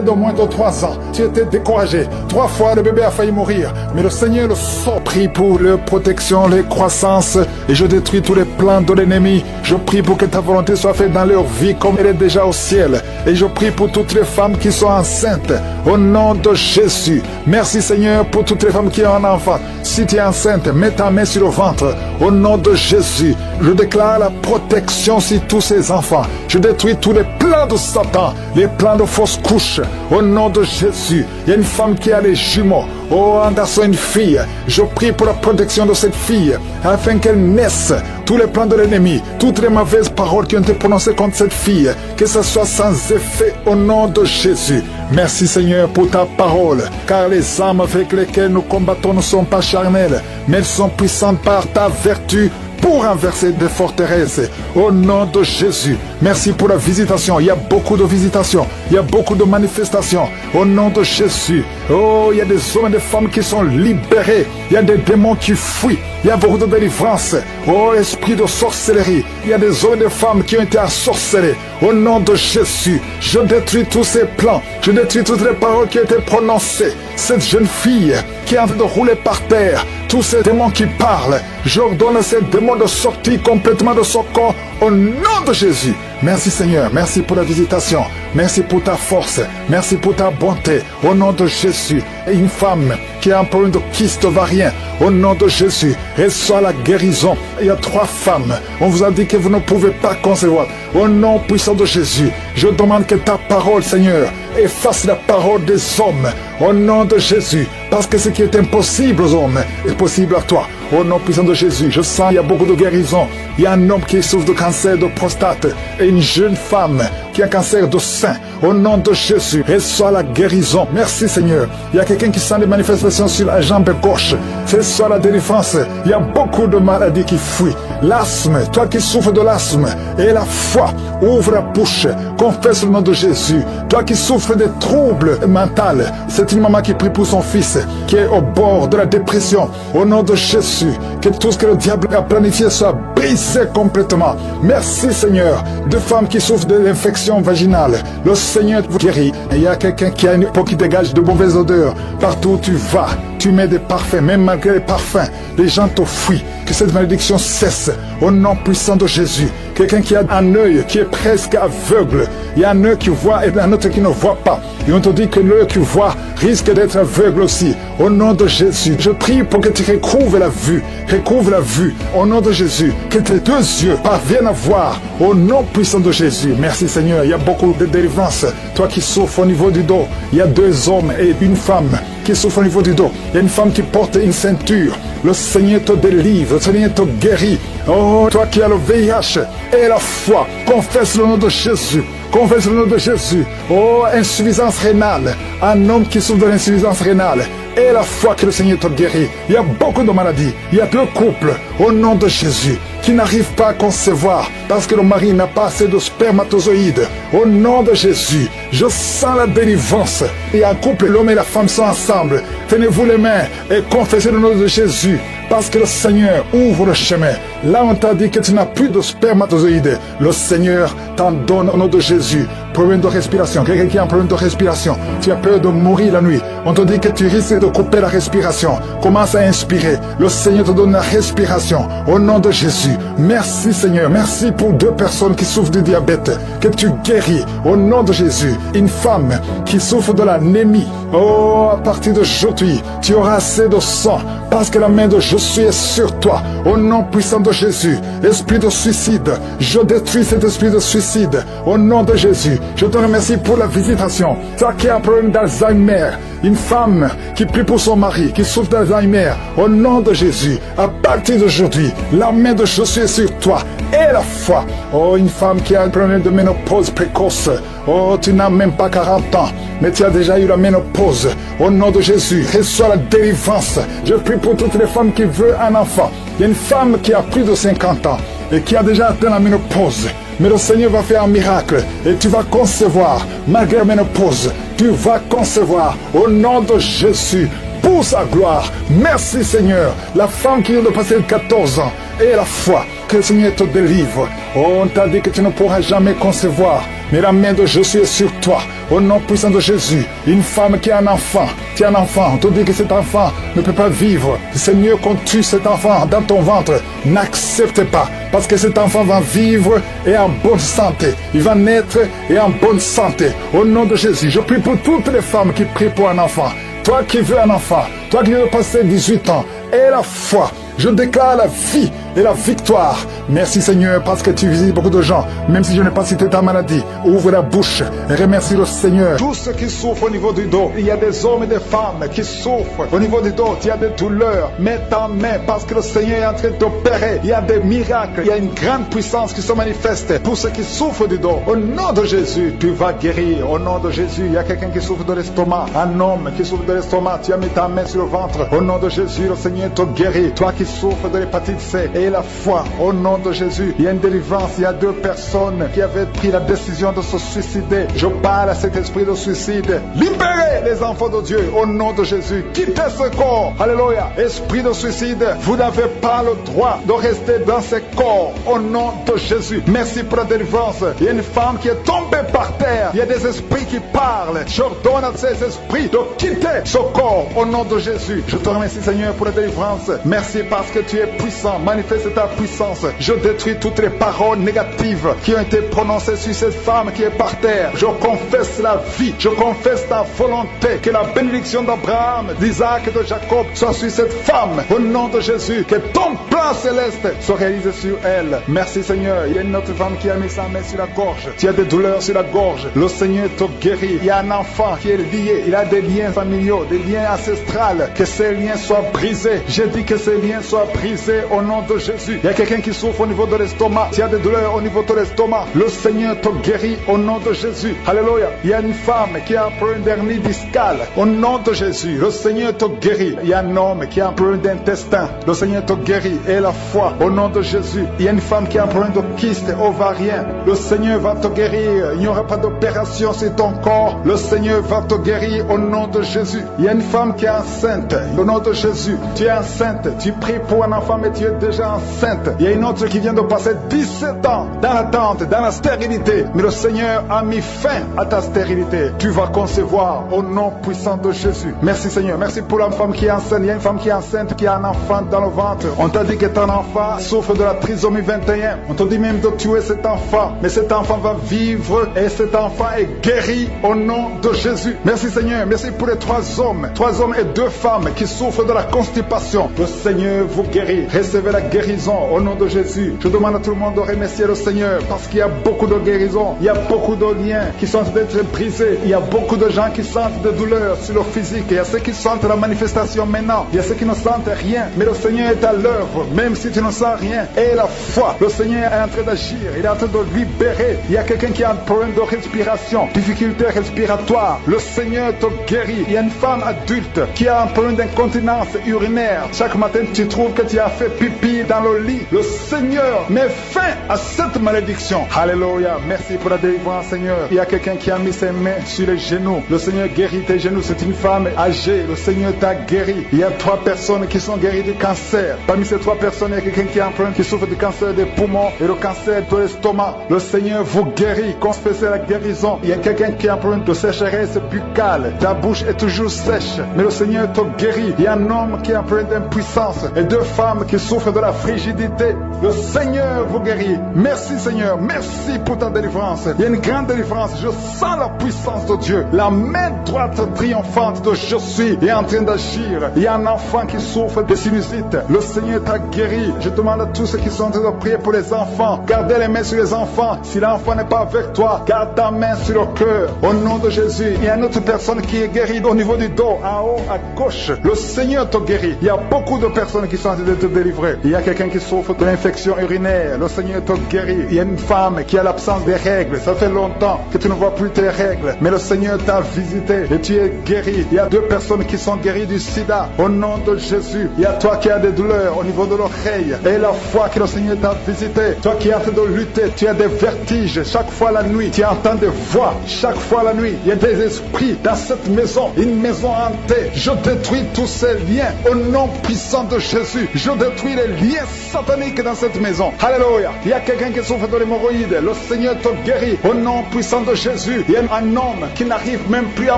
de moins de 3 ans, tu étais découragé. 3 fois le bébé a failli mourir, mais le Seigneur le sort. Prie pour leur protection, leur croissance, et je détruis tous les plans de l'ennemi. Je prie pour que ta volonté soit faite dans leur vie comme elle est déjà au ciel. Et je prie pour toutes les femmes qui sont enceintes. Au nom de Jésus. Merci Seigneur pour toutes les femmes qui ont un enfant. Si tu es enceinte, mets ta main sur le ventre. Au nom de Jésus. Je déclare la protection sur tous ces enfants. Je détruis tous les plans de Satan. Les plans de fausses couches. Au nom de Jésus. Il y a une femme qui a les jumeaux. Oh, un garçon, une fille. Je prie pour la protection de cette fille. Afin qu'elle naisse. Tous les plans de l'ennemi. Toutes les mauvaises paroles qui ont été prononcées contre cette fille. Que ce soit sans effet au nom de Jésus. Merci Seigneur pour ta parole. Car les armes avec lesquelles nous combattons ne sont pas charnelles. Mais elles sont puissantes par ta vertu pour renverser des forteresses. Au nom de Jésus, merci pour la visitation. Il y a beaucoup de visitations, il y a beaucoup de manifestations. Au nom de Jésus, oh, il y a des hommes et des femmes qui sont libérés. Il y a des démons qui fuient. Il y a beaucoup de délivrance. Oh, esprit de sorcellerie. Il y a des hommes et des femmes qui ont été ensorcelés. Au nom de Jésus, je détruis tous ces plans. Je détruis toutes les paroles qui ont été prononcées. Cette jeune fille qui est en train de rouler par terre, tous ces démons qui parlent, j'ordonne à ces démons de sortir complètement de son corps au nom de Jésus. Merci Seigneur, merci pour la visitation, merci pour ta force, merci pour ta bonté, au nom de Jésus. Et une femme qui a un problème de kyste ovarien, au nom de Jésus, reçoit la guérison. Il y a 3 femmes, on vous a dit que vous ne pouvez pas concevoir. Au nom puissant de Jésus, je demande que ta parole, Seigneur, efface la parole des hommes, au nom de Jésus, parce que ce qui est impossible aux hommes est possible à toi. Au nom puissant de Jésus, je sens il y a beaucoup de guérison. Il y a un homme qui souffre de cancer de prostate et une jeune femme qui a cancer de sein. Au nom de Jésus, reçois la guérison. Merci Seigneur. Il y a quelqu'un qui sent des manifestations sur la jambe gauche. Reçois la délivrance. Il y a beaucoup de maladies qui fuient. L'asthme, toi qui souffres de l'asthme et la foi, ouvre la bouche, confesse le nom de Jésus. Toi qui souffres des troubles mentaux, c'est une maman qui prie pour son fils qui est au bord de la dépression. Au nom de Jésus, que tout ce que le diable a planifié soit brisé complètement. Merci Seigneur. De femmes qui souffrent de l'infection vaginale, le Seigneur vous guérit. Il y a quelqu'un qui a une peau qui dégage de mauvaises odeurs. Partout où tu vas, tu mets des parfums, même malgré les parfums, les gens te fuient. Que cette malédiction cesse au nom puissant de Jésus. Quelqu'un qui a un œil qui est presque aveugle. Il y a un œil qui voit et un autre qui ne voit pas. Et on te dit que l'œil qui voit risque d'être aveugle aussi. Au nom de Jésus, je prie pour que tu recouvres la vue. Recouvre la vue. Au nom de Jésus, que tes 2 yeux parviennent à voir. Au nom puissant de Jésus. Merci Seigneur. Il y a beaucoup de délivrance. Toi qui souffres au niveau du dos, il y a 2 hommes et une femme qui souffrent au niveau du dos. Il y a une femme qui porte une ceinture. Le Seigneur te délivre. Le Seigneur te guérit. Oh, toi qui as le VIH et la foi, confesse le nom de Jésus. Confesse le nom de Jésus. Oh, insuffisance rénale. Un homme qui souffre de l'insuffisance rénale. Et la foi que le Seigneur te guérit. Il y a beaucoup de maladies. Il y a 2 couples, au nom de Jésus, qui n'arrivent pas à concevoir parce que le mari n'a pas assez de spermatozoïdes. Au nom de Jésus, je sens la délivrance. Il y a un couple, l'homme et la femme sont ensemble. Tenez-vous les mains et confessez le nom de Jésus. Parce que le Seigneur ouvre le chemin. Là, on t'a dit que tu n'as plus de spermatozoïdes. Le Seigneur t'en donne au nom de Jésus. Problème de respiration. Quelqu'un qui a un problème de respiration. Tu as peur de mourir la nuit. On te dit que tu risques de couper la respiration. Commence à inspirer. Le Seigneur te donne la respiration. Au nom de Jésus. Merci Seigneur. Merci pour 2 personnes qui souffrent du diabète. Que tu guéris. Au nom de Jésus. Une femme qui souffre de l'anémie. Oh, à partir d'aujourd'hui, tu auras assez de sang. Parce que la main de Jésus est sur toi. Au nom puissant de Jésus. Esprit de suicide. Je détruis cet esprit de suicide. Au nom de Jésus. Je te remercie pour la visitation. Toi qui as un problème d'Alzheimer. Une femme qui prie pour son mari, qui souffre d'Alzheimer. Au nom de Jésus. À partir d'aujourd'hui, la main de Jésus est sur toi. Et la foi. Oh, une femme qui a un problème de ménopause précoce. Oh, tu n'as même pas 40 ans, mais tu as déjà eu la ménopause. Au nom de Jésus, reçois la délivrance. Je prie pour toutes les femmes qui veulent un enfant. Il y a une femme qui a plus de 50 ans et qui a déjà atteint la ménopause. Mais le Seigneur va faire un miracle et tu vas concevoir, malgré la ménopause. Tu vas concevoir au nom de Jésus. Pour sa gloire. Merci Seigneur. La femme qui vient de passer 14 ans et la foi que le Seigneur te délivre. Oh, on t'a dit que tu ne pourras jamais concevoir. Mais la main de Jésus est sur toi. Au nom puissant de Jésus. Une femme qui a un enfant. Tu as un enfant. On te dit que cet enfant ne peut pas vivre. C'est mieux qu'on tue cet enfant dans ton ventre. N'accepte pas. Parce que cet enfant va vivre et en bonne santé. Il va naître et en bonne santé. Au nom de Jésus. Je prie pour toutes les femmes qui prient pour un enfant. Toi qui veux un enfant, toi qui veux passer 18 ans, et la foi, je déclare la vie et la victoire. Merci Seigneur parce que tu visites beaucoup de gens, même si je n'ai pas cité ta maladie. Ouvre la bouche et remercie le Seigneur. Tous ceux qui souffrent au niveau du dos, il y a des hommes et des femmes qui souffrent au niveau du dos, il y a des douleurs. Mets ta main parce que le Seigneur est en train d'opérer. Il y a des miracles, il y a une grande puissance qui se manifeste pour ceux qui souffrent du dos. Au nom de Jésus, tu vas guérir. Au nom de Jésus, il y a quelqu'un qui souffre de l'estomac, un homme qui souffre de l'estomac, tu as mis ta main sur le ventre. Au nom de Jésus, le Seigneur te guérit. Toi qui souffres de l'hépatite C et et la foi. Au nom de Jésus, il y a une délivrance. Il y a 2 personnes qui avaient pris la décision de se suicider. Je parle à cet esprit de suicide. Libérez les enfants de Dieu au nom de Jésus. Quittez ce corps. Alléluia. Esprit de suicide, vous n'avez pas le droit de rester dans ce corps au nom de Jésus. Merci pour la délivrance. Il y a une femme qui est tombée par terre. Il y a des esprits qui parlent. J'ordonne à ces esprits de quitter ce corps au nom de Jésus. Je te remercie Seigneur pour la délivrance. Merci parce que tu es puissant. Manifeste ta puissance. Je détruis toutes les paroles négatives qui ont été prononcées sur cette femme qui est par terre. Je confesse la vie. Je confesse ta volonté. Que la bénédiction d'Abraham, d'Isaac et de Jacob soit sur cette femme au nom de Jésus. Que ton plan céleste soit réalisé sur elle. Merci Seigneur. Il y a une autre femme qui a mis sa main sur la gorge. Tu as des douleurs sur la gorge. Le Seigneur te guérit. Il y a un enfant qui est lié. Il a des liens familiaux, des liens ancestrales. Que ces liens soient brisés. J'ai dit que ces liens soient brisés au nom de Jésus. Il y a quelqu'un qui souffre au niveau de l'estomac. Tu as des douleurs au niveau de l'estomac. Le Seigneur te guérit au nom de Jésus. Alléluia. Il y a une femme qui a un problème d'hernie discale. Au nom de Jésus. Le Seigneur te guérit. Il y a un homme qui a un problème d'intestin. Le Seigneur te guérit. Et la foi au nom de Jésus. Il y a une femme qui a un problème de kyste ovarien. Le Seigneur va te guérir. Il n'y aura pas d'opération sur ton corps. Le Seigneur va te guérir au nom de Jésus. Il y a une femme qui est enceinte. Au nom de Jésus. Tu es enceinte. Tu pries pour un enfant mais tu es déjà enceinte. Il y a une autre qui vient de passer 17 ans dans l'attente, dans la stérilité. Mais le Seigneur a mis fin à ta stérilité. Tu vas concevoir au nom puissant de Jésus. Merci Seigneur. Merci pour la femme qui est enceinte. Il y a une femme qui est enceinte qui a un enfant dans le ventre. On t'a dit que ton enfant souffre de la trisomie 21. On t'a dit même de tuer cet enfant. Mais cet enfant va vivre et cet enfant est guéri au nom de Jésus. Merci Seigneur. Merci pour les 3 hommes. 3 hommes et 2 femmes qui souffrent de la constipation. Le Seigneur vous guérit. Recevez la guérison au nom de Jésus. Je demande à tout le monde de remercier le Seigneur parce qu'il y a beaucoup de guérisons. Il y a beaucoup de liens qui sont d'être brisés. Il y a beaucoup de gens qui sentent des douleurs sur leur physique. Il y a ceux qui sentent la manifestation maintenant. Il y a ceux qui ne sentent rien. Mais le Seigneur est à l'œuvre. Même si tu ne sens rien. Et la foi. Le Seigneur est en train d'agir. Il est en train de libérer. Il y a quelqu'un qui a un problème de respiration. Difficulté respiratoire. Le Seigneur te guérit. Il y a une femme adulte qui a un problème d'incontinence urinaire. Chaque matin, tu trouves que tu as fait pipi dans le lit. Le Seigneur met fin à cette malédiction. Alléluia. Merci pour la délivrance, Seigneur. Il y a quelqu'un qui a mis ses mains sur les genoux. Le Seigneur guérit tes genoux. C'est une femme âgée. Le Seigneur t'a guéri. Il y a 3 personnes qui sont guéries du cancer. Parmi ces 3 personnes, il y a quelqu'un qui a un problème qui souffre du cancer des poumons et le cancer de l'estomac. Le Seigneur vous guérit. Confessez la guérison. Il y a quelqu'un qui a un problème de sécheresse buccale. Ta bouche est toujours sèche. Mais le Seigneur te guérit. Il y a un homme qui a un problème d'impuissance et 2 femmes qui souffrent de la frigidité. Le Seigneur vous guérit. Merci Seigneur. Merci pour ta délivrance. Il y a une grande délivrance. Je sens la puissance de Dieu. La main droite triomphante de je suis est en train d'agir. Il y a un enfant qui souffre de sinusite. Le Seigneur t'a guéri. Je demande à tous ceux qui sont en train de prier pour les enfants. Gardez les mains sur les enfants. Si l'enfant n'est pas avec toi, garde ta main sur le cœur. Au nom de Jésus. Il y a une autre personne qui est guérie au niveau du dos, en haut, à gauche. Le Seigneur te guérit. Il y a beaucoup de personnes qui sont en train de te délivrer. Il y a quelqu'un qui souffre de l'infection urinaire. Le Seigneur te guérit. Il y a une femme qui a l'absence des règles. Ça fait longtemps que tu ne vois plus tes règles. Mais le Seigneur t'a visité et tu es guéri. Il y a 2 personnes qui sont guéries du sida. Au nom de Jésus. Il y a toi qui as des douleurs au niveau de l'oreille. Et la foi que le Seigneur t'a visité. Toi qui es en train de lutter. Tu as des vertiges chaque fois la nuit. Tu entends des voix chaque fois la nuit. Il y a des esprits dans cette maison. Une maison hantée. Je détruis tous ces liens au nom puissant de Jésus. Je détruis les liens sataniques dans cette maison. Alléluia. Il y a quelqu'un qui souffre de l'hémorroïde. Le Seigneur te guérit au nom puissant de Jésus. Il y a un homme qui n'arrive même plus à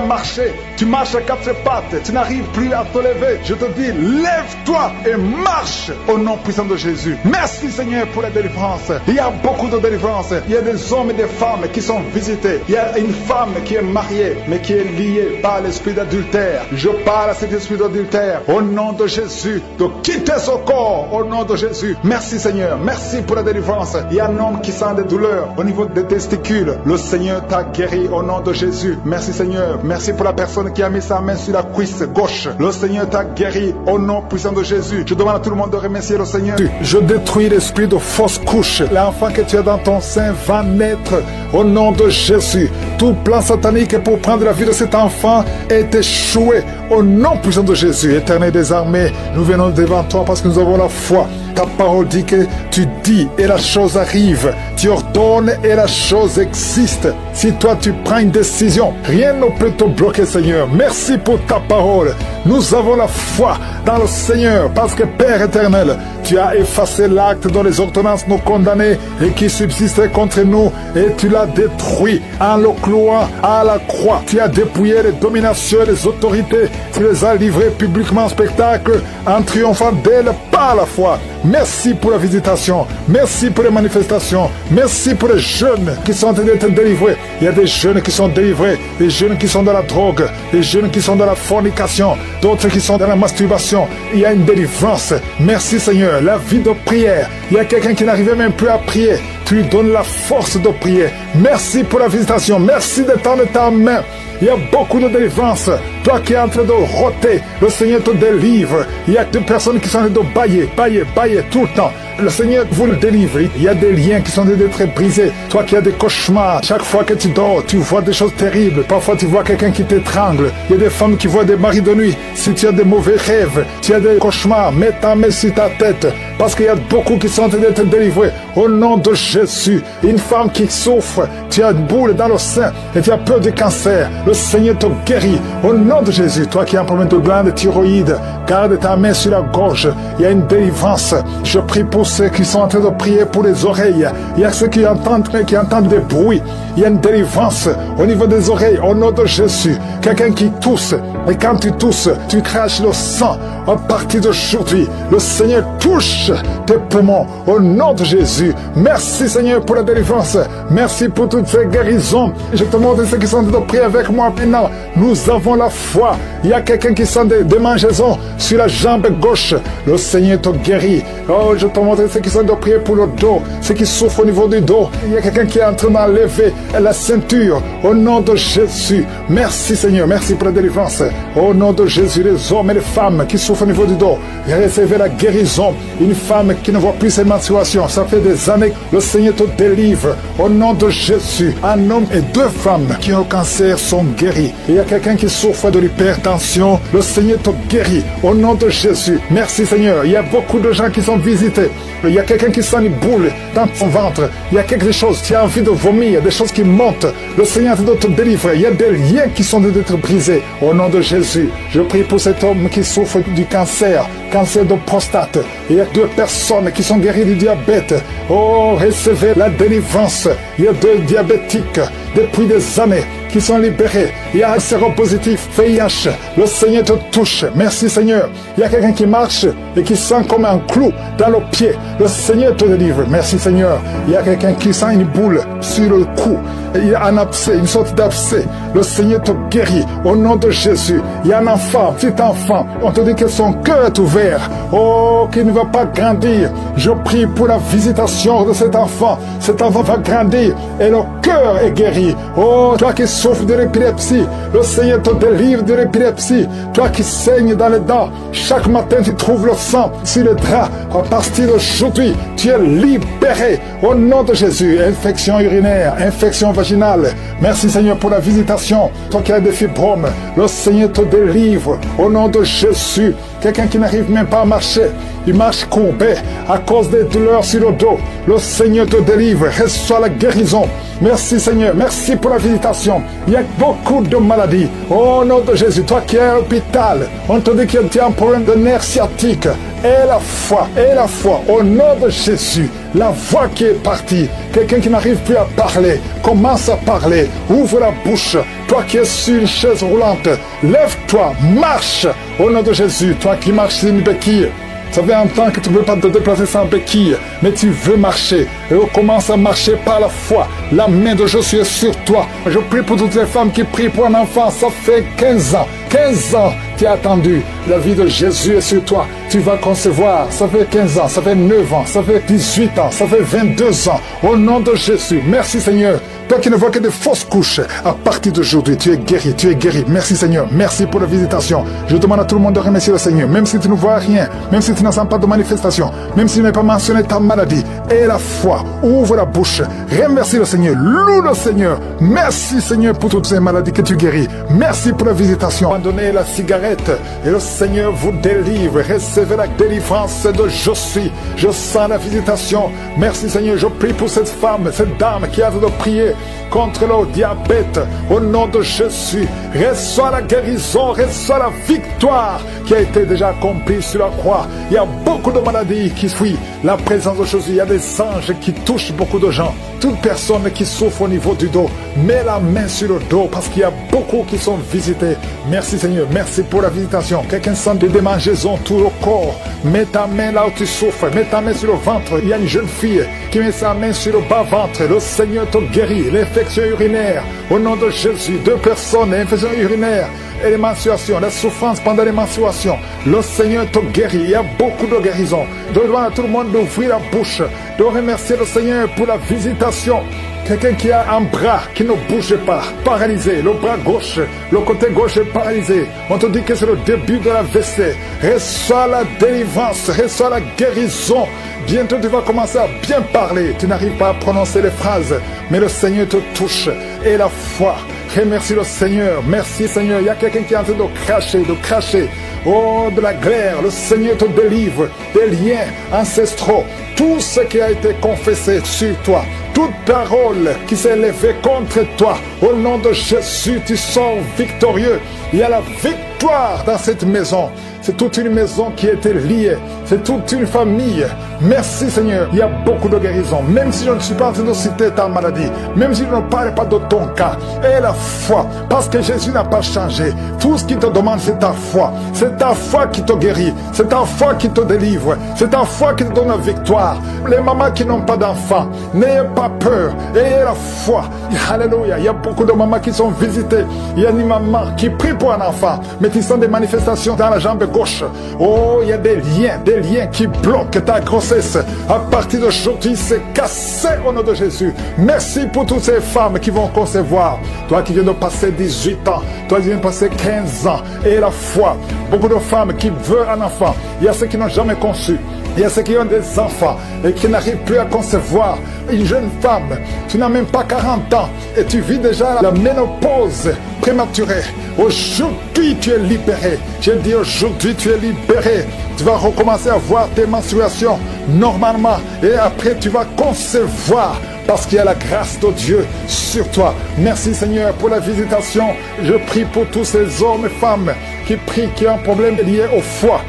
marcher. Tu marches à 4 pattes. Tu n'arrives plus à te lever. Je te dis, lève-toi et marche au nom puissant de Jésus. Merci Seigneur pour la délivrance. Il y a beaucoup de délivrance. Il y a des hommes et des femmes qui sont visités. Il y a une femme qui est mariée mais qui est liée par l'esprit d'adultère. Je parle à cet esprit d'adultère au nom de Jésus de quitter ce corps au nom de Jésus. Merci Seigneur. Merci pour la délivrance. Il y a un homme qui sent des douleurs au niveau des testicules. Le Seigneur t'a guéri au nom de Jésus. Merci Seigneur. Merci pour la personne qui a mis sa main sur la cuisse gauche. Le Seigneur t'a guéri au nom puissant de Jésus. Je demande à tout le monde de remercier le Seigneur. Je détruis l'esprit de fausse couche. L'enfant que tu as dans ton sein va naître au nom de Jésus. Tout plan plan satanique pour prendre la vie de cet enfant est échoué. Au nom puissant de Jésus, Éternel des armées, nous venons devant toi parce que nous avons la foi. Ta parole dit que tu dis et la chose arrive. Tu ordonnes et la chose existe. Si toi tu prends une décision, rien ne peut te bloquer, Seigneur. Merci pour ta parole. Nous avons la foi dans le Seigneur parce que Père éternel, tu as effacé l'acte dont les ordonnances nous condamnaient et qui subsistait contre nous et tu l'as détruit en le clouant à la croix. Tu as dépouillé les dominations et les autorités. Tu les as livrées publiquement en spectacle en triomphant d'elles par la foi. Merci pour la visitation. Merci pour les manifestations. Merci pour les jeunes qui sont en train d'être délivrés. Il y a des jeunes qui sont délivrés, des jeunes qui sont dans la drogue, des jeunes qui sont dans la fornication, d'autres qui sont dans la masturbation. Il y a une délivrance. Merci Seigneur. La vie de prière. Il y a quelqu'un qui n'arrivait même plus à prier. Tu lui donnes la force de prier. Merci pour la visitation. Merci de tendre ta main. Il y a beaucoup de délivrance. Toi qui es en train de roter, le Seigneur te délivre. Il y a des personnes qui sont en train de bailler tout le temps. Le Seigneur vous le délivre. Il y a des liens qui sont en train d'être brisés. Toi qui as des cauchemars, chaque fois que tu dors, tu vois des choses terribles. Parfois tu vois quelqu'un qui t'étrangle. Il y a des femmes qui voient des maris de nuit. Si tu as des mauvais rêves, tu as des cauchemars, mets ta main sur ta tête. Parce qu'il y a beaucoup qui sont en train d'être délivrés. Au nom de Jésus, une femme qui souffre, tu as une boule dans le sein et tu as peur du cancer. Le Seigneur te guérit. Au nom de Jésus, toi qui as un problème de glande thyroïde, garde ta main sur la gorge. Il y a une délivrance. Je prie pour ceux qui sont en train de prier pour les oreilles. Il y a ceux qui entendent des bruits. Il y a une délivrance au niveau des oreilles. Au nom de Jésus, quelqu'un qui tousse. Et quand tu tousses, tu craches le sang. À partir d'aujourd'hui, le Seigneur touche tes poumons. Au nom de Jésus. Merci Seigneur pour la délivrance. Merci pour toutes ces guérisons. Je te montre ceux qui sont en train de prier avec moi maintenant. Nous avons la foi. Il y a quelqu'un qui sent des démangeaisons sur la jambe gauche. Le Seigneur te guérit. Oh, je te montre ceux qui sont en train de prier pour le dos, ceux qui souffrent au niveau du dos. Il y a quelqu'un qui est en train d'enlever la ceinture. Au nom de Jésus. Merci Seigneur. Merci pour la délivrance. Au nom de Jésus, les hommes et les femmes qui souffrent au niveau du dos, recevez la guérison. Une femme qui ne voit plus ses menstruations, ça fait des années. Le Seigneur te délivre. Au nom de Jésus, un homme et deux femmes qui ont cancer sont guéris. Il y a quelqu'un qui souffre de l'hypertension. Le Seigneur te guérit. Au nom de Jésus. Merci Seigneur. Il y a beaucoup de gens qui sont visités. Il y a quelqu'un qui sent une boule dans son ventre. Il y a quelque chose, tu as envie de vomir, des choses qui montent. Le Seigneur doit te délivrer. Il y a des liens qui sont d'être brisés. Au nom de Jésus, je prie pour cet homme qui souffre du cancer de prostate. Il y a deux personnes qui sont guéries du diabète. Oh, recevez la délivrance. Il y a deux diabétiques depuis des années qui sont libérés. Il y a un séropositif, VIH. Le Seigneur te touche. Merci Seigneur. Il y a quelqu'un qui marche et qui sent comme un clou dans le pied. Le Seigneur te délivre. Merci Seigneur. Il y a quelqu'un qui sent une boule sur le cou. Il y a un abcès, une sorte d'abcès. Le Seigneur te guérit. Au nom de Jésus. Il y a un enfant, petit enfant. On te dit que son cœur est ouvert. Oh, qu'il ne va pas grandir. Je prie pour la visitation de cet enfant. Cet enfant va grandir et le cœur est guéri. Oh, toi qui souffres de l'épilepsie, le Seigneur te délivre de l'épilepsie. Toi qui saignes dans les dents, chaque matin tu trouves le sang sur le drap. À partir d'aujourd'hui, tu es libéré. Au nom de Jésus, infection urinaire, infection vaginale. Merci Seigneur pour la visitation. Toi qui as des fibromes, le Seigneur te délivre. Au nom de Jésus, quelqu'un qui n'arrive même pas à marcher, il marche courbé à cause des douleurs sur le dos. Le Seigneur te délivre. Reçois la guérison. Merci Seigneur. Merci pour la visitation. Il y a beaucoup de maladies. Au nom de Jésus, toi qui es à l'hôpital, on te dit que tu as un problème de nerf sciatique. Et la foi, au nom de Jésus, la voix qui est partie, quelqu'un qui n'arrive plus à parler, commence à parler, ouvre la bouche, toi qui es sur une chaise roulante, lève-toi, marche, au nom de Jésus, toi qui marches sur une béquille. Ça fait un temps que tu ne peux pas te déplacer sans béquille, mais tu veux marcher. Et on commence à marcher par la foi. La main de Jésus est sur toi. Je prie pour toutes les femmes qui prient pour un enfant. Ça fait 15 ans. 15 ans, tu as attendu. La vie de Jésus est sur toi. Tu vas concevoir. Ça fait 15 ans, ça fait 9 ans, ça fait 18 ans, ça fait 22 ans. Au nom de Jésus, merci Seigneur. Toi qui ne vois que des fausses couches, à partir d'aujourd'hui, tu es guéri, tu es guéri. Merci Seigneur, merci pour la visitation. Je demande à tout le monde de remercier le Seigneur, même si tu ne vois rien, même si tu n'as pas de manifestation, même si tu n'as pas mentionné ta maladie. Et la foi, ouvre la bouche, remercie le Seigneur, loue le Seigneur. Merci Seigneur pour toutes ces maladies que tu guéris. Merci pour la visitation. Abandonnez la cigarette et le Seigneur vous délivre. Recevez la délivrance de je suis. Je sens la visitation. Merci Seigneur, je prie pour cette femme, cette dame qui a hâte de prier contre le diabète. Au nom de Jésus, reçois la guérison, reçois la victoire qui a été déjà accomplie sur la croix. Il y a beaucoup de maladies qui fuient la présence de Jésus. Il y a des anges qui touchent beaucoup de gens. Toute personne qui souffre au niveau du dos, mets la main sur le dos parce qu'il y a beaucoup qui sont visités. Merci Seigneur, merci pour la visitation. Quelqu'un sent des démangeaisons tout le corps. Mets ta main là où tu souffres, mets ta main sur le ventre. Il y a une jeune fille qui met sa main sur le bas-ventre. Le Seigneur te guérit. L'infection urinaire, au nom de Jésus. 2 personnes, l'infection urinaire et les menstruations, la souffrance pendant les menstruations. Le Seigneur te guérit. Il y a beaucoup de guérisons. Je demande à tout le monde d'ouvrir la bouche, de remercier le Seigneur pour la visitation. Quelqu'un qui a un bras qui ne bouge pas, paralysé, le bras gauche, le côté gauche est paralysé. On te dit que c'est le début de la WC. Reçois la délivrance, reçois la guérison. Bientôt tu vas commencer à bien parler. Tu n'arrives pas à prononcer les phrases, mais le Seigneur te touche. Et la foi, remercie le Seigneur. Merci Seigneur. Il y a quelqu'un qui est en train de cracher. Oh, de la glaire. Le Seigneur te délivre des liens ancestraux. Tout ce qui a été confessé sur toi, toute parole qui s'est élevée contre toi, au nom de Jésus, tu sors victorieux. Il y a la victoire dans cette maison. C'est toute une maison qui a été liée. C'est toute une famille. Merci Seigneur. Il y a beaucoup de guérisons. Même si je ne suis pas en train de citer ta maladie, même si je ne parle pas de ton cas, et la foi, parce que Jésus n'a pas changé. Tout ce qu'il te demande, c'est ta foi. C'est ta foi qui te guérit. C'est ta foi qui te délivre. C'est ta foi qui te donne la victoire. Les mamans qui n'ont pas d'enfants, n'ayez pas peur. Ayez la foi. Alléluia. Il y a beaucoup de mamans qui sont visitées. Il y a une maman qui prie pour un enfant, mais qui sent des manifestations dans la jambe gauche. Oh, il y a des liens qui bloquent ta grossesse. À partir d'aujourd'hui, c'est cassé au nom de Jésus. Merci pour toutes ces femmes qui vont concevoir. Toi qui viens de passer 18 ans, toi qui viens de passer 15 ans, et la foi. Beaucoup de femmes qui veulent un enfant. Il y a ceux qui n'ont jamais conçu. Il y a ceux qui ont des enfants et qui n'arrivent plus à concevoir. Une jeune femme, tu n'as même pas 40 ans et tu vis déjà la ménopause prématurée. Aujourd'hui, tu es libéré. J'ai dit aujourd'hui, tu es libéré. Tu vas recommencer à voir tes menstruations normalement et après, tu vas concevoir. Parce qu'il y a la grâce de Dieu sur toi. Merci Seigneur pour la visitation. Je prie pour tous ces hommes et femmes qui prient, qui ont un problème lié au foie.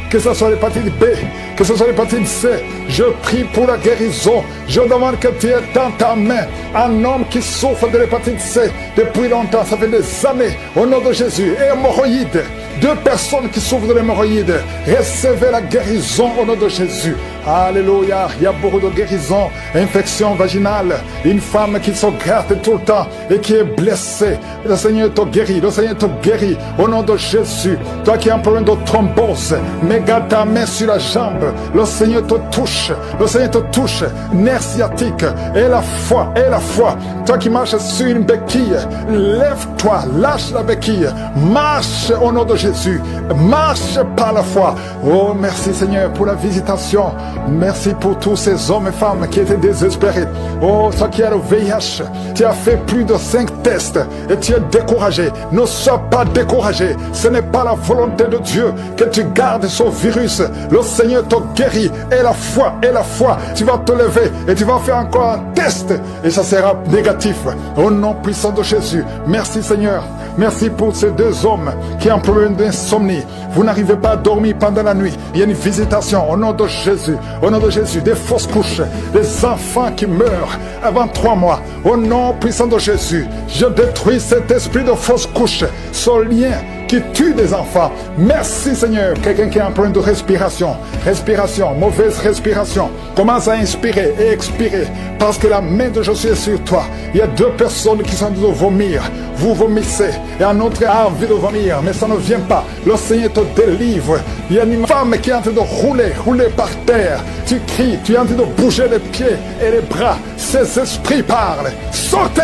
Que ce soit l'hépatite B, que ce soit l'hépatite C, je prie pour la guérison. Je demande que tu aies dans ta main un homme qui souffre de l'hépatite C depuis longtemps, ça fait des années, au nom de Jésus. Et hémorroïdes, 2 personnes qui souffrent de l'hémorroïde, recevez la guérison au nom de Jésus. Alléluia, il y a beaucoup de guérisons, infection vaginale, une femme qui se gratte tout le temps et qui est blessée. Le Seigneur te guérit, le Seigneur te guérit au nom de Jésus. Toi qui as un problème de thrombose, mets ta main sur la jambe, le Seigneur te touche, le Seigneur te touche, nerf sciatique, et la foi. Toi qui marches sur une béquille, lève-toi, lâche la béquille, marche au nom de Jésus, marche par la foi. Oh, merci Seigneur pour la visitation. Merci pour tous ces hommes et femmes qui étaient désespérés. Oh, toi qui as le VIH, tu as fait plus de 5 tests et tu es découragé. Ne sois pas découragé. Ce n'est pas la volonté de Dieu que tu gardes ce virus. Le Seigneur te guérit. Et la foi, tu vas te lever et tu vas faire encore un test et ça sera négatif. Au nom puissant de Jésus. Merci Seigneur. Merci pour ces 2 hommes qui ont un problème d'insomnie. Vous n'arrivez pas à dormir pendant la nuit. Il y a une visitation au nom de Jésus. Au nom de Jésus, des fausses couches, des enfants qui meurent avant 3 mois. Au nom puissant de Jésus, je détruis cet esprit de fausses couches, ce lien qui tue des enfants. Merci Seigneur. Quelqu'un qui est en train de respiration, mauvaise respiration, commence à inspirer et expirer parce que la main de Jésus est sur toi. Il y a 2 personnes qui sont en train de vomir. Vous vomissez et un autre a envie de vomir, mais ça ne vient pas. Le Seigneur te délivre. Il y a une femme qui est en train de rouler par terre. Tu cries, tu es en train de bouger les pieds et les bras. Ces esprits parlent. Sortez!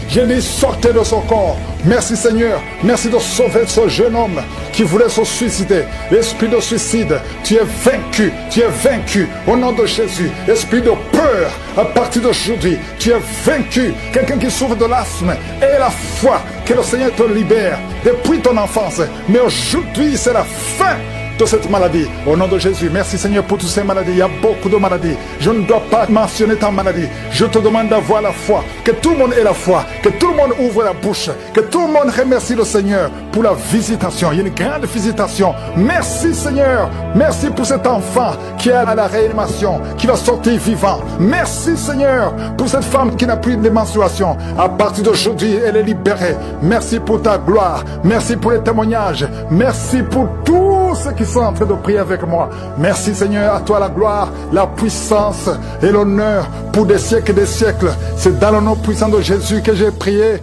Je dis sortez de son corps. Merci Seigneur. Merci de sauver ce jeune homme qui voulait se suicider. L'esprit de suicide, tu es vaincu. Tu es vaincu au nom de Jésus. Esprit de peur, à partir d'aujourd'hui, tu es vaincu. Quelqu'un qui souffre de l'asthme et la foi que le Seigneur te libère depuis ton enfance. Mais aujourd'hui, c'est la fin de cette maladie. Au nom de Jésus, merci Seigneur pour toutes ces maladies. Il y a beaucoup de maladies. Je ne dois pas mentionner ta maladie. Je te demande d'avoir la foi. Que tout le monde ait la foi. Que tout le monde ouvre la bouche. Que tout le monde remercie le Seigneur pour la visitation. Il y a une grande visitation. Merci Seigneur. Merci pour cet enfant qui est à la réanimation, qui va sortir vivant. Merci Seigneur pour cette femme qui n'a plus de menstruation. À partir d'aujourd'hui, elle est libérée. Merci pour ta gloire. Merci pour les témoignages. Merci pour tous ceux qui sont en train de prier avec moi. Merci Seigneur, à toi la gloire, la puissance et l'honneur pour des siècles et des siècles. C'est dans le nom puissant de Jésus que j'ai prié.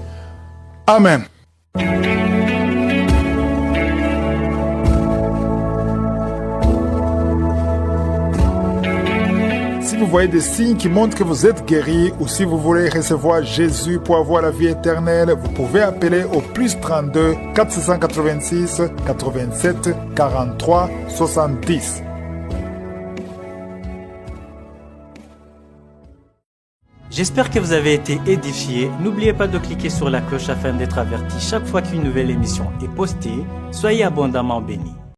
Amen. Si vous voyez des signes qui montrent que vous êtes guéri ou si vous voulez recevoir Jésus pour avoir la vie éternelle, vous pouvez appeler au +32 486 87 43 70. J'espère que vous avez été édifiés. N'oubliez pas de cliquer sur la cloche afin d'être averti chaque fois qu'une nouvelle émission est postée. Soyez abondamment bénis.